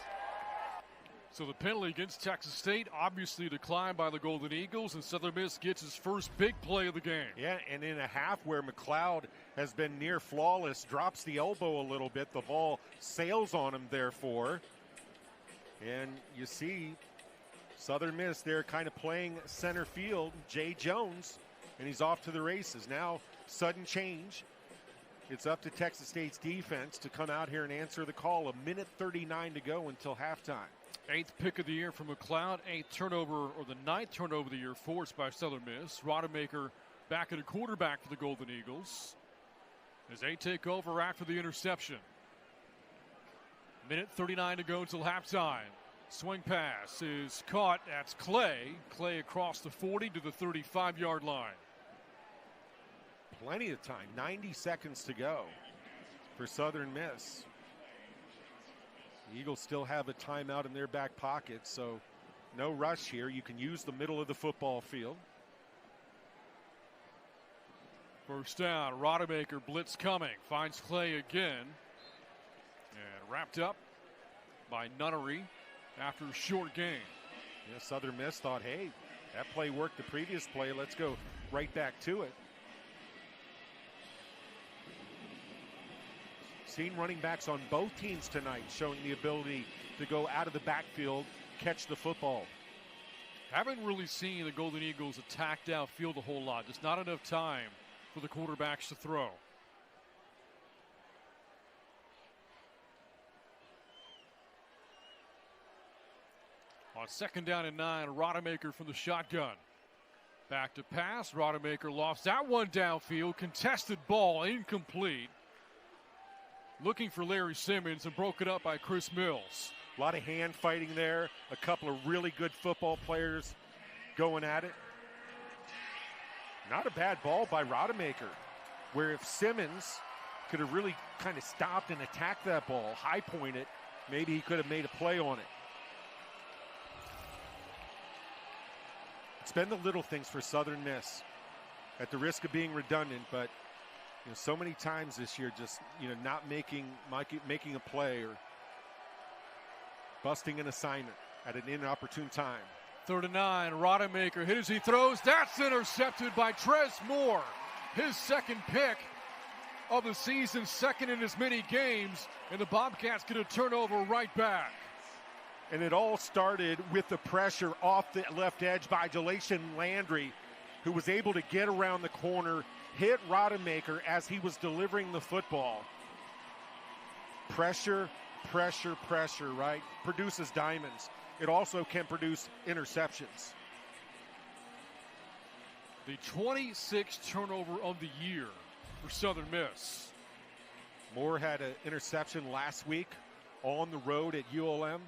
So the penalty against Texas State obviously declined by the Golden Eagles, and Southern Miss gets his first big play of the game. Yeah, and in a half where McLeod has been near flawless, drops the elbow a little bit, the ball sails on him, therefore. And you see Southern Miss, they're kind of playing center field, Jay Jones, and he's off to the races. Now, sudden change. It's up to Texas State's defense to come out here and answer the call. 1:39 to go until halftime. 8th pick of the year for McLeod, 8th turnover, or the 9th turnover of the year forced by Southern Miss. Rodemaker back at a quarterback for the Golden Eagles as they take over after the interception. 1:39 to go until halftime. Swing pass is caught. That's Clay. Clay across the 40 to the 35-yard line. Plenty of time. 90 seconds to go for Southern Miss. The Eagles still have a timeout in their back pocket, so no rush here. You can use the middle of the football field. First down. Rodemaker blitz coming. Finds Clay again. And wrapped up by Nunnery after a short game. Yeah, Southern Miss thought, hey, that play worked the previous play. Let's go right back to it. Seen running backs on both teams tonight showing the ability to go out of the backfield, catch the football. Haven't really seen the Golden Eagles attack downfield a whole lot. Just not enough time for the quarterbacks to throw. On 2nd down and 9, Rodemaker from the shotgun. Back to pass. Rodemaker lost that one downfield. Contested ball, incomplete. Looking for Larry Simmons and broken up by Chris Mills. A lot of hand fighting there. A couple of really good football players going at it. Not a bad ball by Rodemaker, where if Simmons could have really kind of stopped and attacked that ball, high point it, maybe he could have made a play on it. It's been the little things for Southern Miss, at the risk of being redundant, but so many times this year, just not making a play or busting an assignment at an inopportune time. 3rd and 9, Rodemaker hit as he throws. That's intercepted by Trez Moore. His second pick of the season, second in as many games, and the Bobcats get a turnover right back. And it all started with the pressure off the left edge by Jalatian Landry, who was able to get around the corner, hit Rodemaker as he was delivering the football. Pressure, pressure, pressure, right? Produces diamonds. It also can produce interceptions. The 26th turnover of the year for Southern Miss. Moore had an interception last week on the road at ULM.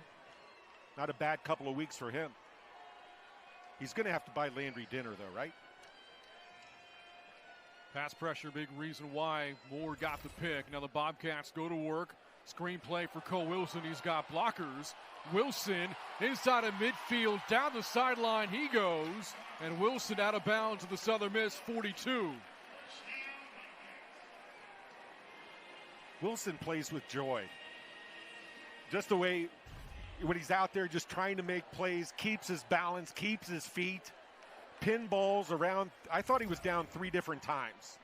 Not a bad couple of weeks for him. He's going to have to buy Landry dinner, though, right? Pass pressure, big reason why Moore got the pick. Now the Bobcats go to work. Screenplay for Cole Wilson. He's got blockers. Wilson inside of midfield, down the sideline he goes. And Wilson out of bounds to the Southern Miss 42. Wilson plays with joy. Just the way when he's out there just trying to make plays, keeps his balance, keeps his feet, pinballs around. I thought he was down 3 different times.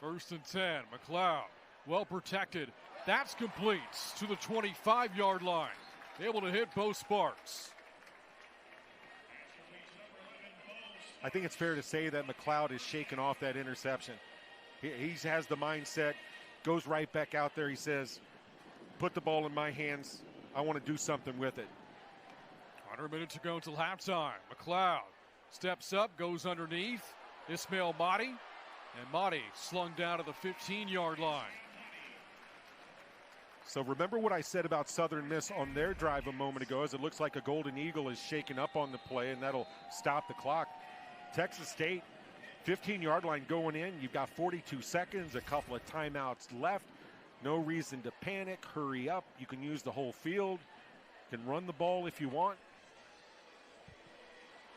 1st and 10, McLeod, well protected. That's complete to the 25-yard line. Able to hit both Sparks. I think it's fair to say that McLeod is shaking off that interception. He has the mindset, goes right back out there. He says, put the ball in my hands. I want to do something with it. 100 minutes to go until halftime. McLeod steps up, goes underneath. Ismail Mahdi. And Mahdi slung down to the 15-yard line. So remember what I said about Southern Miss on their drive a moment ago, as it looks like a Golden Eagle is shaken up on the play, and that'll stop the clock. Texas State, 15-yard line going in. You've got 42 seconds, a couple of timeouts left. No reason to panic. Hurry up. You can use the whole field. You can run the ball if you want.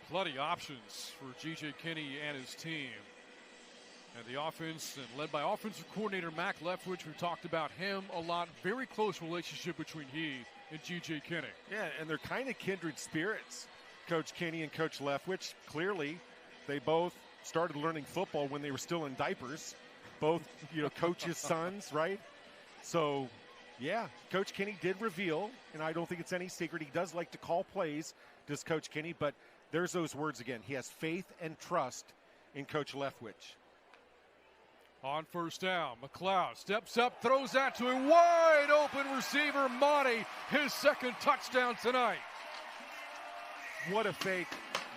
Plenty options for G.J. Kinney and his team. And the offense, and led by offensive coordinator Mac Leftwich, we talked about him a lot. Very close relationship between he and G.J. Kinney. Yeah, and they're kind of kindred spirits, Coach Kinney and Coach Leftwich. Clearly, they both started learning football when they were still in diapers. Both, coaches' sons, right? So, yeah, Coach Kinney did reveal, and I don't think it's any secret, he does like to call plays, does Coach Kinney, but there's those words again. He has faith and trust in Coach Leftwich. On 1st down, McLeod steps up, throws that to a wide open receiver, Mahdi, his 2nd touchdown tonight. What a fake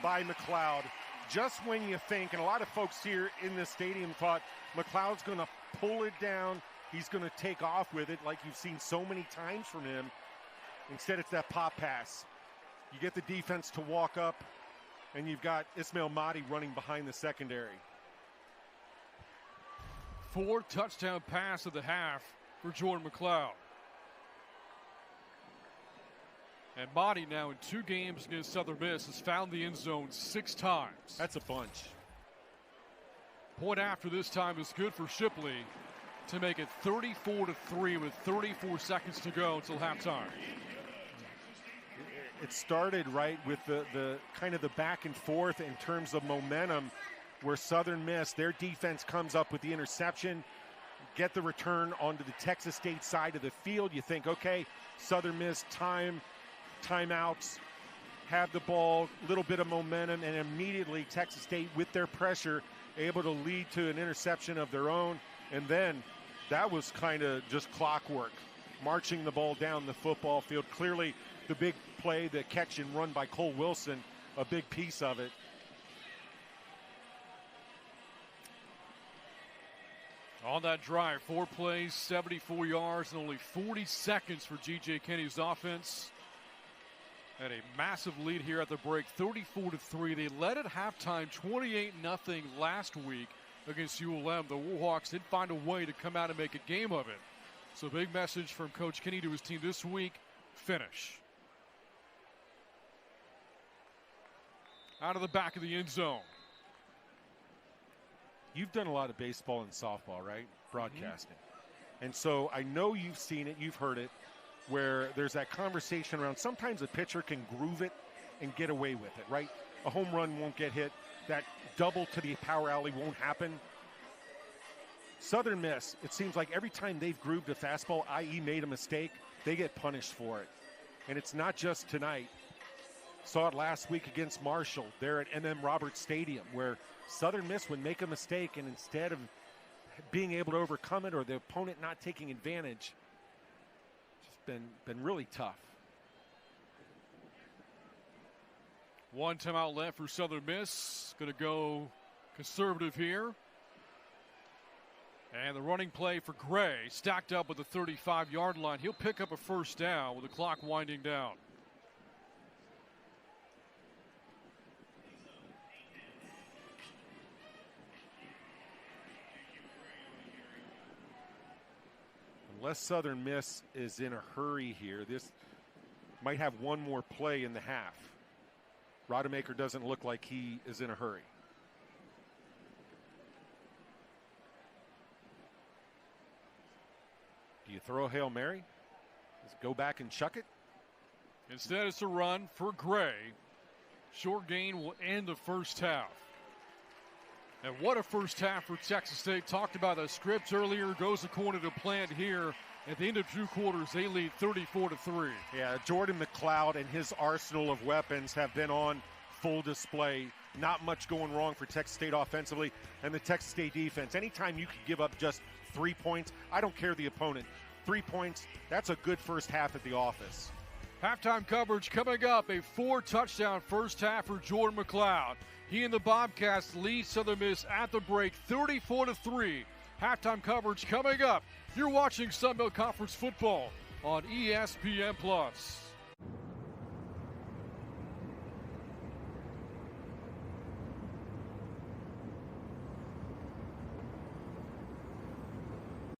by McLeod. Just when you think, and a lot of folks here in this stadium thought McLeod's going to pull it down, he's going to take off with it like you've seen so many times from him. Instead, it's that pop pass. You get the defense to walk up, and you've got Ismail Mahdi running behind the secondary. 4 touchdown pass of the half for Jordan McLeod. And Mahdi now in 2 games against Southern Miss has found the end zone 6 times. That's a bunch. Point after this time is good for Shipley to make it 34-3 with 34 seconds to go until halftime. It started right with the kind of the back and forth in terms of momentum, where Southern Miss, their defense comes up with the interception, get the return onto the Texas State side of the field. You think, okay, Southern Miss timeouts, have the ball, little bit of momentum, and immediately Texas State, with their pressure, able to lead to an interception of their own. And then that was kind of just clockwork, marching the ball down the football field. Clearly the big play, the catch and run by Cole Wilson, a big piece of it. On that drive, 4 plays, 74 yards, and only 40 seconds for G.J. Kinney's offense. Had a massive lead here at the break, 34-3. They led at halftime, 28-0 last week against ULM. The Warhawks did find a way to come out and make a game of it. So big message from Coach Kinney to his team this week, finish. Out of the back of the end zone. You've done a lot of baseball and softball, right? Broadcasting. And so I know you've seen it, you've heard it, where there's that conversation around sometimes a pitcher can groove it and get away with it, right? A home run won't get hit. That double to the power alley won't happen. Southern Miss, it seems like every time they've grooved a fastball, i.e. made a mistake, they get punished for it. And it's not just tonight. Saw it last week against Marshall there at MM Roberts Stadium, where Southern Miss would make a mistake, and instead of being able to overcome it or the opponent not taking advantage, it's been really tough. 1 timeout left for Southern Miss. Going to go conservative here. And the running play for Gray, stacked up with the 35-yard line. He'll pick up a 1st down with the clock winding down. Unless Southern Miss is in a hurry here, this might have one more play in the half. Rodemaker doesn't look like he is in a hurry. Do you throw a Hail Mary? Just go back and chuck it? Instead, it's a run for Gray. Short gain will end the first half. And what a first half for Texas State. Talked about the script earlier. Goes according to plan here. At the end of 2 quarters, they lead 34-3. Yeah, Jordan McLeod and his arsenal of weapons have been on full display. Not much going wrong for Texas State offensively and the Texas State defense. Anytime you can give up just 3 points, I don't care the opponent. 3 points, that's a good first half at the office. Halftime coverage coming up. A 4-touchdown first half for Jordan McLeod. He and the Bobcats lead Southern Miss at the break 34-3. Halftime coverage coming up. You're watching Sunbelt Conference football on ESPN+.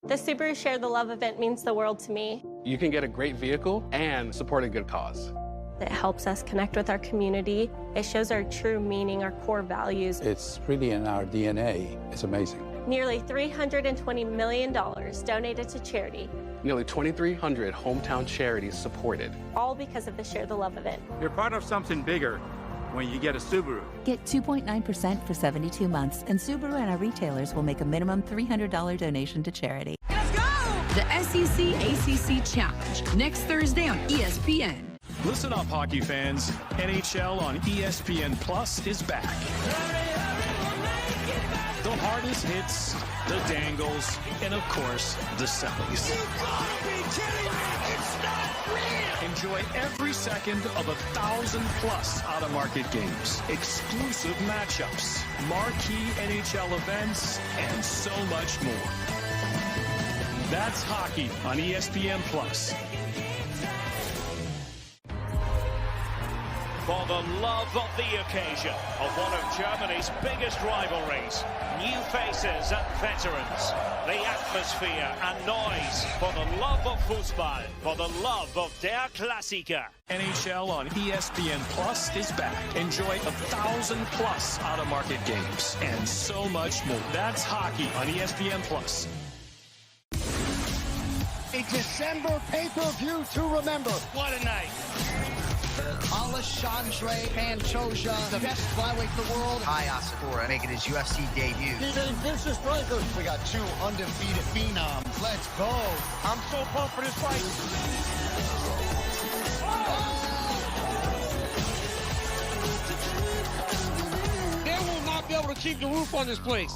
The Subaru Share the Love event means the world to me. You can get a great vehicle and support a good cause. It helps us connect with our community. It shows our true meaning, our core values. It's really in our DNA. It's amazing. Nearly $320 million donated to charity. Nearly 2,300 hometown charities supported. All because of the Share the Love event. You're part of something bigger when you get a Subaru. Get 2.9% for 72 months, and Subaru and our retailers will make a minimum $300 donation to charity. Let's go! The SEC ACC Challenge, next Thursday on ESPN. Listen up, hockey fans. NHL on ESPN Plus is back. The hardest hits, the dangles, and of course, the sellies. You gotta be kidding me! It's not real! Enjoy every second of 1,000+ out-of-market games, exclusive matchups, marquee NHL events, and so much more. That's hockey on ESPN Plus. For the love of the occasion of one of Germany's biggest rivalries, new faces and veterans, the atmosphere and noise, for the love of football, for the love of der Klassiker. NHL on ESPN Plus is back. Enjoy 1,000+ out-of-market games and so much more. That's hockey on ESPN Plus. A December pay-per-view to remember. What a night. Alexandre Pantoja, the best flyweight in the world. Kai Asakura making his UFC debut. DJ Vicious Striker. We got 2 undefeated phenoms. Let's go. I'm so pumped for this fight. They will not be able to keep the roof on this place.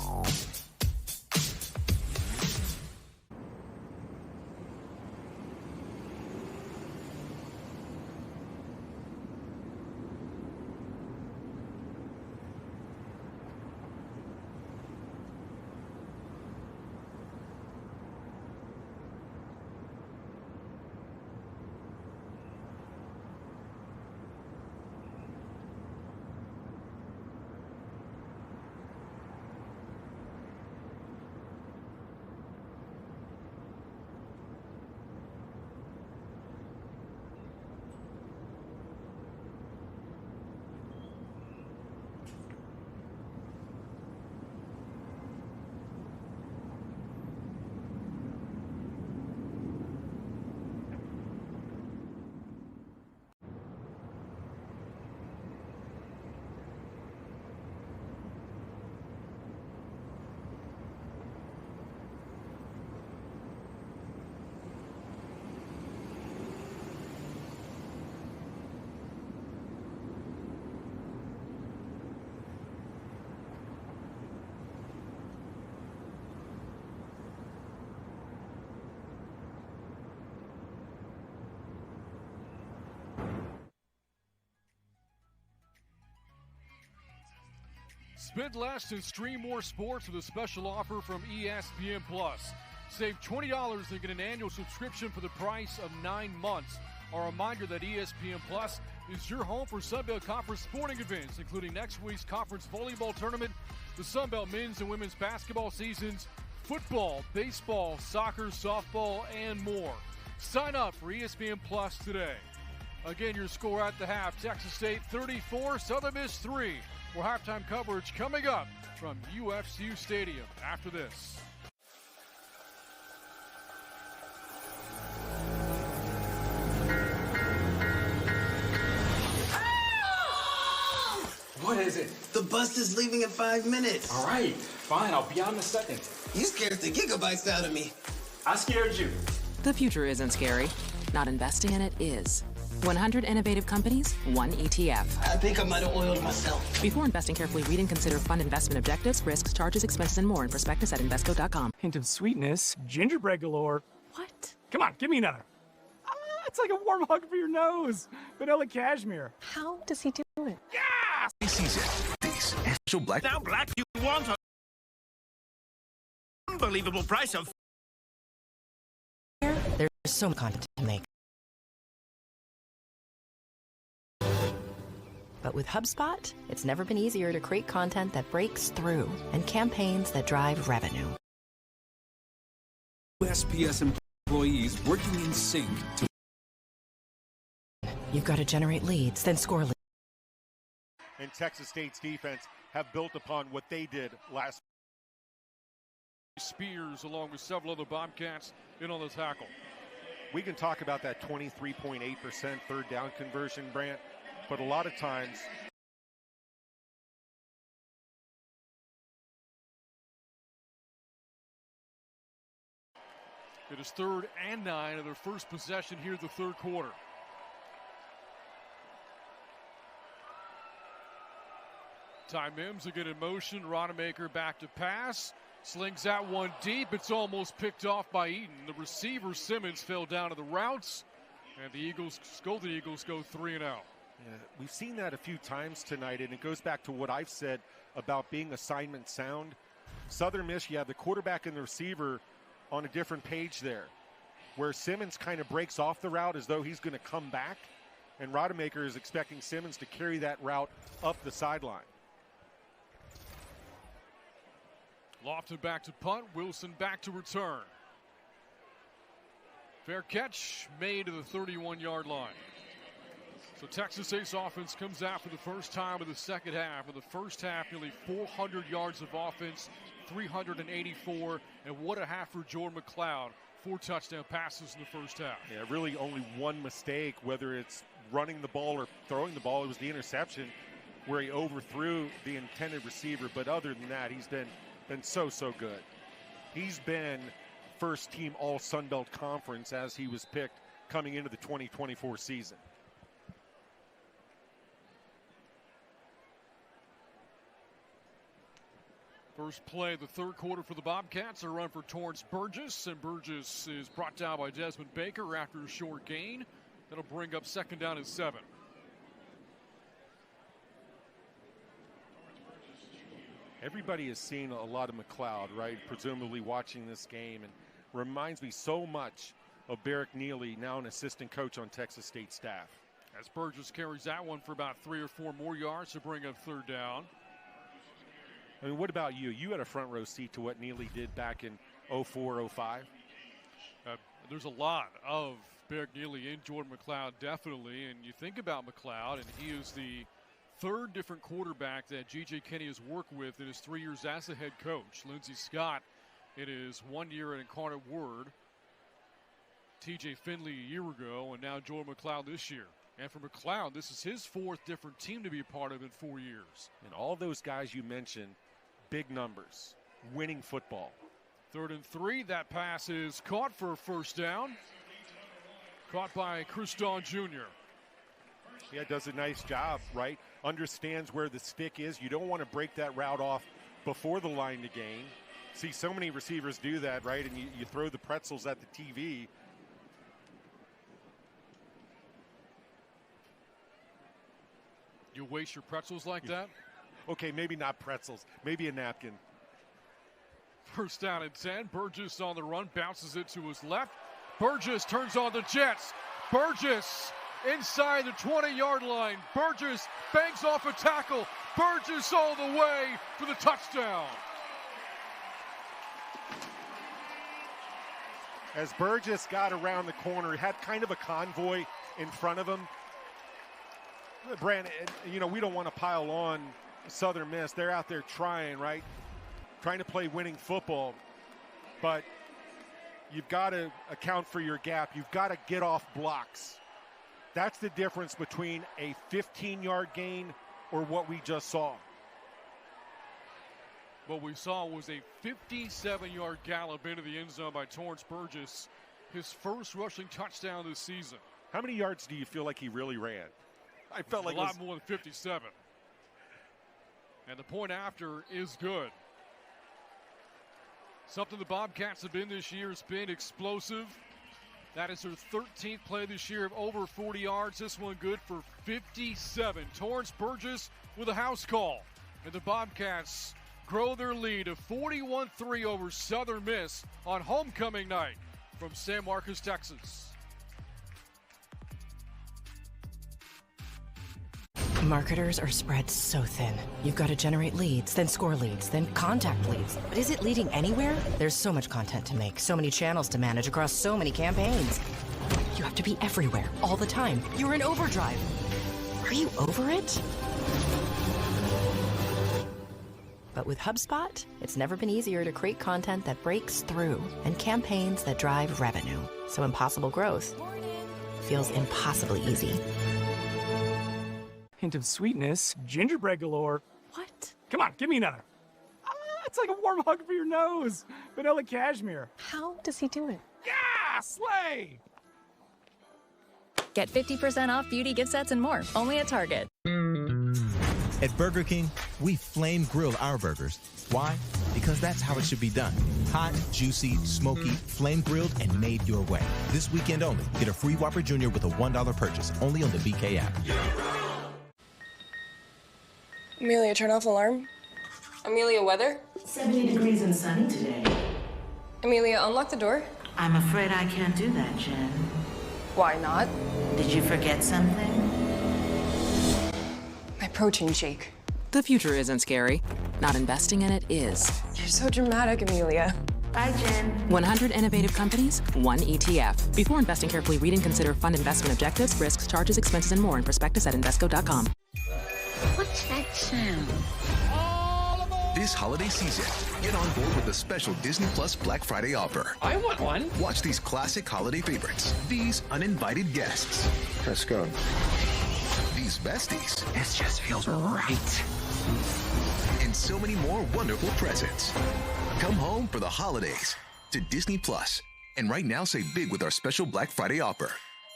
Spend less and stream more sports with a special offer from ESPN Plus. Save $20 and get an annual subscription for the price of 9 months. A reminder that ESPN Plus is your home for Sunbelt Conference sporting events, including next week's conference volleyball tournament, the Sunbelt men's and women's basketball seasons, football, baseball, soccer, softball, and more. Sign up for ESPN Plus today. Again, your score at the half, Texas State 34, Southern Miss 3. More halftime coverage coming up from UFCU Stadium after this. What is it? The bus is leaving in 5 minutes. All right, fine. I'll be out in a second. You scared the gigabytes out of me. I scared you. The future isn't scary. Not investing in it is. 100 innovative companies, one ETF. I think I might have oiled myself. Before investing, carefully read and consider fund investment objectives, risks, charges, expenses, and more in prospectus at Invesco.com. Hint of sweetness, gingerbread galore. What? Come on, give me another. It's like a warm hug for your nose. Vanilla cashmere. How does he do it? Yeah! Season. These special Black. Now, Black, you want an unbelievable price of. There's so much content to make. But with HubSpot, it's never been easier to create content that breaks through and campaigns that drive revenue. USPS employees working in sync to. You've got to generate leads, then score leads. And Texas State's defense have built upon what they did last. Spears, along with several other Bobcats, in on the tackle. We can talk about that 23.8% third down conversion, Brant, but a lot of times it is 3rd and 9 of their first possession here in the third quarter. Ty Mims again in motion. Rodemaker back to pass. Slings that one deep. It's almost picked off by Eaton. The receiver, Simmons, fell down to the routes. And the Golden Eagles go 3-0. Yeah, we've seen that a few times tonight, and it goes back to what I've said about being assignment sound. Southern Miss, you have the quarterback and the receiver on a different page there, where Simmons kind of breaks off the route as though he's going to come back, and Rodemaker is expecting Simmons to carry that route up the sideline. Lofton back to punt. Wilson back to return. Fair catch made to the 31-yard line. So Texas State's offense comes out for the first time in the second half. In the first half, nearly 400 yards of offense, 384. And what a half for Jordan McLeod. 4 touchdown passes in the first half. Yeah, really only one mistake, whether it's running the ball or throwing the ball. It was the interception where he overthrew the intended receiver. But other than that, he's been so good. He's been first team all Sun Belt Conference as he was picked coming into the 2024 season. First play of the third quarter for the Bobcats. A run for Torrance Burgess, and Burgess is brought down by Desmond Baker after a short gain. That'll bring up 2nd down and 7. Everybody has seen a lot of McLeod, right? Presumably watching this game, and reminds me so much of Barrick Neely, now an assistant coach on Texas State staff. As Burgess carries that one for about 3 or 4 more yards to bring up 3rd down. I mean, what about you? You had a front row seat to what Neely did back in 04, 05. There's a lot of Barrick Neely in Jordan McLeod, definitely. And you think about McLeod, and he is the 3rd different quarterback that G.J. Kenny has worked with in his 3 years as the head coach. Lindsey Scott in his 1 year at Incarnate Word, T.J. Finley a year ago, and now Jordan McLeod this year. And for McLeod, this is his 4th different team to be a part of in 4 years. And all those guys you mentioned, big numbers, winning football. 3rd and 3, that pass is caught for a 1st down. Caught by Chris Don Jr. Yeah, does a nice job, right? Understands where the stick is. You don't want to break that route off before the line to gain. See, so many receivers do that, right? And you throw the pretzels at the TV. You waste your pretzels like that? Okay, maybe not pretzels. Maybe a napkin. 1st down and 10. Burgess on the run, bounces it to his left. Burgess turns on the Jets. Burgess inside the 20-yard line. Burgess bangs off a tackle. Burgess all the way for the touchdown. As Burgess got around the corner, he had kind of a convoy in front of him. Brandon, you know, we don't want to pile on Southern Miss. They're out there trying, right? Trying to play winning football. But you've got to account for your gap. You've got to get off blocks. That's the difference between a 15-yard gain or what we just saw. What we saw was a 57-yard gallop into the end zone by Torrance Burgess, his first rushing touchdown this season. How many yards do you feel like he really ran? I felt like a lot more than 57. And the point after is good. Something the Bobcats have been this year has been explosive. That is their 13th play this year of over 40 yards. This one good for 57. Torrance Burgess with a house call. And the Bobcats grow their lead to 41-3 over Southern Miss on homecoming night from San Marcos, Texas. Marketers are spread so thin. You've got to generate leads, then score leads, then contact leads. But is it leading anywhere? There's so much content to make, so many channels to manage across so many campaigns. You have to be everywhere, all the time. You're in overdrive. Are you over it? But with HubSpot, it's never been easier to create content that breaks through and campaigns that drive revenue. So impossible growth feels impossibly easy. Hint of sweetness, gingerbread galore. What? Come on, give me another. It's like a warm hug for your nose. Vanilla cashmere. How does he do it? Yeah, slay! Get 50% off beauty gift sets and more, only at Target. At Burger King, we flame grill our burgers. Why? Because that's how it should be done. Hot, juicy, smoky, flame grilled, and made your way. This weekend only, get a free Whopper Jr. with a $1 purchase, only on the BK app. Amelia, turn off alarm. Amelia, weather? 70 degrees and sunny today. Amelia, unlock the door. I'm afraid I can't do that, Jen. Why not? Did you forget something? My protein shake. The future isn't scary. Not investing in it is. You're so dramatic, Amelia. Bye, Jen. 100 innovative companies, one ETF. Before investing carefully, read and consider fund investment objectives, risks, charges, expenses, and more in prospectus at Invesco.com. What's that sound? This holiday season, get on board with a special Disney Plus Black Friday offer. I want one. Watch these classic holiday favorites, these uninvited guests. Let's go. These besties. This just feels right. And so many more wonderful presents. Come home for the holidays to Disney Plus. And right now, save big with our special Black Friday offer.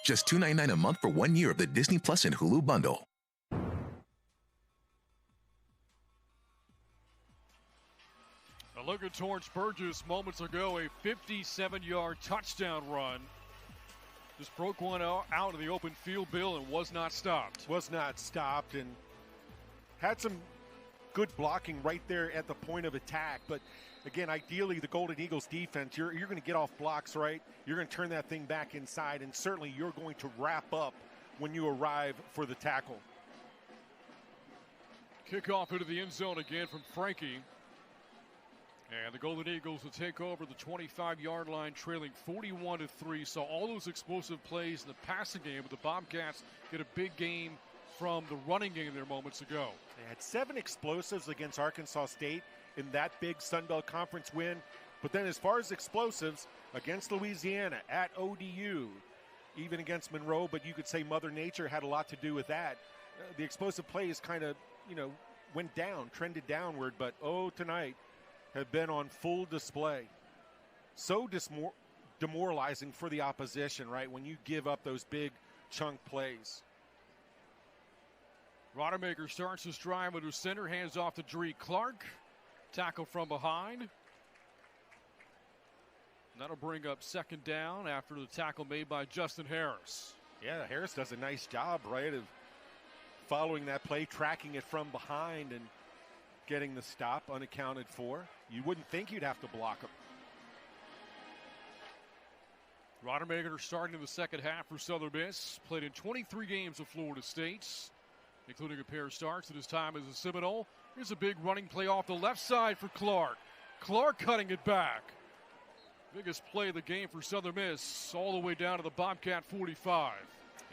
Just $2.99 a month for 1 year of the Disney Plus and Hulu bundle. A look at Torrance Burgess moments ago, a 57-yard touchdown run. Just broke one out in the open field, Bill, and was not stopped. Was not stopped and had some good blocking right there at the point of attack. But again, ideally, the Golden Eagles defense, you're going to get off blocks, right? You're going to turn that thing back inside, and certainly you're going to wrap up when you arrive for the tackle. Kickoff into the end zone again from Frankie. And the Golden Eagles will take over the 25-yard line, trailing 41-3. So all those explosive plays in the passing game, but the Bobcats get a big game from the running game there moments ago. They had 7 explosives against Arkansas State in that big Sun Belt Conference win. But then as far as explosives, against Louisiana, at ODU, even against Monroe, but you could say Mother Nature had a lot to do with that. The explosive plays kind of, went down, trended downward, but tonight, have been on full display. So demoralizing for the opposition, right, when you give up those big chunk plays. Rodemaker starts his drive under center, hands off to Dree Clark. Tackle from behind. And that'll bring up second down after the tackle made by Justin Harris. Yeah, Harris does a nice job, right, of following that play, tracking it from behind and getting the stop unaccounted for. You wouldn't think you'd have to block him. Rodemaker starting in the second half for Southern Miss. Played in 23 games of Florida State, including a pair of starts at his time as a Seminole. Here's a big running play off the left side for Clark. Clark cutting it back. Biggest play of the game for Southern Miss, all the way down to the Bobcat 45.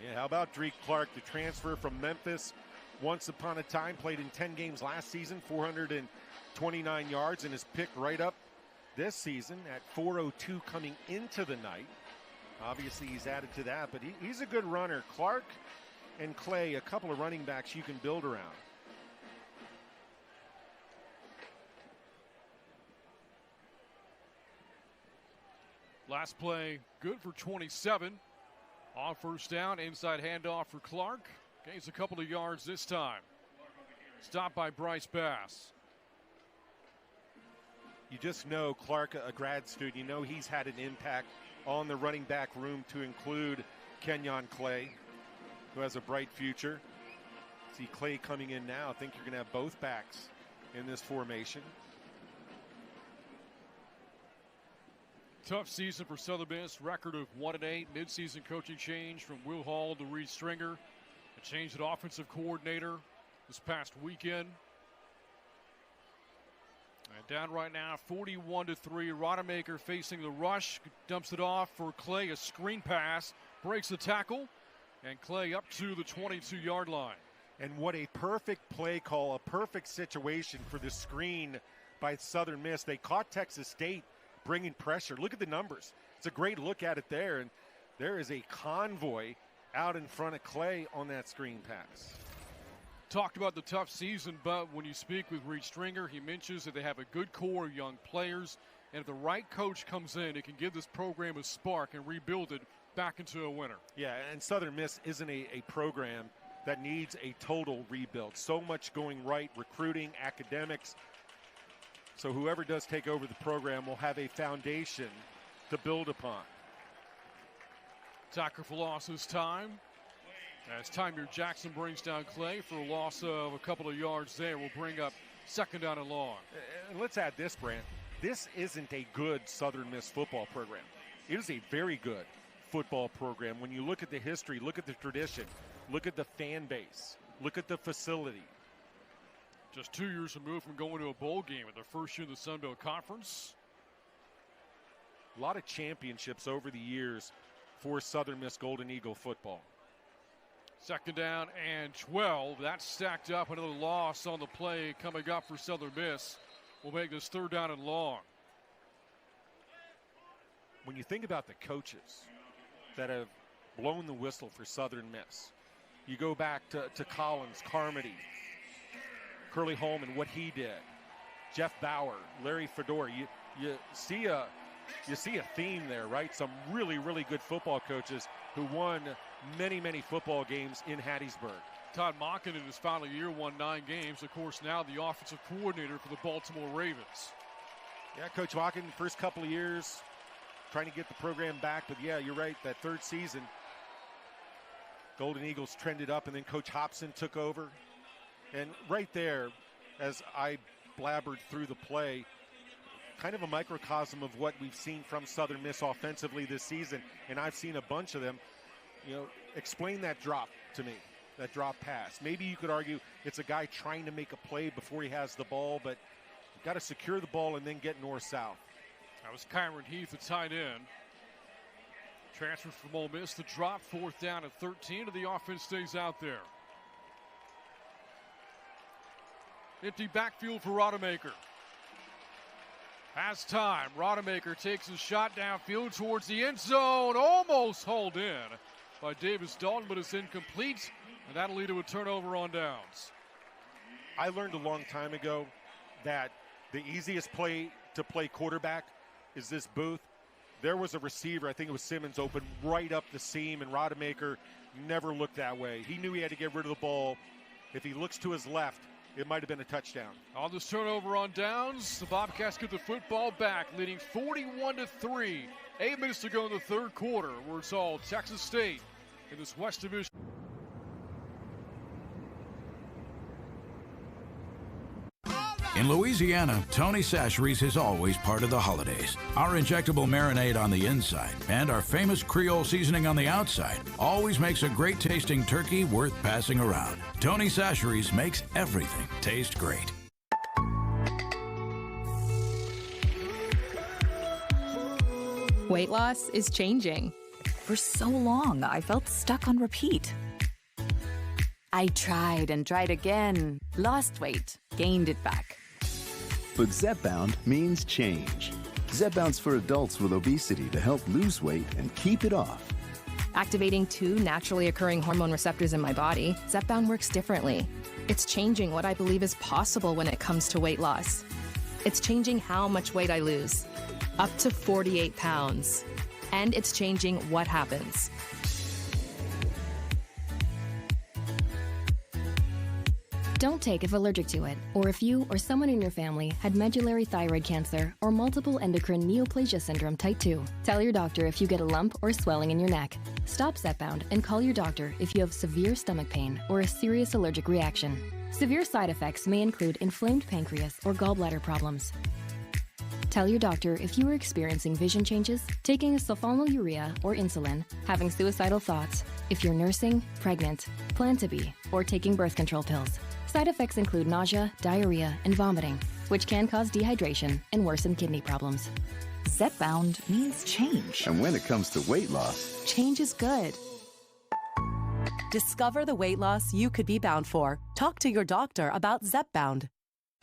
Yeah, how about Drake Clark, the transfer from Memphis? Once upon a time, played in 10 games last season, 429 yards, and is picked right up this season at 402 coming into the night. Obviously, he's added to that, but he's a good runner. Clark and Clay, a couple of running backs you can build around. Last play, good for 27. On first down, inside handoff for Clark. Gains a couple of yards this time. Stopped by Bryce Bass. You just know Clark, a grad student, you know he's had an impact on the running back room, to include Kenyon Clay, who has a bright future. See Clay coming in now. I think you're going to have both backs in this formation. Tough season for Southern Miss. Record of 1-8. Midseason coaching change from Will Hall to Reed Stringer. A change at offensive coordinator this past weekend. And down right now, 41-3. Rodemaker facing the rush. Dumps it off for Clay. A screen pass. Breaks the tackle. And Clay up to the 22-yard line. And what a perfect play call. A perfect situation for the screen by Southern Miss. They caught Texas State bringing pressure. Look at the numbers. It's a great look at it there. And there is a convoy out in front of Clay on that screen pass. Talked about the tough season, but when you speak with Reed Stringer, he mentions that they have a good core of young players, and if the right coach comes in, it can give this program a spark and rebuild it back into a winner. Yeah, and Southern Miss isn't a program that needs a total rebuild. So much going right, recruiting, academics. So whoever does take over the program will have a foundation to build upon. Tackle for loss this time. As Tymer Jackson brings down Clay for a loss of a couple of yards there. Will bring up second down and long. And let's add this, Brant. This isn't a good Southern Miss football program. It is a very good football program. When you look at the history, look at the tradition, look at the fan base, look at the facility. Just 2 years removed from going to a bowl game at their first year in the Sun Belt Conference. A lot of championships over the years for Southern Miss Golden Eagle football. Second down and 12. That's stacked up. Another loss on the play coming up for Southern Miss. Will make this third down and long. When you think about the coaches that have blown the whistle for Southern Miss, you go back to Collins, Carmody, Curly Holman, what he did, Jeff Bauer, Larry Fedora. You see a theme there, right? Some really, really good football coaches who won many, many football games in Hattiesburg. Todd Monken in his final year won 9 games. Of course, now the offensive coordinator for the Baltimore Ravens. Yeah, Coach Monken, first couple of years trying to get the program back. But, yeah, you're right, that third season, Golden Eagles trended up, and then Coach Hobson took over. And right there, as I blabbered through the play, kind of a microcosm of what we've seen from Southern Miss offensively this season, and I've seen a bunch of them. You know, explain that drop to me, that drop pass. Maybe you could argue it's a guy trying to make a play before he has the ball, but you've got to secure the ball and then get north-south. That was Kyron Heath, the tight end. Transfers from Ole Miss. The drop, fourth down at 13, and the offense stays out there. Empty backfield for Rodemaker. Has time. Rodemaker takes his shot downfield towards the end zone. Almost hauled in by Davis Dalton, but it's incomplete, and that'll lead to a turnover on downs. I learned a long time ago that the easiest play to play quarterback is this booth. There was a receiver, I think it was Simmons, open right up the seam, and Rodemaker never looked that way. He knew he had to get rid of the ball. If he looks to his left, it might have been a touchdown. On this turnover on downs, the Bobcats get the football back, leading 41-3. 8 minutes to go in the third quarter, where it's all Texas State in this West Division. In Louisiana, Tony Chachere's is always part of the holidays. Our injectable marinade on the inside and our famous Creole seasoning on the outside always makes a great tasting turkey worth passing around. Tony Chachere's makes everything taste great. Weight loss is changing. For so long, I felt stuck on repeat. I tried and tried again, lost weight, gained it back. But Zepbound means change. Zepbound's for adults with obesity to help lose weight and keep it off. Activating 2 naturally occurring hormone receptors in my body, Zepbound works differently. It's changing what I believe is possible when it comes to weight loss. It's changing how much weight I lose, up to 48 pounds. And it's changing what happens. Don't take if allergic to it, or if you or someone in your family had medullary thyroid cancer or multiple endocrine neoplasia syndrome type 2. Tell your doctor if you get a lump or swelling in your neck. Stop Zepbound and call your doctor if you have severe stomach pain or a serious allergic reaction. Severe side effects may include inflamed pancreas or gallbladder problems. Tell your doctor if you are experiencing vision changes, taking a sulfonylurea or insulin, having suicidal thoughts, if you're nursing, pregnant, plan to be, or taking birth control pills. Side effects include nausea, diarrhea, and vomiting, which can cause dehydration and worsen kidney problems. Zepbound means change. And when it comes to weight loss, Change is good. Discover the weight loss you could be bound for. Talk to your doctor about Zepbound.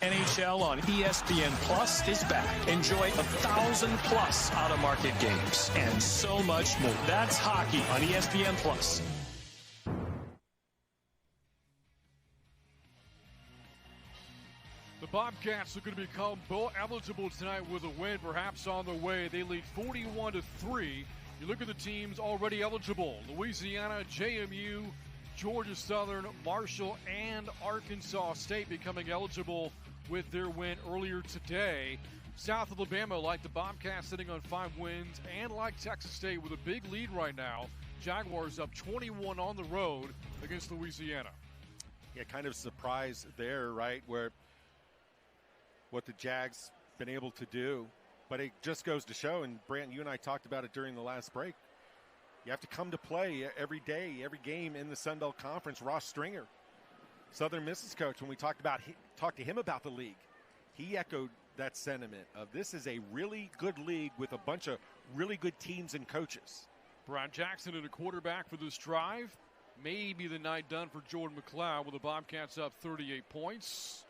NHL on ESPN Plus is back. Enjoy 1,000+ out-of-market games and so much more. That's hockey on ESPN Plus. The Bobcats are going to become bowl eligible tonight with a win, perhaps on the way. They lead 41-3. You look at the teams already eligible: Louisiana, JMU, Georgia Southern, Marshall, and Arkansas State becoming eligible with their win earlier today. South Alabama, like the Bobcats, sitting on 5 wins, and like Texas State with a big lead right now. Jaguars up 21 on the road against Louisiana. Yeah, kind of surprise there, right, where what the Jags been able to do. But it just goes to show, and Brant, you and I talked about it during the last break, you have to come to play every day, every game in the Sun Belt Conference. Ross Stringer, Southern Miss's coach, when we talked to him about the league, he echoed that sentiment of this is a really good league with a bunch of really good teams and coaches. Brad Jackson and a quarterback for this drive. Maybe the night done for Jordan McLeod with the Bobcats up 38 points.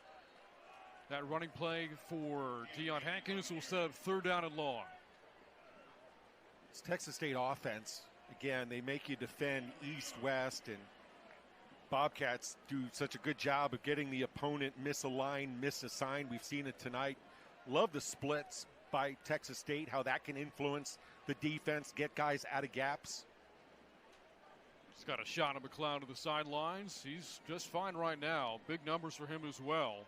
That running play for Deion Hankins will set up 3rd down and long. It's Texas State offense. Again, they make you defend east-west, and Bobcats do such a good job of getting the opponent misaligned, misassigned. We've seen it tonight. Love the splits by Texas State, how that can influence the defense, get guys out of gaps. He's got a shot of McLeod to the sidelines. He's just fine right now. Big numbers for him as well.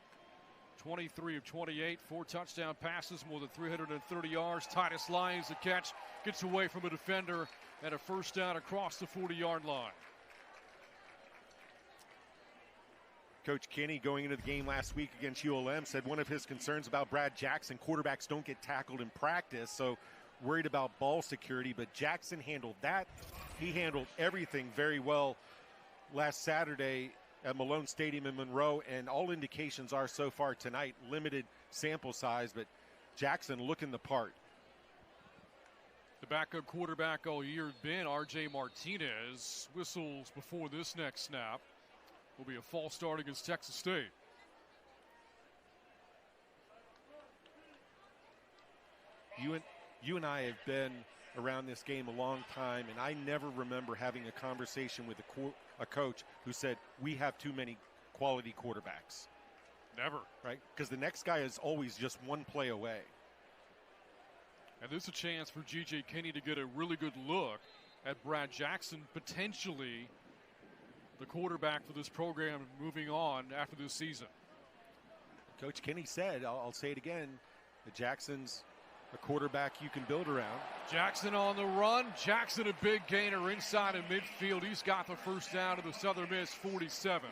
23 of 28, 4 touchdown passes, more than 330 yards. Titus Lyons, the catch, gets away from a defender, and a 1st down across the 40-yard line. Coach Kenny, going into the game last week against ULM, said one of his concerns about Brad Jackson, quarterbacks don't get tackled in practice, so worried about ball security. But Jackson handled that. He handled everything very well last Saturday at Malone Stadium in Monroe, and all indications are so far tonight, limited sample size, but Jackson looking the part. The backup quarterback all year has been R.J. Martinez. Whistles before this next snap. Will be a false start against Texas State. You and I have been around this game a long time, and I never remember having a conversation with a coach who said, we have too many quality quarterbacks. Never. Right? Because the next guy is always just one play away. And there's a chance for G.J. Kenny to get a really good look at Brad Jackson, potentially the quarterback for this program moving on after this season. Coach Kenny said, I'll say it again, that Jackson's a quarterback you can build around. Jackson on the run. Jackson a big gainer inside of midfield. He's got the 1st down to the Southern Miss 47.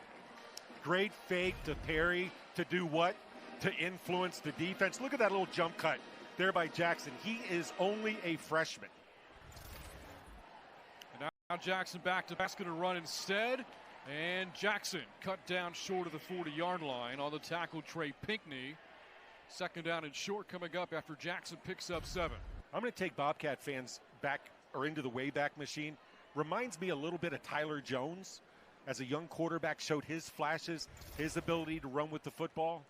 Great fake to Perry to do what? To influence the defense. Look at that little jump cut there by Jackson. He is only a freshman. And now Jackson back to basket and run instead. And Jackson cut down short of the 40-yard line on the tackle, Trey Pinckney. 2nd down and short coming up after Jackson picks up 7. I'm going to take Bobcat fans back or into the Wayback Machine. Reminds me a little bit of Tyler Jones. As a young quarterback, showed his flashes, his ability to run with the football.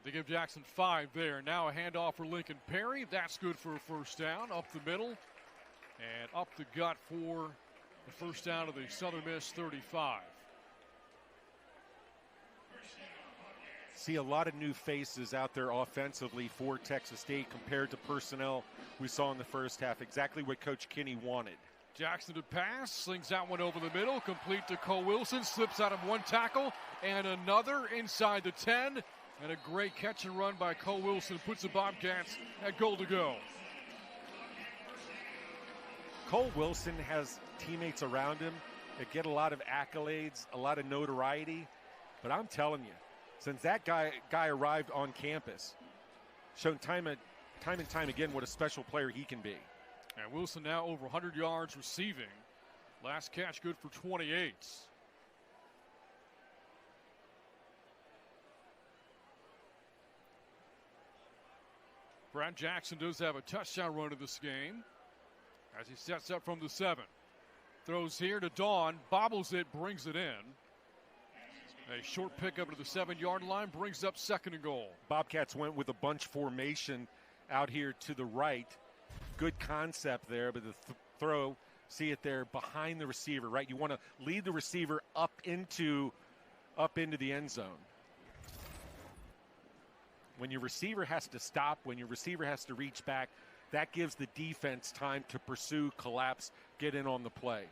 They give Jackson 5 there. Now a handoff for Lincoln Perry. That's good for a first down. Up the middle and up the gut for the first down of the Southern Miss 35. See a lot of new faces out there offensively for Texas State compared to personnel we saw in the first half. Exactly what Coach Kinney wanted. Jackson to pass, slings that one over the middle, complete to Cole Wilson, slips out of one tackle, and another inside the 10, and a great catch and run by Cole Wilson puts the Bobcats at goal to go. Cole Wilson has teammates around him that get a lot of accolades, a lot of notoriety, but I'm telling you, since that guy arrived on campus, shown time and time again what a special player he can be. And Wilson now over 100 yards receiving. Last catch good for 28. Brad Jackson does have a touchdown run in this game as he sets up from the 7. Throws here to Dawn, bobbles it, brings it in. A short pickup to the 7-yard line brings up 2nd and goal. Bobcats went with a bunch formation out here to the right. Good concept there, but the throw, see it there behind the receiver, right? You want to lead the receiver up into the end zone. When your receiver has to stop, when your receiver has to reach back, that gives the defense time to pursue, collapse, get in on the play.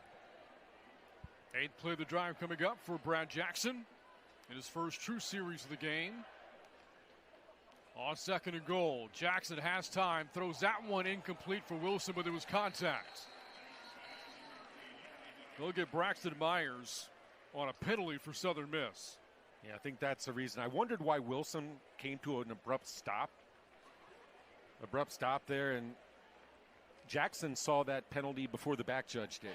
8th play of the drive coming up for Brad Jackson in his first true series of the game. On 2nd and goal, Jackson has time, throws that one incomplete for Wilson, but there was contact. They'll get Braxton Myers on a penalty for Southern Miss. Yeah, I think that's the reason. I wondered why Wilson came to an abrupt stop. Abrupt stop there, and Jackson saw that penalty before the back judge did.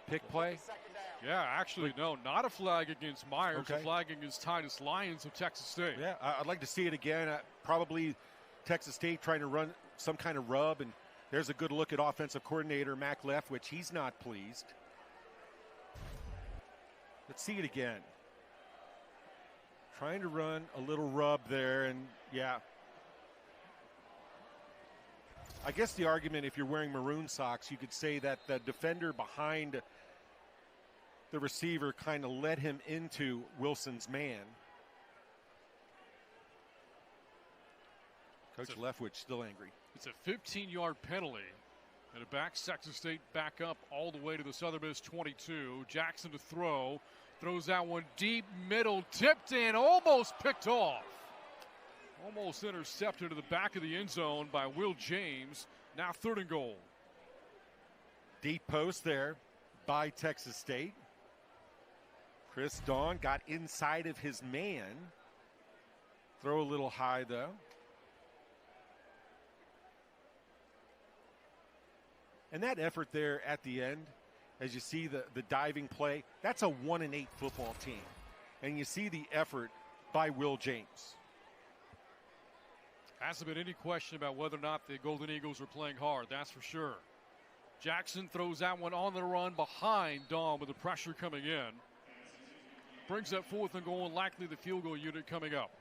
Pick play? Yeah, actually, no, not a flag against Myers. Okay. A flag against Titus Lyons of Texas State. Yeah, I'd like to see it again. Probably Texas State trying to run some kind of rub, and there's a good look at offensive coordinator Mac Leftwich. He's not pleased. Let's see it again. Trying to run a little rub there, and yeah. I guess the argument, if you're wearing maroon socks, you could say that the defender behind the receiver kind of led him into Wilson's man. Coach Leftwich still angry. It's a 15-yard penalty, and it backs Texas State back up all the way to the Southern Miss 22. Jackson to throw, throws that one deep middle, tipped in, almost picked off. Almost intercepted to the back of the end zone by Will James. Now 3rd and goal. Deep post there by Texas State. Chris Dawn got inside of his man. Throw a little high, though. And that effort there at the end, as you see the diving play, that's a 1-8 football team. And you see the effort by Will James. Hasn't been any question about whether or not the Golden Eagles are playing hard, that's for sure. Jackson throws that one on the run behind Dawn with the pressure coming in. Brings up 4th and goal, and likely the field goal unit coming up.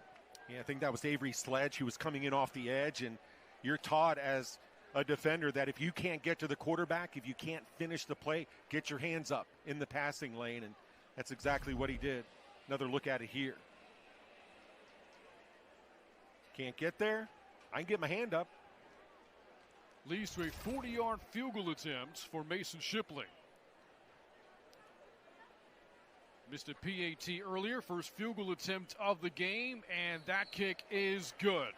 Yeah, I think that was Avery Sledge who was coming in off the edge, and you're taught as a defender that if you can't get to the quarterback, if you can't finish the play, get your hands up in the passing lane, and that's exactly what he did. Another look at it here. Can't get there, I can get my hand up. Leads to a 40-yard field goal attempt for Mason Shipley. Missed a PAT earlier, first field goal attempt of the game, and that kick is good.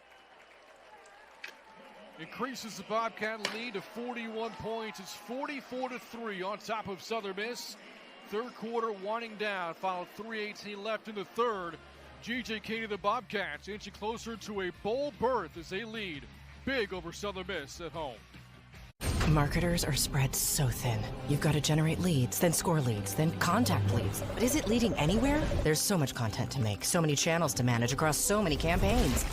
Increases the Bobcat lead to 41 points. It's 44-3 on top of Southern Miss. Third quarter winding down, followed 3:18 left in the third. GJK to the Bobcats, inching closer to a bowl berth as they lead big over Southern Miss at home. Marketers are spread so thin. You've got to generate leads, then score leads, then contact leads. But is it leading anywhere? There's so much content to make, so many channels to manage across so many campaigns.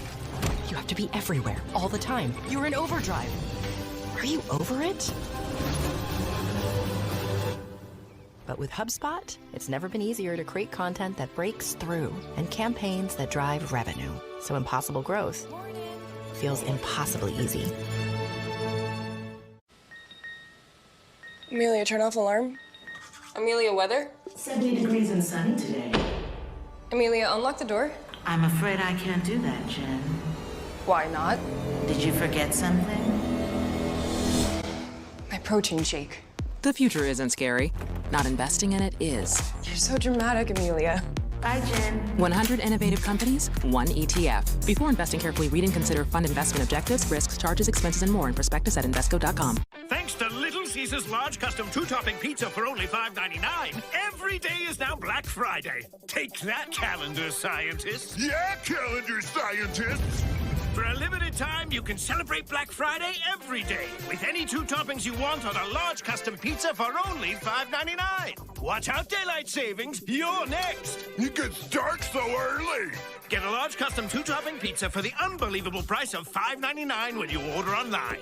You have to be everywhere, all the time. You're in overdrive. Are you over it? But with HubSpot, it's never been easier to create content that breaks through and campaigns that drive revenue. So impossible growth feels impossibly easy. Amelia, turn off alarm. Amelia, weather. 70 degrees and sunny today. Amelia, unlock the door. I'm afraid I can't do that, Jen. Why not? Did you forget something? My protein shake. The future isn't scary. Not investing in it is. You're so dramatic, Amelia. Bye, Jen. 100 innovative companies, one ETF. Before investing, carefully read and consider fund investment objectives, risks, charges, expenses, and more in prospectus at Invesco.com. Thanks to Little Caesars large custom 2-topping pizza for only $5.99, every day is now Black Friday. Take that, calendar scientists. Yeah, calendar scientists. For a limited time, you can celebrate Black Friday every day with any 2 toppings you want on a large custom pizza for only $5.99. Watch out, daylight savings. You're next. It gets dark so early. Get a large custom 2-topping pizza for the unbelievable price of $5.99 when you order online.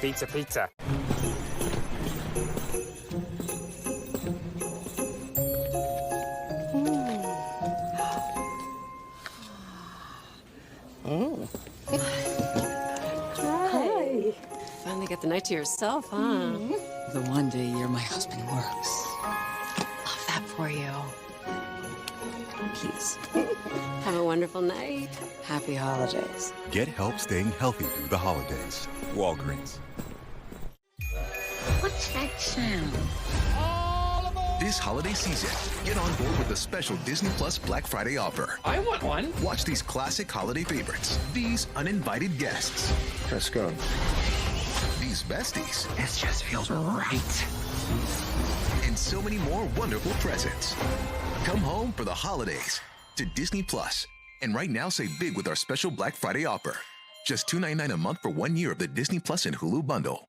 Pizza, pizza. Oh. Hi. Finally got the night to yourself, huh? The one day a year my husband works. Love that for you. Peace. Have a wonderful night. Happy holidays. Get help staying healthy through the holidays. Walgreens. What's that sound? This holiday season, get on board with a special Disney Plus Black Friday offer. I want one. Watch these classic holiday favorites, these uninvited guests. Let's go. These besties. This just feels right. And so many more wonderful presents. Come home for the holidays to Disney Plus. And right now, save big with our special Black Friday offer. Just $2.99 a month for 1 year of the Disney Plus and Hulu bundle.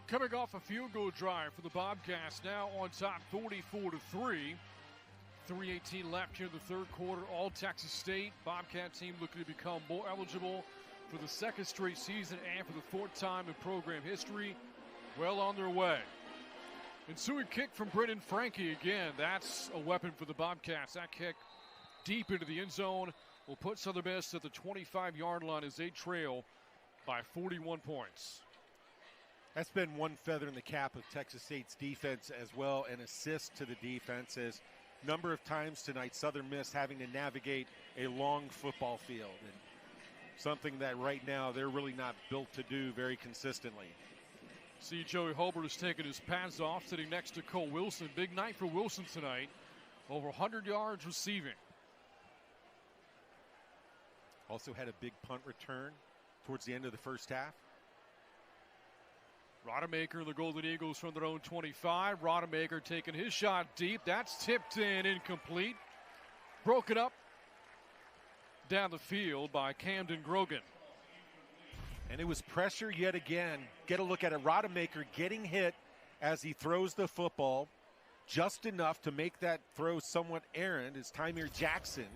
Coming off a field goal drive for the Bobcats, now on top 44-3. 3:18 left here in the third quarter. All Texas State. Bobcat team looking to become more eligible for the second straight season and for the fourth time in program history. Well on their way. Ensuing kick from Brendan Frankie again. That's a weapon for the Bobcats. That kick deep into the end zone will put Southern Miss at the 25-yard line as they trail by 41 points. That's been one feather in the cap of Texas State's defense as well, an assist to the defense as number of times tonight Southern Miss having to navigate a long football field, and something that right now they're really not built to do very consistently. See, Joey Hobart has taken his pads off, sitting next to Cole Wilson. Big night for Wilson tonight. Over 100 yards receiving. Also had a big punt return towards the end of the first half. Rodemaker and the Golden Eagles from their own 25. Rodemaker taking his shot deep. That's tipped in, incomplete. Broken up down the field by Camden Grogan. And it was pressure yet again. Get a look at it. Rodemaker getting hit as he throws the football. Just enough to make that throw somewhat errant is Tymeer Jackson,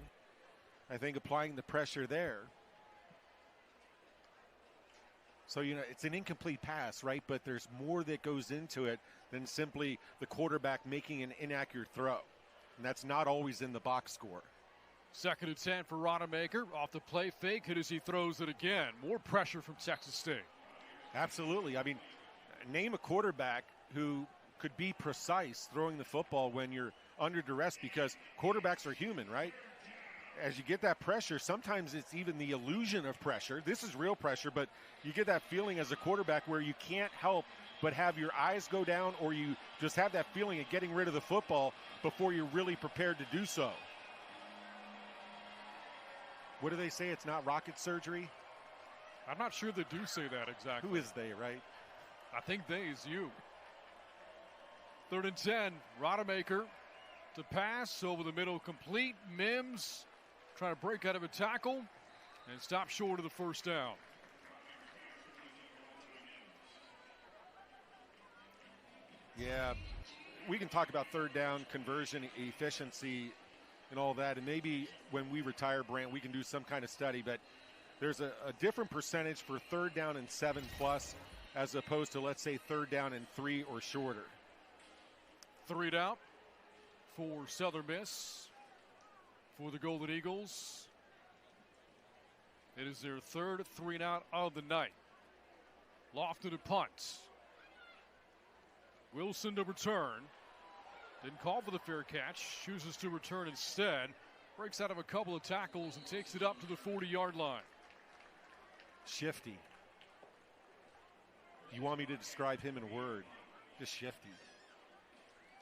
I think, applying the pressure there. So, you know, it's an incomplete pass, right? But there's more that goes into it than simply the quarterback making an inaccurate throw. And that's not always in the box score. 2nd and 10 for Rodemaker. Off the play fake hit as he throws it again. More pressure from Texas State. Absolutely. I mean, name a quarterback who could be precise throwing the football when you're under duress, because quarterbacks are human, right? As you get that pressure, sometimes it's even the illusion of pressure. This is real pressure, but you get that feeling as a quarterback where you can't help but have your eyes go down, or you just have that feeling of getting rid of the football before you're really prepared to do so. What do they say? It's not rocket surgery? I'm not sure they do say that exactly. Who is they, right? I think they is you. 3rd and 10, Rodemaker to pass over the middle, complete. Mims trying to break out of a tackle, and stopped short of the first down. Yeah, we can talk about third down conversion efficiency and all that, and maybe when we retire, Brant, we can do some kind of study, but there's a different percentage for third down and 7+ as opposed to, let's say, third down and 3 or shorter. 3 out for Southern Miss for the Golden Eagles. It is their third 3 and out of the night. Lofton to punt. Wilson to return. Didn't call for the fair catch. Chooses to return instead. Breaks out of a couple of tackles and takes it up to the 40-yard line. Shifty. You want me to describe him in a word? Just shifty.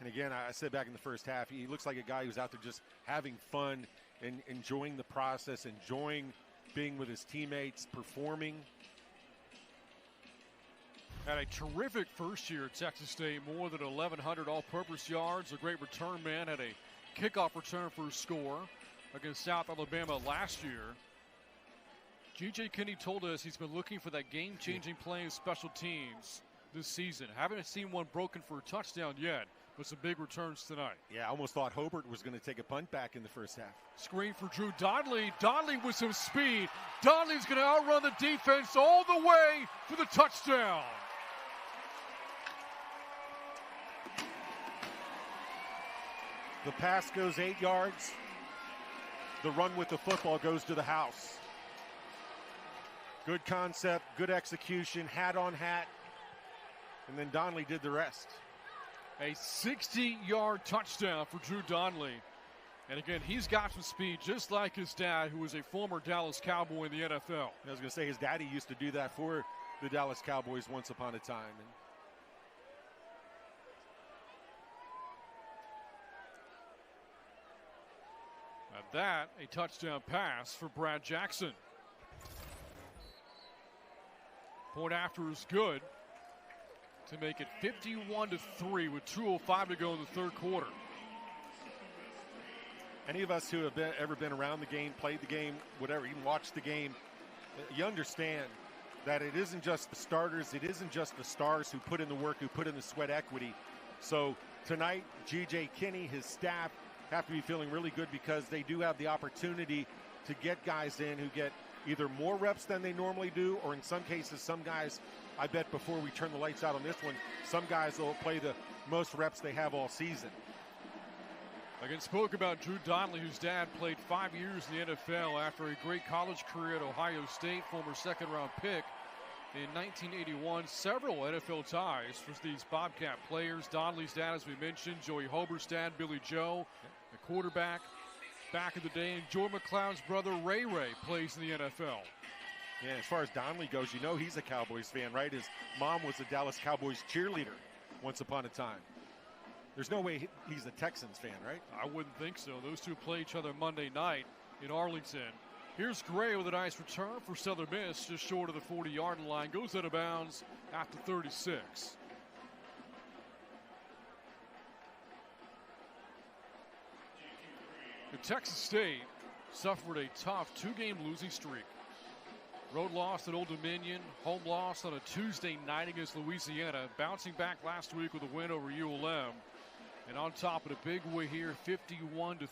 And again, I said back in the first half, he looks like a guy who's out there just having fun and enjoying the process, enjoying being with his teammates, performing. Had a terrific first year at Texas State, more than 1,100 all-purpose yards. A great return man, had a kickoff return for a score against South Alabama last year. G.J. Kinney told us he's been looking for that game-changing play in special teams this season. Haven't seen one broken for a touchdown yet, but some big returns tonight. Yeah, I almost thought Hobart was going to take a punt back in the first half. Screen for Drew Donnelly. Donnelly with some speed. Donnelly's going to outrun the defense all the way for the touchdown. The pass goes 8 yards. The run with the football goes to the house. Good concept, good execution, hat on hat. And then Donnelly did the rest. A 60-yard touchdown for Drew Donnelly. And again, he's got some speed, just like his dad, who was a former Dallas Cowboy in the NFL. I was going to say, his daddy used to do that for the Dallas Cowboys once upon a time. And that, a touchdown pass for Brad Jackson. Point after is good to make it 51-3 with 2:05 to go in the third quarter. Any of us who have ever been around the game, played the game, whatever, even watched the game, you understand that it isn't just the starters, it isn't just the stars who put in the work, who put in the sweat equity. So tonight, G.J. Kinney, his staff, have to be feeling really good because they do have the opportunity to get guys in who get either more reps than they normally do, or in some cases, some guys, I bet before we turn the lights out on this one, some guys will play the most reps they have all season. Again, spoke about Drew Donnelly, whose dad played 5 years in the NFL after a great college career at Ohio State, former second-round pick in 1981. Several NFL ties for these Bobcat players. Donnelly's dad, as we mentioned, Joey Hobert's dad, Billy Joe, the quarterback back in the day, and Joe McCloud's brother Ray plays in the NFL. Yeah, as far as Donnelly goes, you know he's a Cowboys fan, right? His mom was a Dallas Cowboys cheerleader once upon a time. There's no way he's a Texans fan, right? I wouldn't think so. Those two play each other Monday night in Arlington. Here's Gray with a nice return for Southern Miss, just short of the 40-yard line. Goes out of bounds after 36. Texas State suffered a tough 2-game losing streak. Road loss at Old Dominion, home loss on a Tuesday night against Louisiana, bouncing back last week with a win over ULM. And on top of a big win here, 51-3.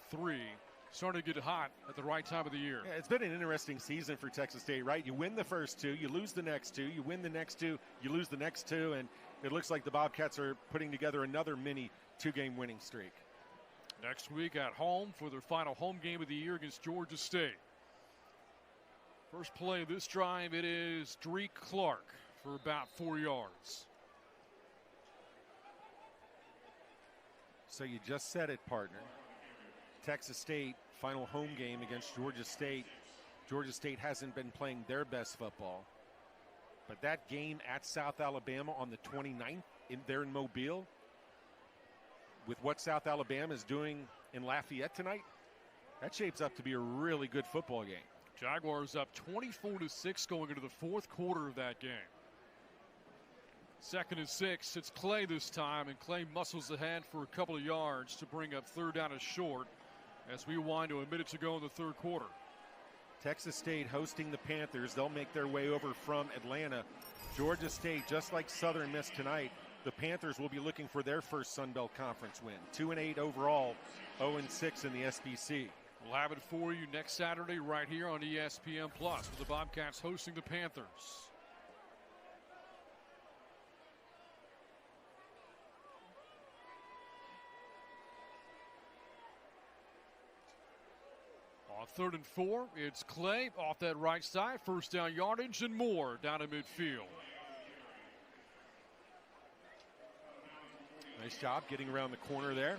Starting to get hot at the right time of the year. Yeah, it's been an interesting season for Texas State, right? You win the first two, you lose the next two, you win the next two, you lose the next two, and it looks like the Bobcats are putting together another mini 2-game winning streak. Next week at home for their final home game of the year against Georgia State. First play of this drive, it is Drake Clark for about 4 yards. So you just said it, partner. Texas State, final home game against Georgia State. Georgia State hasn't been playing their best football. But that game at South Alabama on the 29th there in Mobile, with what South Alabama is doing in Lafayette tonight, that shapes up to be a really good football game. Jaguars up 24-6 going into the fourth quarter of that game. 2nd and 6. It's Clay this time, and Clay muscles ahead for a couple of yards to bring up third down and short as we wind to a minute to go in the third quarter. Texas State hosting the Panthers. They'll make their way over from Atlanta. Georgia State, just like Southern Miss tonight, the Panthers will be looking for their first Sun Belt Conference win. 2-8 overall, 0-6 in the SBC. We'll have it for you next Saturday right here on ESPN Plus with the Bobcats hosting the Panthers. On 3rd and 4, it's Clay off that right side. First down yardage and more down in midfield. Nice job getting around the corner there.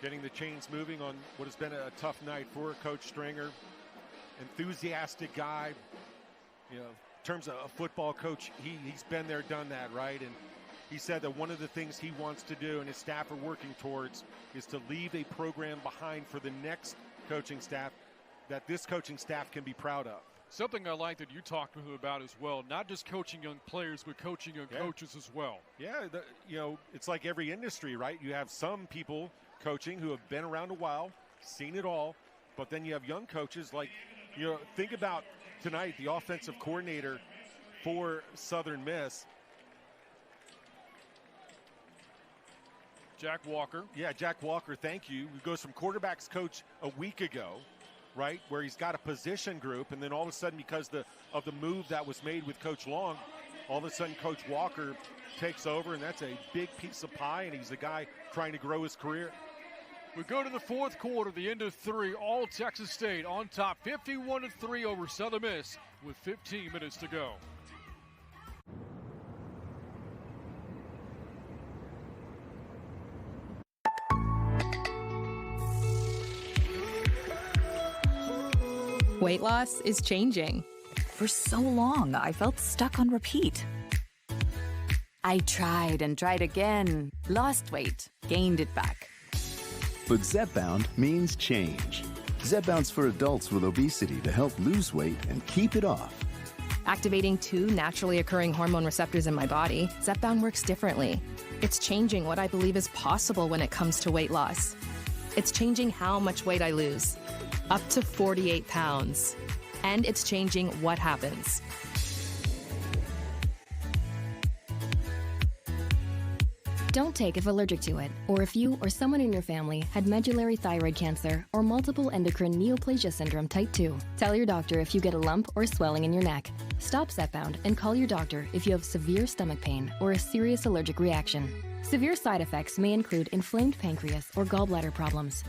Getting the chains moving on what has been a tough night for Coach Stringer. Enthusiastic guy. You know, in terms of a football coach, he's been there, done that, right? And he said that one of the things he wants to do and his staff are working towards is to leave a program behind for the next coaching staff that this coaching staff can be proud of. Something I like that you talked with him about as well, not just coaching young players, but coaching young coaches as well. Yeah, you know, it's like every industry, right? You have some people coaching who have been around a while, seen it all, but then you have young coaches like, you know, think about tonight, the offensive coordinator for Southern Miss. Jack Walker. Yeah, Jack Walker, thank you. He goes from quarterbacks coach a week ago, right, where he's got a position group, and then all of a sudden, because of the move that was made with Coach Long, all of a sudden Coach Walker takes over, and that's a big piece of pie, and he's a guy trying to grow his career. We go to the fourth quarter, the end of 3, all Texas State on top, 51-3 over Southern Miss with 15 minutes to go. Weight loss is changing. For so long, I felt stuck on repeat. I tried and tried again, lost weight, gained it back. But Zepbound means change. Zepbound's for adults with obesity to help lose weight and keep it off. Activating 2 naturally occurring hormone receptors in my body, Zepbound works differently. It's changing what I believe is possible when it comes to weight loss. It's changing how much weight I lose, up to 48 pounds. And it's changing what happens. Don't take if allergic to it, or if you or someone in your family had medullary thyroid cancer or multiple endocrine neoplasia syndrome type 2. Tell your doctor if you get a lump or swelling in your neck. Stop Zepbound and call your doctor if you have severe stomach pain or a serious allergic reaction. Severe side effects may include inflamed pancreas or gallbladder problems.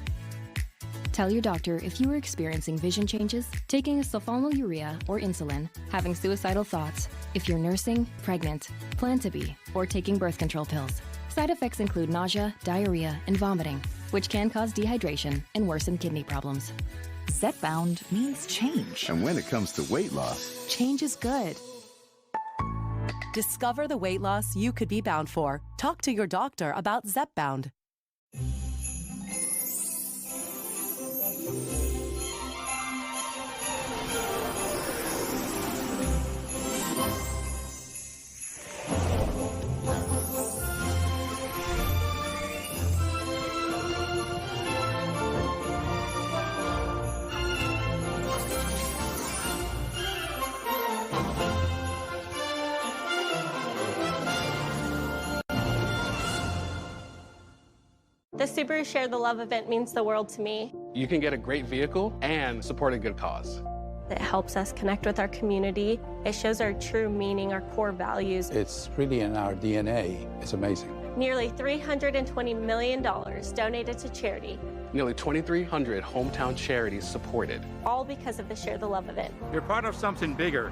Tell your doctor if you are experiencing vision changes, taking a sulfonylurea or insulin, having suicidal thoughts, if you're nursing, pregnant, plan to be, or taking birth control pills. Side effects include nausea, diarrhea, and vomiting, which can cause dehydration and worsen kidney problems. Zepbound means change. And when it comes to weight loss, Change is good. Discover the weight loss you could be bound for. Talk to your doctor about Zepbound. The Subaru Share the Love event means the world to me. You can get a great vehicle and support a good cause. It helps us connect with our community. It shows our true meaning, our core values. It's really in our DNA. It's amazing. Nearly $320 million donated to charity. Nearly 2,300 hometown charities supported. All because of the Share the Love event. You're part of something bigger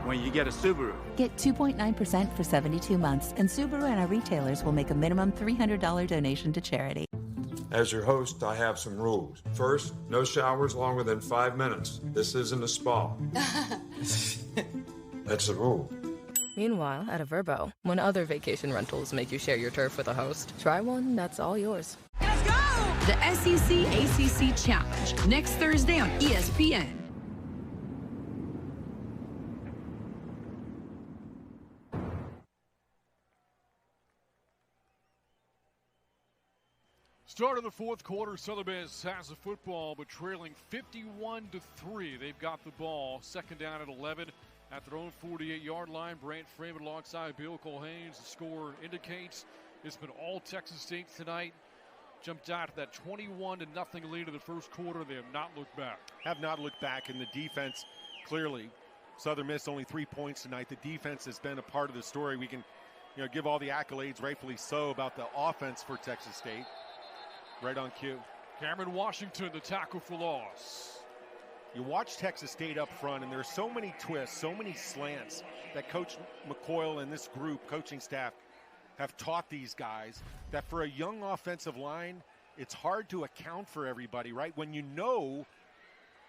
when you get a Subaru. Get 2.9% for 72 months, and Subaru and our retailers will make a minimum $300 donation to charity. As your host, I have some rules. First, no showers longer than 5 minutes. This isn't a spa. That's the rule. Meanwhile, at a Vrbo, when other vacation rentals make you share your turf with a host, try one that's all yours. Let's go! The SEC ACC Challenge, next Thursday on ESPN. Start of the fourth quarter, Southern Miss has the football, but trailing 51-3. They've got the ball, second down at 11 at their own 48-yard line. Brant Freeman alongside Bill Colhane. The score indicates it's been all Texas State tonight. Jumped out to that 21-0 lead in the first quarter. They have not looked back. Have not looked back, and the defense clearly. Southern Miss only 3 points tonight. The defense has been a part of the story. We can, give all the accolades, rightfully so, about the offense for Texas State. Right on cue. Cameron Washington, the tackle for loss. You watch Texas State up front, and there's so many twists, so many slants that Coach McCoyle and this group, coaching staff, have taught these guys that for a young offensive line, it's hard to account for everybody, right? When you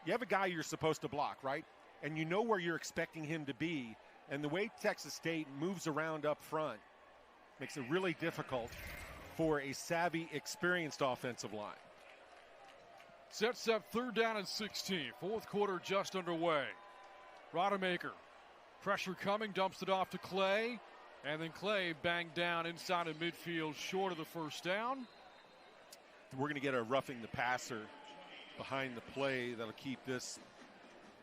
have a guy you're supposed to block, right? And you know where you're expecting him to be. And the way Texas State moves around up front makes it really difficult for a savvy, experienced offensive line. Sets up third down and 16. Fourth quarter just underway. Rodemaker, pressure coming, dumps it off to Clay. And then Clay banged down inside of midfield, short of the first down. We're going to get a roughing the passer behind the play that'll keep this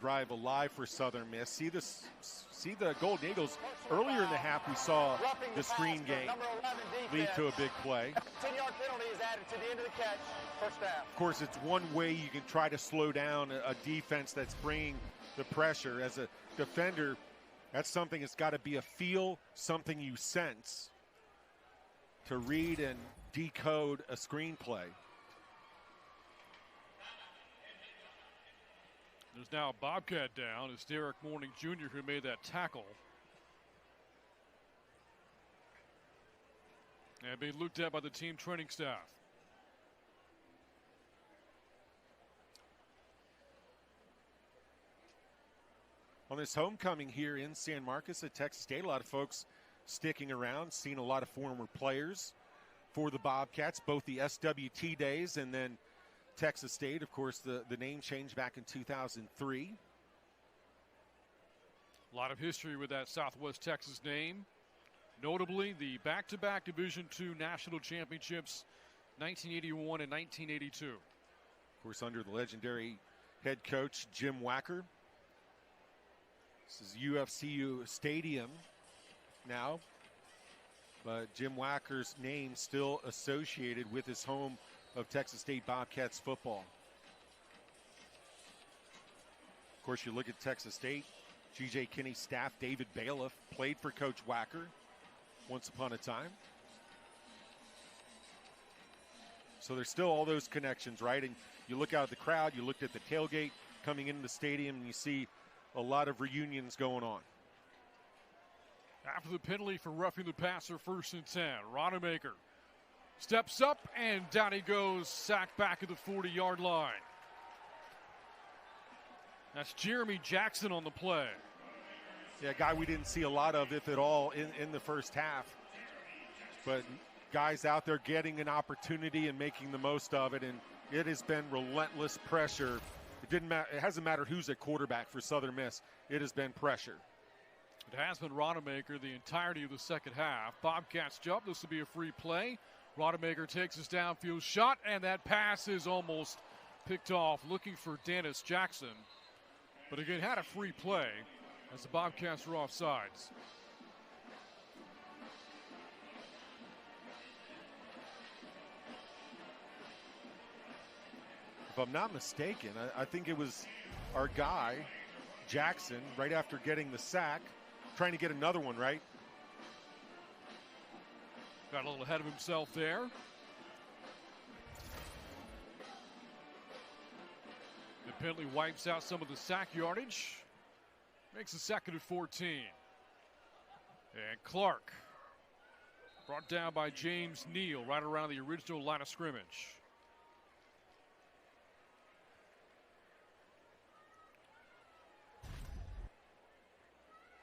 drive alive for Southern Miss. See the Golden Eagles. Earlier in the half, we saw the screen game lead to a big play. 10-yard penalty is added to the end of the catch. First down. Of course, it's one way you can try to slow down a defense that's bringing the pressure. As a defender, that's something that's got to be a feel, something you sense to read and decode a screenplay. There's now a Bobcat down. It's Derek Mourning Jr. who made that tackle. And being looked at by the team training staff. On this homecoming here in San Marcos at Texas State, a lot of folks sticking around, seeing a lot of former players for the Bobcats, both the SWT days and then Texas State. Of course, the name changed back in 2003. A lot of history with that Southwest Texas name. Notably, the back-to-back Division II national championships, 1981 and 1982. Of course, under the legendary head coach, Jim Wacker. This is UFCU Stadium now, but Jim Wacker's name still associated with his home of Texas State Bobcats football. Of course, you look at Texas State, G.J. Kinney's staff, David Bailiff, played for Coach Wacker once upon a time. So there's still all those connections, right? And you look out at the crowd, you looked at the tailgate coming into the stadium, and you see a lot of reunions going on. After the penalty for roughing the passer, 1st and 10. Rodemaker steps up, and down he goes, sacked back at the 40-yard line. That's Jeremy Jackson on the play. Yeah, a guy we didn't see a lot of, if at all, in the first half. But guys out there getting an opportunity and making the most of it, and it has been relentless pressure. It hasn't mattered who's at quarterback for Southern Miss. It has been pressure. It has been Rodemaker the entirety of the second half. Bobcats jump. This will be a free play. Rodemaker takes his downfield shot, and that pass is almost picked off, looking for Dennis Jackson. But again, had a free play as the Bobcats were offsides. If I'm not mistaken, I think it was our guy, Jackson, right after getting the sack, trying to get another one, right? Got a little ahead of himself there. The penalty wipes out some of the sack yardage. Makes it 2nd and 14. And Clark brought down by James Neal right around the original line of scrimmage.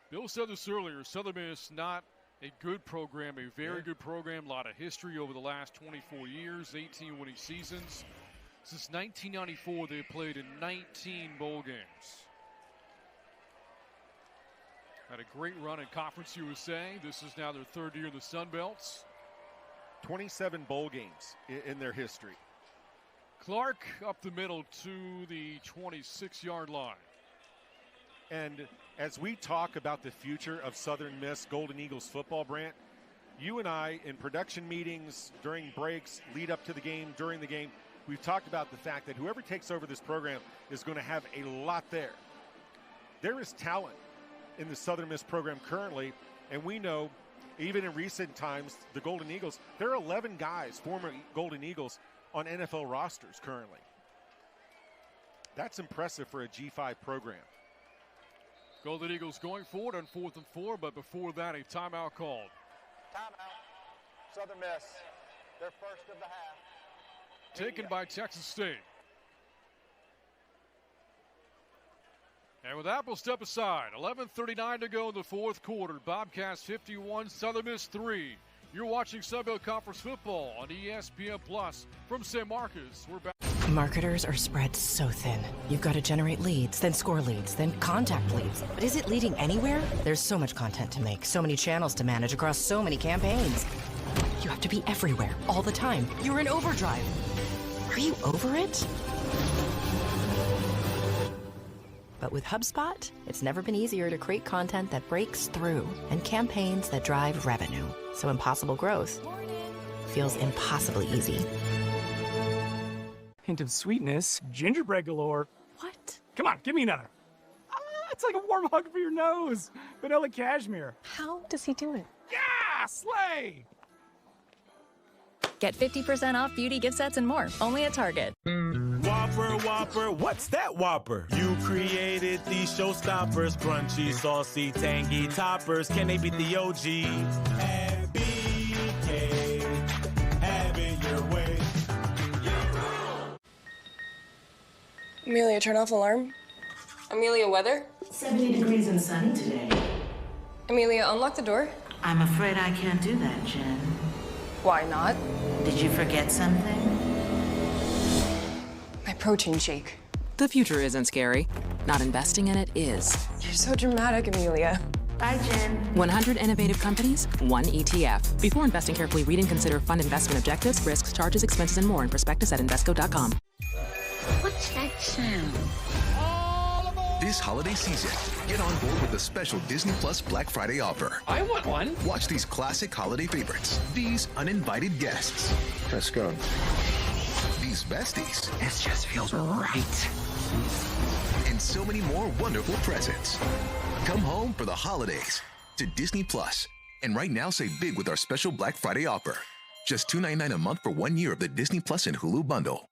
Bill said this earlier, Southern Miss not a good program, a very good program, a lot of history over the last 24 years, 18 winning seasons. Since 1994, they've played in 19 bowl games. Had a great run in Conference USA. This is now their 3rd year in the Sun Belts. 27 bowl games in their history. Clark up the middle to the 26-yard line. And as we talk about the future of Southern Miss Golden Eagles football, Brant, you and I in production meetings, during breaks, lead up to the game, during the game, we've talked about the fact that whoever takes over this program is going to have a lot there. There is talent in the Southern Miss program currently, and we know even in recent times, the Golden Eagles, there are 11 guys, former Golden Eagles, on NFL rosters currently. That's impressive for a G5 program. Golden Eagles going forward on 4th and 4, but before that, a timeout called. Timeout. Southern Miss, their first of the half. Taken by Texas State. And with that, we'll step aside. 11:39 to go in the fourth quarter. Bobcats 51, Southern Miss 3. You're watching Sunbelt Conference football on ESPN Plus from San Marcos. We're back. Marketers are spread so thin. You've got to generate leads, then score leads, then contact leads. But is it leading anywhere? There's so much content to make, so many channels to manage across so many campaigns. You have to be everywhere, all the time. You're in overdrive. Are you over it? But with HubSpot, it's never been easier to create content that breaks through and campaigns that drive revenue. So impossible growth feels impossibly easy. Hint of sweetness, gingerbread galore. What? Come on, give me another. It's like a warm hug for your nose. Vanilla cashmere. How does he do it? Yeah, slay! Get 50% off beauty gift sets and more, only at Target. Whopper, Whopper, what's that Whopper? You created these showstoppers, crunchy, saucy, tangy toppers. Can they beat the OG? And BK, have it your way. Amelia, turn off alarm. Amelia, weather? 70 degrees and sunny today. Amelia, unlock the door. I'm afraid I can't do that, Jen. Why not? Did you forget something? My protein shake. The future isn't scary. Not investing in it is. You're so dramatic, Amelia. Bye, Jen. 100 innovative companies, one ETF. Before investing carefully, read and consider fund investment objectives, risks, charges, expenses, and more in prospectus at Invesco.com. What's that sound? This holiday season, get on board with the special Disney Plus Black Friday offer. I want one. Watch these classic holiday favorites, these uninvited guests. Let's go. These besties. This just feels right. And so many more wonderful presents. Come home for the holidays to Disney Plus. And right now, save big with our special Black Friday offer. Just $2.99 a month for 1 year of the Disney Plus and Hulu bundle.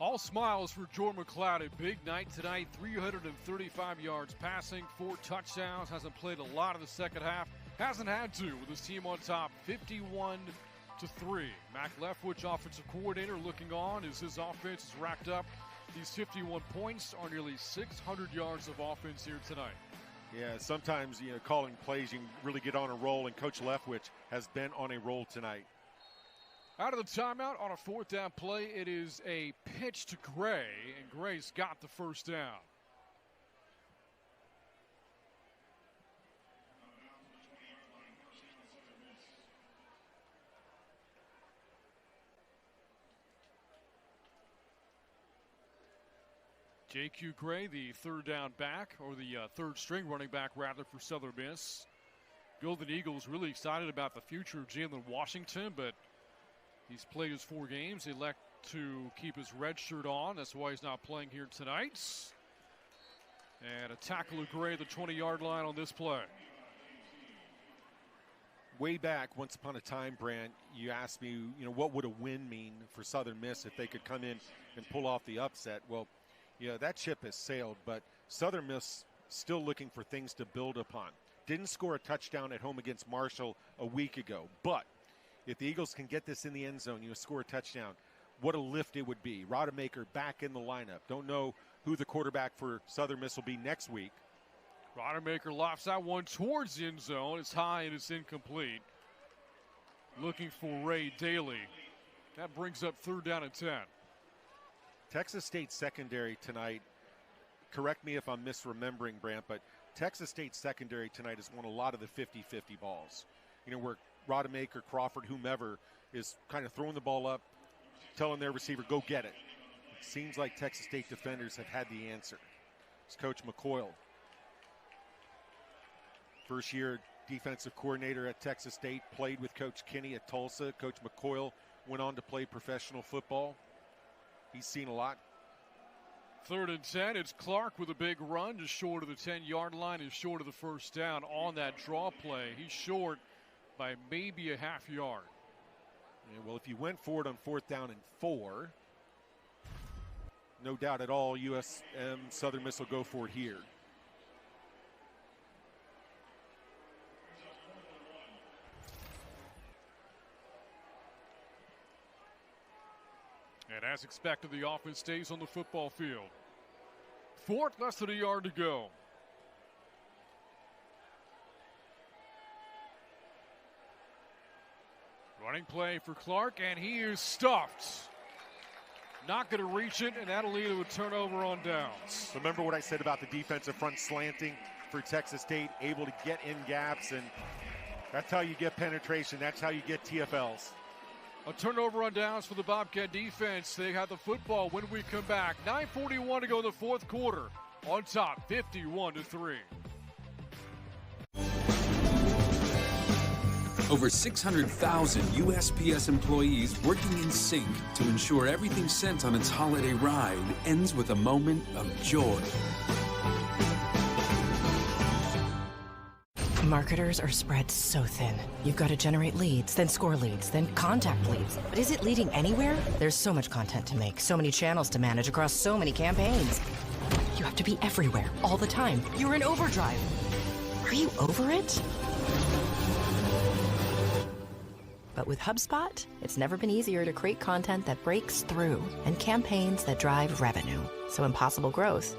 All smiles for Jordan McCloud. A big night tonight. 335 yards passing, 4 touchdowns. Hasn't played a lot of the second half. Hasn't had to with his team on top, 51-3. Mac Leftwich, offensive coordinator, looking on as his offense is racked up. These 51 points are nearly 600 yards of offense here tonight. Yeah, sometimes, calling plays, you can really get on a roll, and Coach Leftwich has been on a roll tonight. Out of the timeout on a 4th down play, it is a pitch to Gray, and Gray's got the first down. J.Q. Gray, the 3rd down back, or the 3rd string running back, rather, for Southern Miss. Golden Eagles really excited about the future of Jalen Washington, but he's played his 4 games. He elect to keep his red shirt on. That's why he's not playing here tonight. And a tackle of Gray at the 20-yard line on this play. Way back, once upon a time, Brant, you asked me, what would a win mean for Southern Miss if they could come in and pull off the upset? Well, that ship has sailed, but Southern Miss still looking for things to build upon. Didn't score a touchdown at home against Marshall a week ago, but if the Eagles can get this in the end zone, score a touchdown, what a lift it would be. Rodemaker back in the lineup. Don't know who the quarterback for Southern Miss will be next week. Rodemaker lofts that one towards the end zone. It's high and it's incomplete. Looking for Ray Daly. That brings up 3rd down and 10. Texas State secondary tonight, correct me if I'm misremembering, Brant, but Texas State secondary tonight has won a lot of the 50-50 balls. You know, where Rodemaker, Crawford, whomever is kind of throwing the ball up, telling their receiver, go get it. It seems like Texas State defenders have had the answer. It's Coach McCoyle. First year defensive coordinator at Texas State, played with Coach Kinney at Tulsa. Coach McCoyle went on to play professional football. He's seen a lot. 3rd and 10. It's Clark with a big run, just short of the 10-yard line, is short of the first down on that draw play. He's short by maybe a half yard. Yeah, well, if you went for it on 4th down and 4, no doubt at all, USM Southern Miss will go for it here. And as expected, the offense stays on the football field. 4th, less than a yard to go. Running play for Clark, and he is stuffed. Not going to reach it, and that'll lead to a turnover on downs. Remember what I said about the defensive front slanting for Texas State, able to get in gaps, and that's how you get penetration. That's how you get TFLs. A turnover on downs for the Bobcat defense. They have the football when we come back. 9:41 to go in the 4th quarter. On top, 51-3. Over 600,000 USPS employees working in sync to ensure everything sent on its holiday ride ends with a moment of joy. Marketers are spread so thin. You've got to generate leads, then score leads, then contact leads. But is it leading anywhere? There's so much content to make, so many channels to manage across so many campaigns. You have to be everywhere, all the time. You're in overdrive. Are you over it? But with HubSpot, it's never been easier to create content that breaks through and campaigns that drive revenue. So impossible growth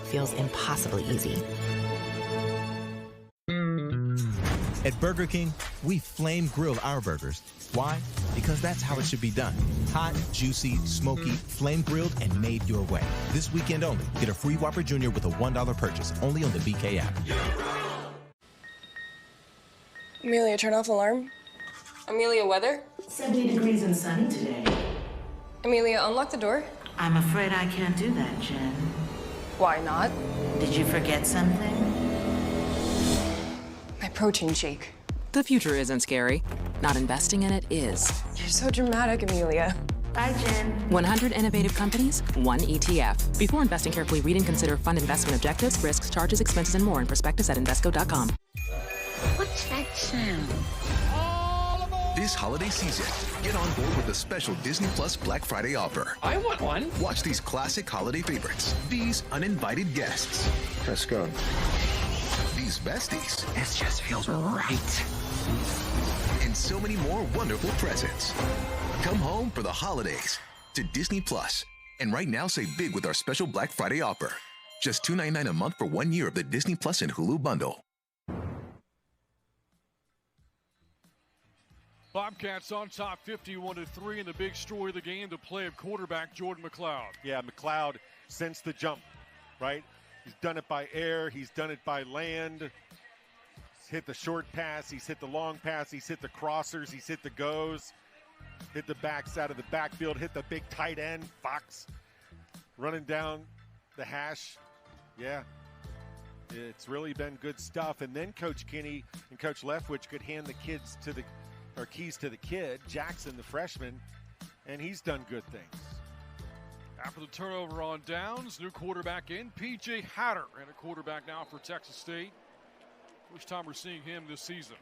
feels impossibly easy. At Burger King, we flame grill our burgers. Why? Because that's how it should be done. Hot, juicy, smoky, flame grilled, and made your way. This weekend only, get a free Whopper Jr. with a $1 purchase, only on the BK app. Amelia, turn off alarm. Amelia, weather? 70 degrees and sunny today. Amelia, unlock the door. I'm afraid I can't do that, Jen. Why not? Did you forget something? My protein shake. The future isn't scary. Not investing in it is. You're so dramatic, Amelia. Bye, Jen. 100 innovative companies, one ETF. Before investing carefully, read and consider fund investment objectives, risks, charges, expenses, and more in prospectus at Invesco.com. What's that sound? This holiday season, get on board with the special Disney Plus Black Friday offer. I want one. Watch these classic holiday favorites, these uninvited guests. Let's go. These besties. This just feels right. And so many more wonderful presents. Come home for the holidays to Disney Plus. And right now, save big with our special Black Friday offer. Just $2.99 a month for 1 year of the Disney Plus and Hulu bundle. Bobcats on top 51-3 in the big story of the game, the play of quarterback Jordan McLeod. Yeah, McLeod since the jump, right? He's done it by air. He's done it by land. He's hit the short pass. He's hit the long pass. He's hit the crossers. He's hit the goes. Hit the backs out of the backfield. Hit the big tight end, Fox, running down the hash. Yeah, it's really been good stuff. And then Coach Kinney and Coach Leftwich could hand the keys to the kid, Jackson, the freshman, and he's done good things. After the turnover on downs, new quarterback in, P.J. Hatter, and a quarterback now for Texas State. First time we're seeing him this season.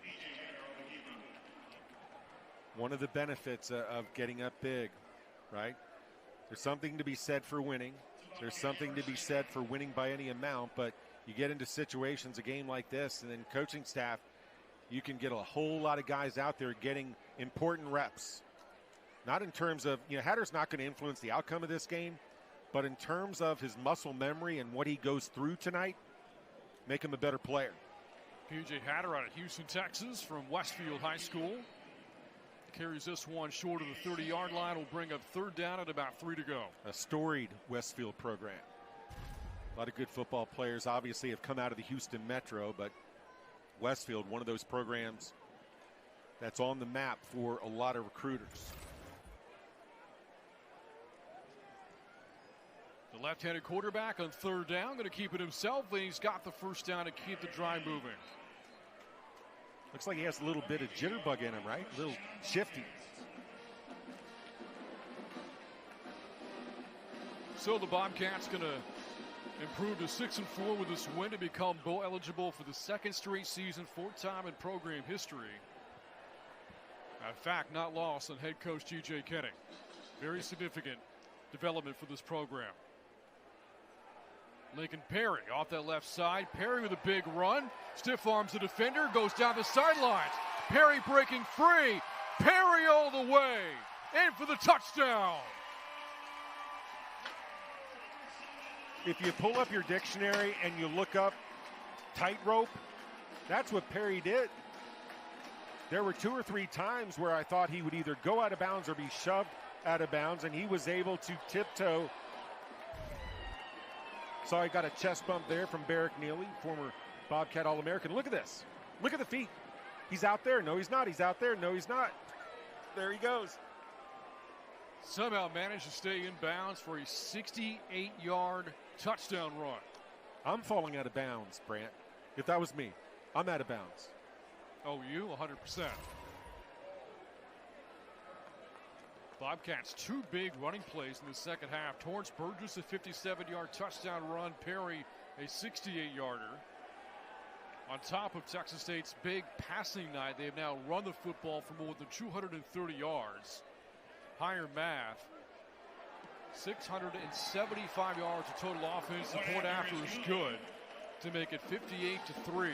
One of the benefits of getting up big, right? There's something to be said for winning. There's something to be said for winning by any amount, but you get into situations, a game like this, and then coaching staff, you can get a whole lot of guys out there getting important reps. Not in terms of, Hatter's not going to influence the outcome of this game, but in terms of his muscle memory and what he goes through tonight, make him a better player. P.J. Hatter out of Houston, Texas from Westfield High School. Carries this one short of the 30-yard line. Will bring up 3rd down at about 3 to go. A storied Westfield program. A lot of good football players obviously have come out of the Houston Metro, but Westfield, one of those programs that's on the map for a lot of recruiters. The left-handed quarterback on third down, going to keep it himself, and he's got the first down to keep the drive moving. Looks like he has a little bit of jitterbug in him, right? A little shifty. So the Bobcats going to improve to 6-4 with this win to become bowl eligible for the second straight season, fourth time in program history. In fact, not lost on head coach G.J. Kinney. Very significant development for this program. Lincoln Perry off that left side. Perry with a big run. Stiff arms the defender. Goes down the sidelines. Perry breaking free. Perry all the way. In for the touchdown. If you pull up your dictionary and you look up tightrope, that's what Perry did. There were 2 or 3 times where I thought he would either go out of bounds or be shoved out of bounds, and he was able to tiptoe. So I got a chest bump there from Barrick Neely, former Bobcat All-American. Look at this. Look at the feet. He's out there. No, he's not. He's out there. No, he's not. There he goes. Somehow managed to stay in bounds for a 68-yard touchdown run. I'm falling out of bounds, Brant. If that was me, I'm out of bounds. Oh, you? 100%. Bobcats 2 big running plays in the second half. Torrance Burgess, a 57-yard touchdown run. Perry, a 68-yarder. On top of Texas State's big passing night, they have now run the football for more than 230 yards. Higher math. 675 yards of total offense. The point after is good to make it 58-3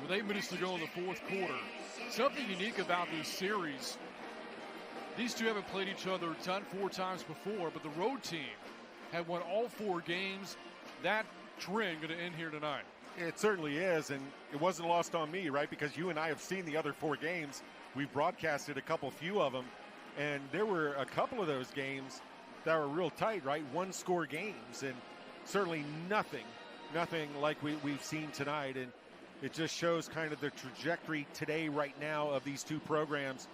with 8 minutes to go in the fourth quarter. Something unique about this series, these two haven't played each other 4 times before, but the road team had won all 4 games. That trend going to end here tonight. It certainly is, and it wasn't lost on me, right? Because you and I have seen the other 4 games. We've broadcasted a few of them, and there were a couple of those games that were real tight, right? 1-score games, and certainly nothing like we've seen tonight. And it just shows kind of the trajectory today, right now, of these 2 programs.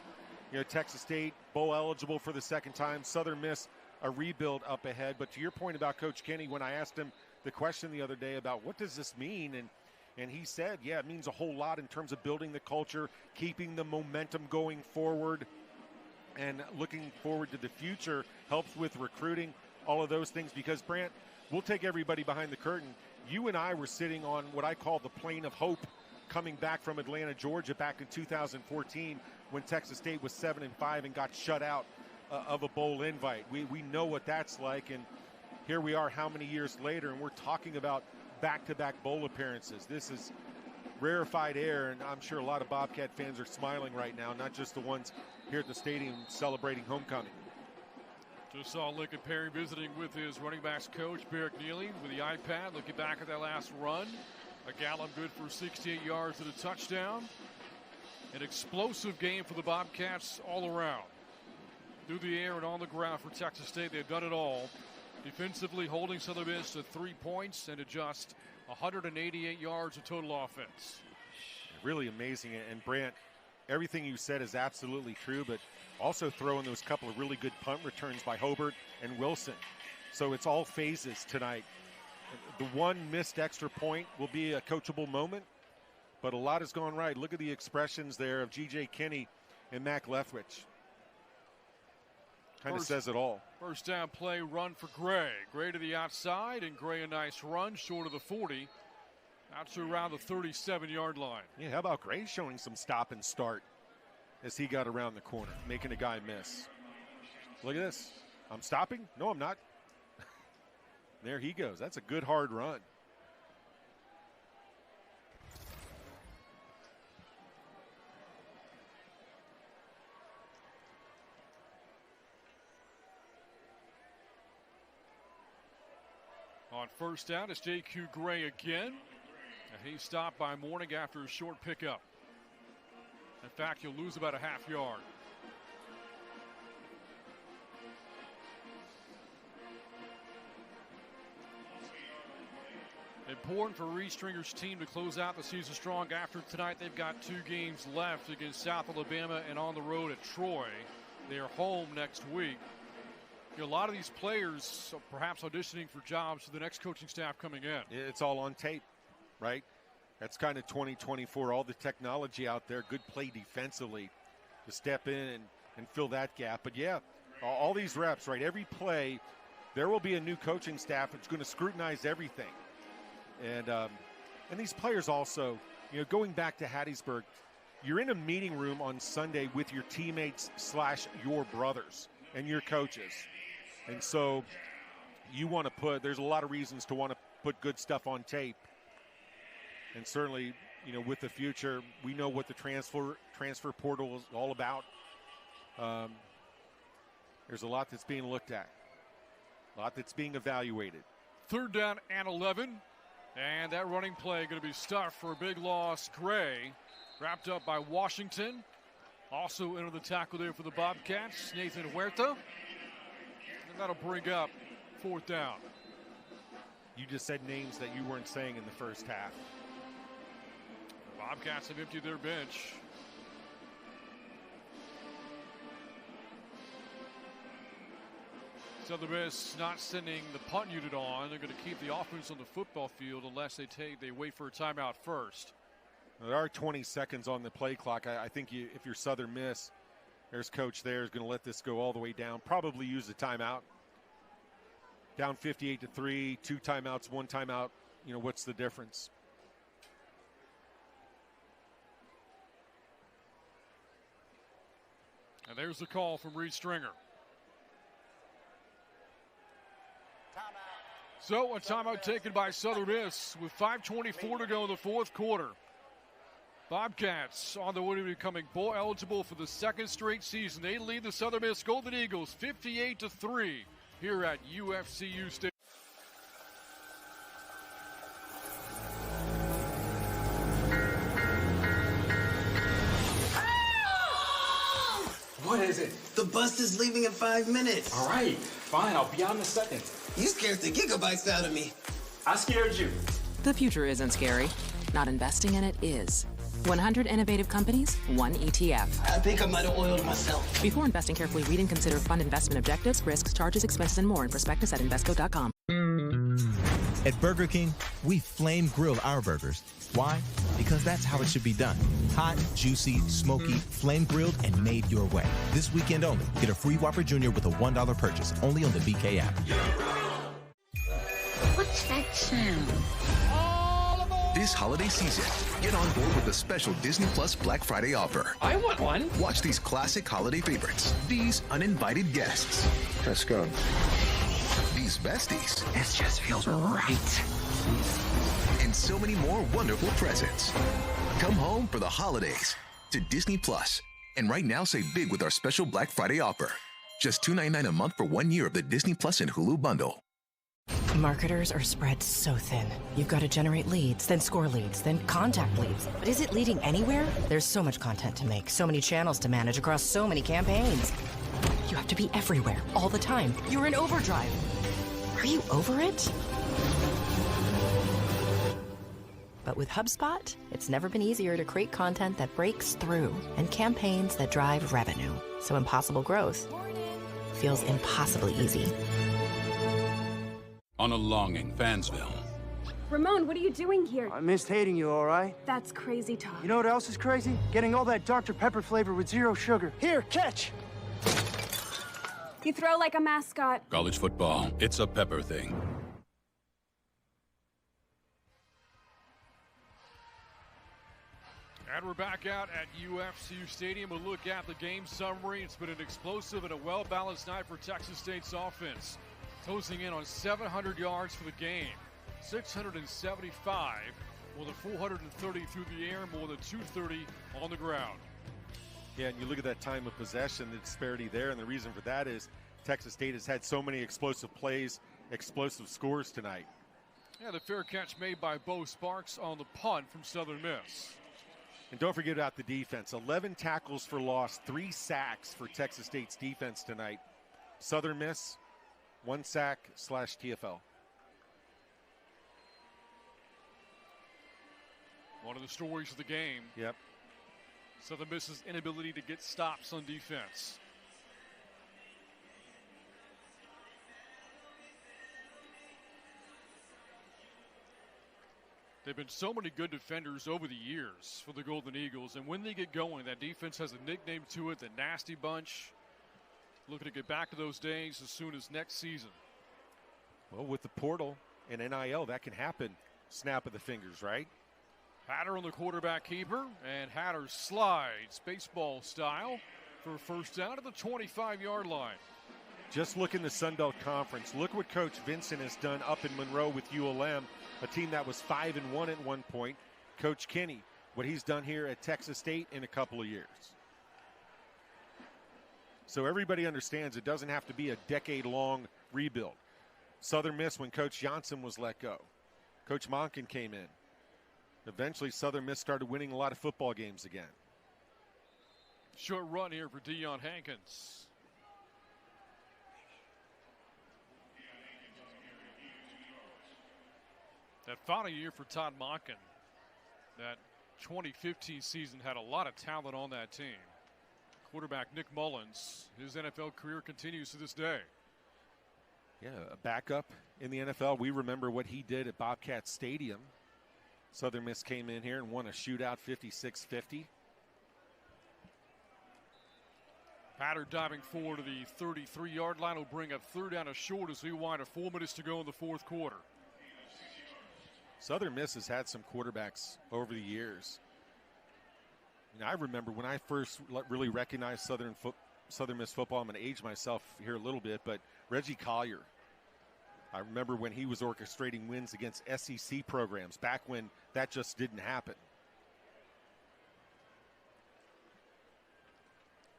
You know, Texas State bowl eligible for the second time. Southern Miss a rebuild up ahead. But to your point about Coach Kinney, when I asked him the question the other day about what does this mean, and he said, yeah, it means a whole lot in terms of building the culture, keeping the momentum going forward, and looking forward to the future, helps with recruiting, all of those things. Because, Brant, we'll take everybody behind the curtain. You and I were sitting on what I call the plane of hope coming back from Atlanta, Georgia back in 2014 when Texas State was 7-5 and got shut out of a bowl invite. We know what that's like, and here we are how many years later, and we're talking about back-to-back bowl appearances. This is rarefied air, and I'm sure a lot of Bobcat fans are smiling right now, not just the ones here at the stadium celebrating homecoming. Just saw Lincoln Perry visiting with his running backs coach, Barrick Neely, with the iPad, looking back at that last run. A gallop good for 68 yards and a touchdown. An explosive game for the Bobcats all around. Through the air and on the ground for Texas State, they've done it all. Defensively holding Southern Miss to 3 points and to just 188 yards of total offense. Really amazing. And Brant, everything you said is absolutely true, but also throw in those couple of really good punt returns by Hobart and Wilson. So it's all phases tonight. The one missed extra point will be a coachable moment, but a lot has gone right. Look at the expressions there of G.J. Kinney and Mac Lethwich. Kind of says it all. First down play, run for Gray. Gray to the outside, and Gray a nice run short of the 40. Out to around the 37-yard line. Yeah, how about Gray showing some stop and start as he got around the corner, making a guy miss. Look at this. I'm stopping? No, I'm not. There he goes. That's a good hard run. On first down, it's J.Q. Gray again. And he's stopped by Morning after a short pickup. In fact, he'll lose about a half yard. important for Reed Stringer's team to close out the season strong. After tonight, they've got 2 games left against South Alabama and on the road at Troy. They're home next week. A lot of these players perhaps auditioning for jobs for the next coaching staff coming in. It's all on tape, right? That's kind of 2024, all the technology out there, good play defensively to step in and fill that gap. But, yeah, all these reps, right, every play, there will be a new coaching staff that's going to scrutinize everything. And these players also, going back to Hattiesburg, you're in a meeting room on Sunday with your teammates / your brothers and your coaches. And so you want to there's a lot of reasons to want to put good stuff on tape. And certainly, with the future, we know what the transfer portal is all about. There's a lot that's being looked at, a lot that's being evaluated. 3rd down and 11. And that running play going to be stuffed for a big loss. Gray wrapped up by Washington. Also into the tackle there for the Bobcats, Nathan Huerta. And that'll bring up 4th down. You just said names that you weren't saying in the first half. The Bobcats have emptied their bench. Southern Miss not sending the punt unit on. They're going to keep the offense on the football field unless they wait for a timeout first. There are 20 seconds on the play clock. I think if you're Southern Miss, there's coach there is going to let this go all the way down. Probably use the timeout. Down 58-3, 2 timeouts, 1 timeout. What's the difference? And there's the call from Reed Stringer. So a timeout taken by Southern Miss with 5:24 to go in the 4th quarter. Bobcats on the way to becoming bowl eligible for the 2nd straight season. They lead the Southern Miss Golden Eagles 58-3 here at UFCU Stadium. What is it? The bus is leaving in 5 minutes. All right, fine. I'll be out in a second. You scared the gigabytes out of me. I scared you. The future isn't scary. Not investing in it is. 100 innovative companies, 1 ETF. I think I might have oiled myself. Before investing, carefully read and consider fund investment objectives, risks, charges, expenses, and more in prospectus at Invesco.com. At Burger King, we flame grill our burgers. Why? Because that's how it should be done. Hot, juicy, smoky, flame grilled, and made your way. This weekend only, get a free Whopper Jr. with a $1 purchase only on the BK app. What's that sound? This holiday season, get on board with a special Disney Plus Black Friday offer. I want one. Watch these classic holiday favorites, these uninvited guests. Let's go. These besties. This just feels right. And so many more wonderful presents. Come home for the holidays to Disney Plus. And right now, save big with our special Black Friday offer. Just $2.99 a month for 1 year of the Disney Plus and Hulu bundle. Marketers are spread so thin. You've got to generate leads, then score leads, then contact leads. But is it leading anywhere? There's so much content to make, so many channels to manage across so many campaigns. You have to be everywhere, all the time. You're in overdrive. Are you over it? But with HubSpot, it's never been easier to create content that breaks through and campaigns that drive revenue. So impossible growth feels impossibly easy. On a longing Fansville. Ramon, what are you doing here? I missed hating you, all right? That's crazy talk. You know what else is crazy? Getting all that Dr. Pepper flavor with 0 sugar. Here, catch! You throw like a mascot. College football, it's a Pepper thing. And we're back out at UFCU Stadium. A look at the game summary. It's been an explosive and a well-balanced night for Texas State's offense. Closing in on 700 yards for the game, 675, more than 430 through the air, more than 230 on the ground. Yeah, and you look at that time of possession, the disparity there, and the reason for that is Texas State has had so many explosive plays, explosive scores tonight. Yeah, the fair catch made by Bo Sparks on the punt from Southern Miss. And don't forget about the defense. 11 tackles for loss, 3 sacks for Texas State's defense tonight. Southern Miss, 1 sack / TFL. One of the stories of the game. Yep. Southern Miss's inability to get stops on defense. They've been so many good defenders over the years for the Golden Eagles, and when they get going, that defense has a nickname to it, the Nasty Bunch. Looking to get back to those days as soon as next season. Well, with the portal and NIL, that can happen. Snap of the fingers, right? Hatter on the quarterback keeper, and Hatter slides baseball style for a first down at the 25-yard line. Just look in the Sun Belt Conference. Look what Coach Vincent has done up in Monroe with ULM, a team that was 5-1 at one point. Coach Kenny, what he's done here at Texas State in a couple of years. So everybody understands it doesn't have to be a decade-long rebuild. Southern Miss, when Coach Johnson was let go, Coach Monken came in. Eventually, Southern Miss started winning a lot of football games again. Short run here for Deion Hankins. That final year for Todd Monken, that 2015 season had a lot of talent on that team. Quarterback Nick Mullins, his NFL career continues to this day. Yeah, a backup in the NFL. We remember what he did at Bobcat Stadium. Southern Miss came in here and won a shootout 56-50. Hatter diving forward to the 33-yard line will bring up third down and short as we wind 4 minutes to go in the fourth quarter. Southern Miss has had some quarterbacks over the years. I remember when I first really recognized Southern Miss football. I'm going to age myself here a little bit, but Reggie Collier. I remember when he was orchestrating wins against SEC programs back when that just didn't happen.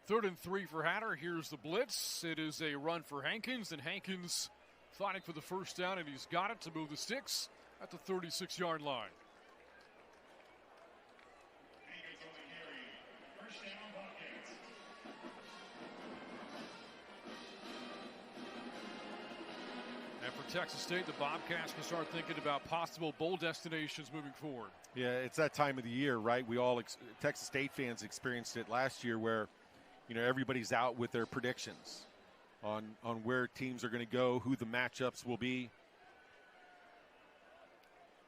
3rd and 3 for Hatter. Here's the blitz. It is a run for Hankins, and Hankins fighting for the first down, and he's got it to move the sticks at the 36-yard line. And for Texas State, the Bobcats can start thinking about possible bowl destinations moving forward. Yeah, it's that time of the year, right? We all, Texas State fans experienced it last year where, everybody's out with their predictions on where teams are going to go, who the matchups will be.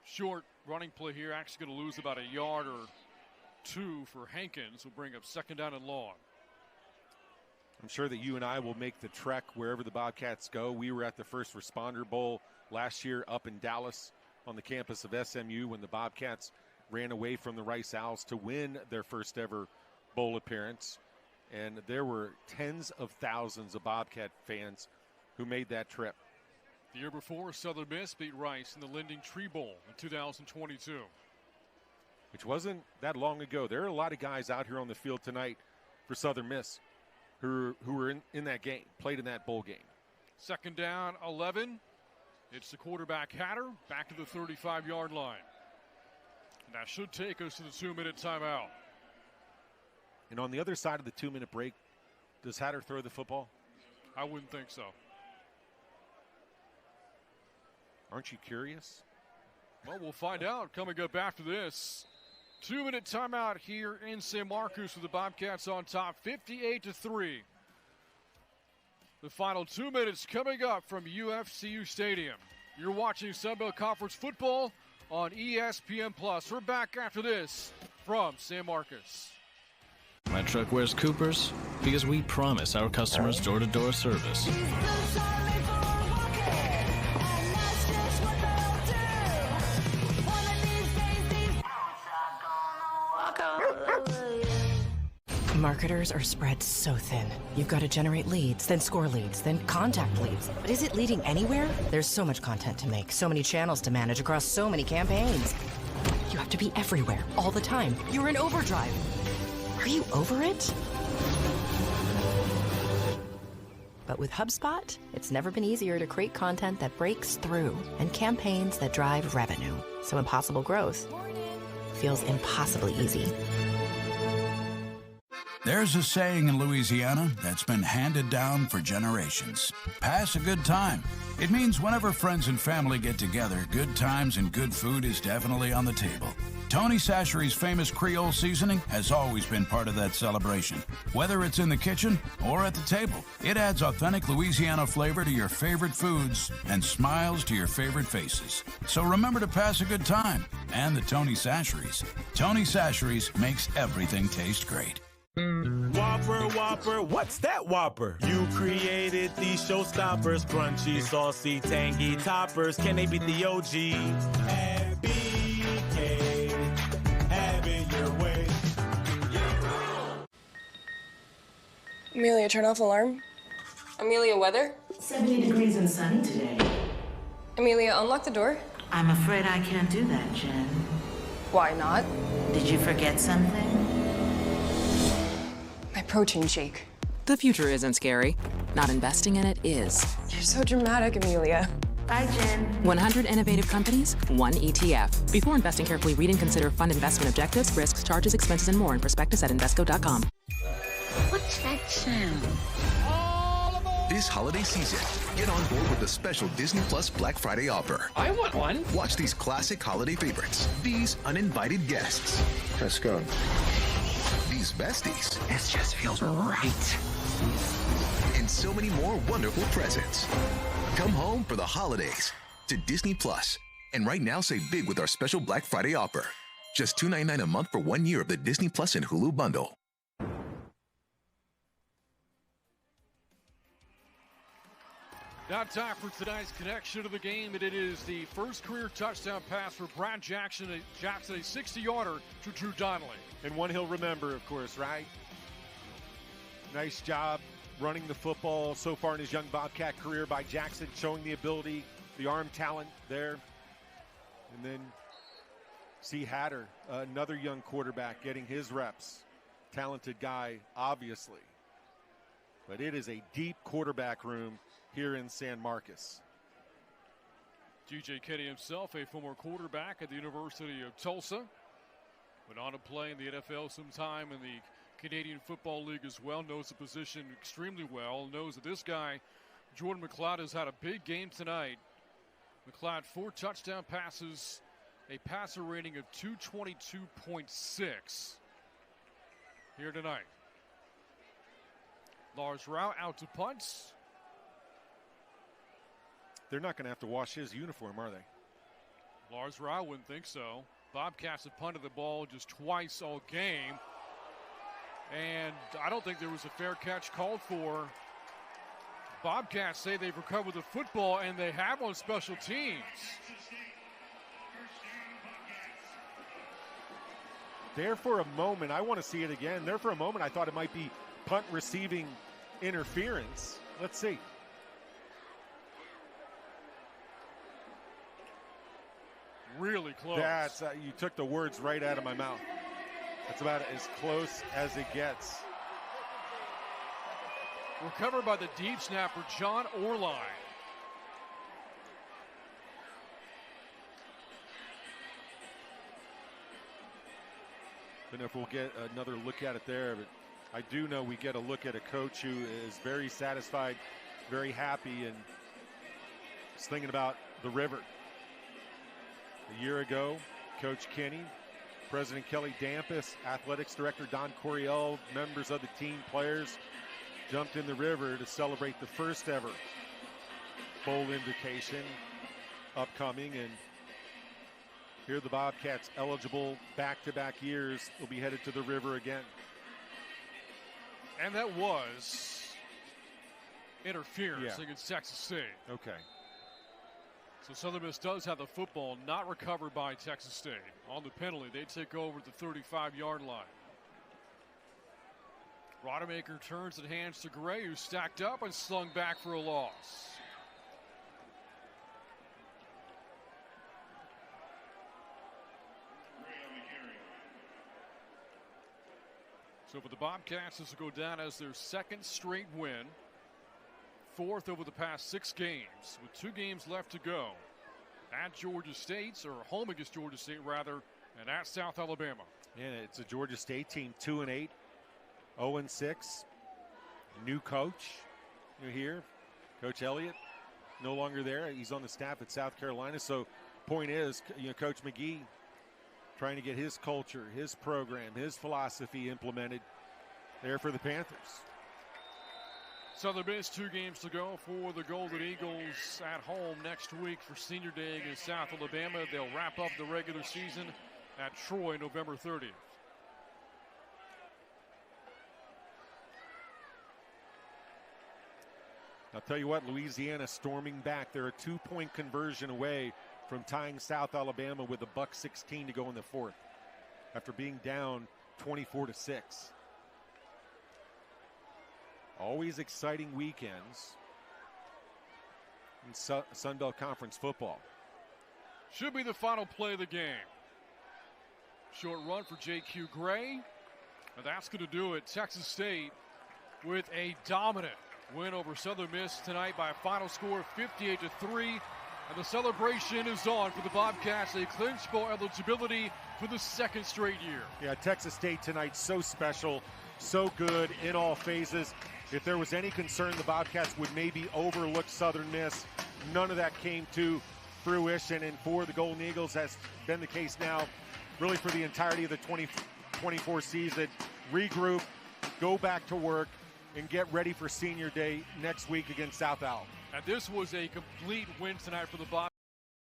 Short running play here, actually going to lose about a yard or two for Hankins. Will bring up second down and long. I'm sure that you and I will make the trek wherever the Bobcats go. We were at the First Responder Bowl last year up in Dallas on the campus of SMU when the Bobcats ran away from the Rice Owls to win their first ever bowl appearance. And there were tens of thousands of Bobcat fans who made that trip. The year before, Southern Miss beat Rice in the Lending Tree Bowl in 2022. Which wasn't that long ago. There are a lot of guys out here on the field tonight for Southern Miss who were in that game, played in that bowl game. Second down, 11. It's the quarterback Hatter back to the 35-yard line. And that should take us to the 2-minute timeout. And on the other side of the 2-minute break, does Hatter throw the football? I wouldn't think so. Aren't you curious? Well, we'll find out coming up after this. 2-minute timeout here in San Marcos with the Bobcats on top, 58-3. The final 2 minutes coming up from UFCU Stadium. You're watching Sun Belt Conference football on ESPN+. We're back after this from San Marcos. My truck wears Coopers because we promise our customers door-to-door service. Marketers are spread so thin. You've got to generate leads, then score leads, then contact leads. But is it leading anywhere? There's so much content to make, so many channels to manage across so many campaigns. You have to be everywhere, all the time. You're in overdrive. Are you over it? But with HubSpot, it's never been easier to create content that breaks through and campaigns that drive revenue. So impossible growth feels impossibly easy. There's a saying in Louisiana that's been handed down for generations. Pass a good time. It means whenever friends and family get together, good times and good food is definitely on the table. Tony Chachere's famous Creole seasoning has always been part of that celebration. Whether it's in the kitchen or at the table, it adds authentic Louisiana flavor to your favorite foods and smiles to your favorite faces. So remember to pass a good time and the Tony Chachere's. Tony Chachere's makes everything taste great. Whopper, Whopper, what's that Whopper? You created these showstoppers, crunchy, saucy, tangy toppers. Can they beat the OG? And BK, have it your way. Amelia, turn off alarm. Amelia, weather? 70 degrees and sunny today. Amelia, unlock the door. I'm afraid I can't do that, Jen. Why not? Did you forget something? My protein shake. The future isn't scary. Not investing in it is. You're so dramatic, Amelia. Bye, Jen. 100 innovative companies, one ETF. Before investing, carefully read and consider fund investment objectives, risks, charges, expenses, and more in prospectus at Invesco.com. What's that sound? This holiday season, get on board with the special Disney Plus Black Friday offer. I want one. Watch these classic holiday favorites, these uninvited guests. Let's go. These besties. This just feels right. And so many more wonderful presents. Come home for the holidays to Disney Plus. And right now, save big with our special Black Friday offer. Just $2.99 a month for 1 year of the Disney Plus and Hulu bundle. Now time for tonight's connection to the game, and it is the first career touchdown pass for Brad Jackson, a 60-yarder to Drew Donnelly. And one he'll remember, of course, right? Nice job running the football so far in his young Bobcat career by Jackson, showing the ability, the arm talent there. And then C. Hatter, another young quarterback, getting his reps. Talented guy, obviously. But it is a deep quarterback room here in San Marcos. G.J. Kinney himself, a former quarterback at the University of Tulsa. Went on to play in the NFL sometime in the Canadian Football League as well. Knows the position extremely well. Knows that this guy, Jordan McLeod, has had a big game tonight. McLeod, 4 touchdown passes, a passer rating of 222.6 here tonight. Lars Rao out to punt. They're not going to have to wash his uniform, are they? Lars Rao wouldn't think so. Bobcats have punted the ball just twice all game. And I don't think there was a fair catch called for. Bobcats say they've recovered the football, and they have on special teams. There for a moment, I want to see it again. There for a moment, I thought it might be punt receiving interference. Let's see. Really close. That's you took the words right out of my mouth. That's about as close as it gets. Recovered by the deep snapper, John Orline. Don't know if we'll get another look at it there, but I do know we get a look at a coach who is very satisfied, very happy, and is thinking about the river. A year ago, Coach Kinney, President Kelly Dampus, Athletics Director Don Coryell, members of the team, players, jumped in the river to celebrate the first ever bowl invitation upcoming. And here the Bobcats, eligible back-to-back years, will be headed to the river again. And that was interference against Texas State. Okay. So Southern Miss does have the football, not recovered by Texas State. On the penalty, they take over the 35-yard line. Rodemaker turns it, hands to Gray, who's stacked up and slung back for a loss. So for the Bobcats, this will go down as their second straight win. 4th over the past 6 games, with 2 games left to go. At Georgia State, or home against Georgia State rather, and at South Alabama. And it's a Georgia State team, 2-8, 0-6. New coach, here, Coach Elliott, no longer there. He's on the staff at South Carolina. So, point is, Coach McGee trying to get his culture, his program, his philosophy implemented there for the Panthers. Southern Miss 2 games to go for the Golden Eagles at home next week for Senior Day against South Alabama. They'll wrap up the regular season at Troy November 30th. I'll tell you what, Louisiana storming back. They're a 2-point conversion away from tying South Alabama with a $1:16 to go in the fourth after being down 24-6. Always exciting weekends in Sun Belt Conference football. Should be the final play of the game. Short run for J.Q. Gray. And that's going to do it. Texas State with a dominant win over Southern Miss tonight by a final score of 58-3. And the celebration is on for the Bobcats. They clinch bowl eligibility for the second straight year. Yeah, Texas State tonight so special, so good in all phases. If there was any concern the Bobcats would maybe overlook Southern Miss, none of that came to fruition. And for the Golden Eagles, has been the case now really for the entirety of the 2024 season. Regroup, go back to work, and get ready for Senior Day next week against South Al. And this was a complete win tonight for the Bobcats.